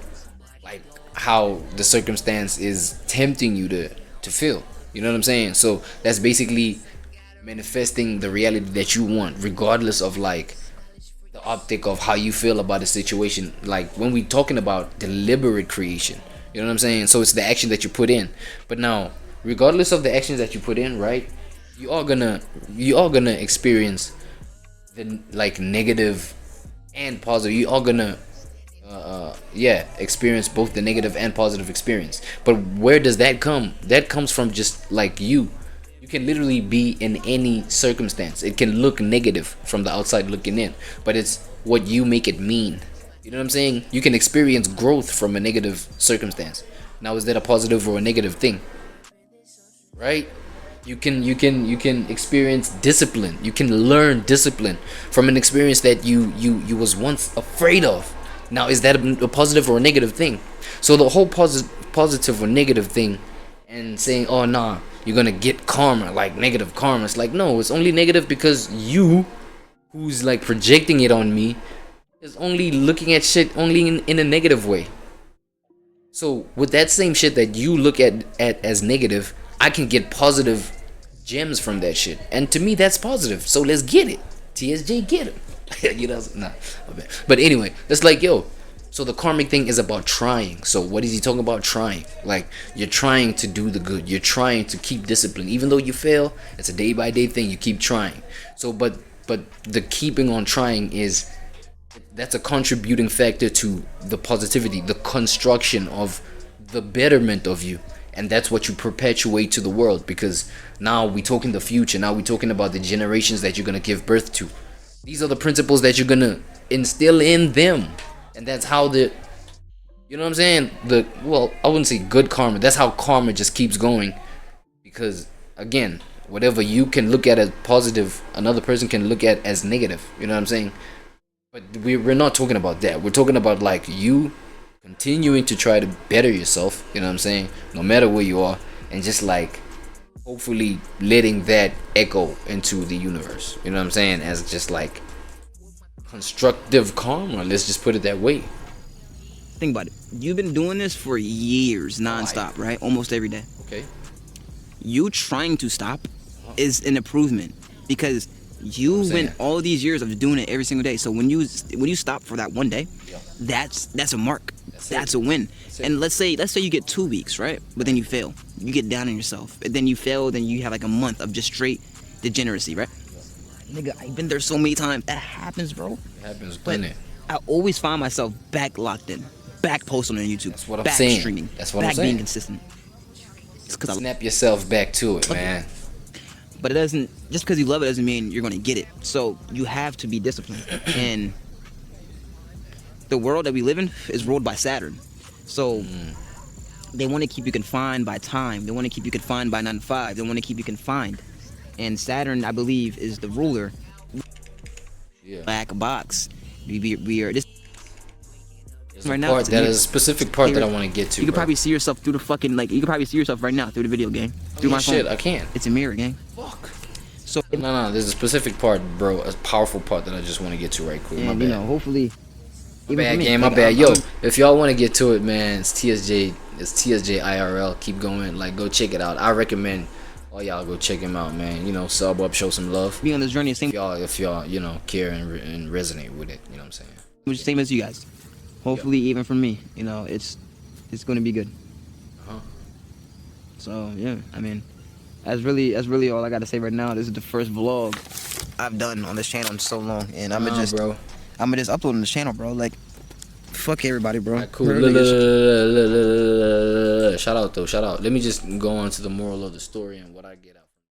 like how the circumstance is tempting you to feel. You know what I'm saying? So that's basically manifesting the reality that you want, regardless of like the optic of how you feel about a situation. Like when we talking about deliberate creation, you know what I'm saying? So it's the action that you put in. But now, regardless of the actions that you put in, right, you are gonna experience the like negative and positive. You are gonna experience both the negative and positive experience. But where does that come? That comes from just like you can literally be in any circumstance. It can look negative from the outside looking in, but it's what you make it mean. You know what I'm saying? You can experience growth from a negative circumstance. Now, is that a positive or a negative thing? Right? You can experience discipline. You can learn discipline from an experience that you was once afraid of. Now, is that a positive or a negative thing? So the whole positive or negative thing and saying, oh nah, you're gonna get karma, like negative karma. It's like, no, it's only negative because you, who's like projecting it on me, is only looking at shit only in a negative way. So with that same shit that you look at as negative, I can get positive gems from that shit. And to me, that's positive. So let's get it. TSJ, get him. You know, nah. But anyway, it's like, so the karmic thing is about trying. So what is he talking about? Trying. Like, you're trying to do the good. You're trying to keep discipline. Even though you fail, it's a day by day thing. You keep trying. So, but the keeping on trying that's a contributing factor to the positivity, the construction of the betterment of you. And that's what you perpetuate to the world, because now we talking the future. Now we talking about the generations that you're going to give birth to. These are the principles that you're going to instill in them. And that's how you know what I'm saying? I wouldn't say good karma. That's how karma just keeps going. Because, again, whatever you can look at as positive, another person can look at as negative. You know what I'm saying? But we're not talking about that. We're talking about, like, you continuing to try to better yourself. You know what I'm saying? No matter where you are. And just, like, hopefully letting that echo into the universe. You know what I'm saying? As just, like, constructive karma, let's just put it that way. Think about it. You've been doing this for years, non-stop, right? Almost every day. Okay. You trying to stop is an improvement, because you went all these years of doing it every single day. So when you stop for that one day, that's a mark. That's a win. And let's say you get 2 weeks, right? But then you fail. You get down on yourself. And then you fail. Then you have like a month of just straight degeneracy, right? Nigga, I've been there so many times. That happens, bro. It happens, but I always find myself back locked in, back posting on YouTube. That's what I'm back saying. Streaming, that's what back I'm saying. Being consistent. Snap yourself back to it, man. But it doesn't. Just because you love it doesn't mean you're gonna get it. So you have to be disciplined. And the world that we live in is ruled by Saturn. So they want to keep you confined by time. They want to keep you confined by 9 to 5. They want to keep you confined. And Saturn, I believe, is the ruler. Yeah. Black box. We are this. right now. That is a specific part that I want to get to. You could probably see yourself through the fucking you could probably see yourself right now through the video game. Through my phone. Shit, I can't. It's a mirror, gang. Fuck. So no, there's a specific part, bro, a powerful part that I just want to get to right quick. And, you know, hopefully. My bad, game. My bad. Yo, if y'all want to get to it, man, it's TSJ. It's TSJ IRL. Keep going. Like, go check it out. I recommend all y'all go check him out, man. You know, sub up, show some love. Be on this journey, same. If y'all, you know, care and resonate with it. You know what I'm saying? Which same as you guys. Hopefully, even for me, you know, it's gonna be good. So yeah, I mean, that's really all I gotta say right now. This is the first vlog I've done on this channel in so long, and I'ma just upload on this channel, bro. Like, fuck everybody, bro. Right, cool. Shout out though. Shout out. Let me just go on to the moral of the story and what I get out.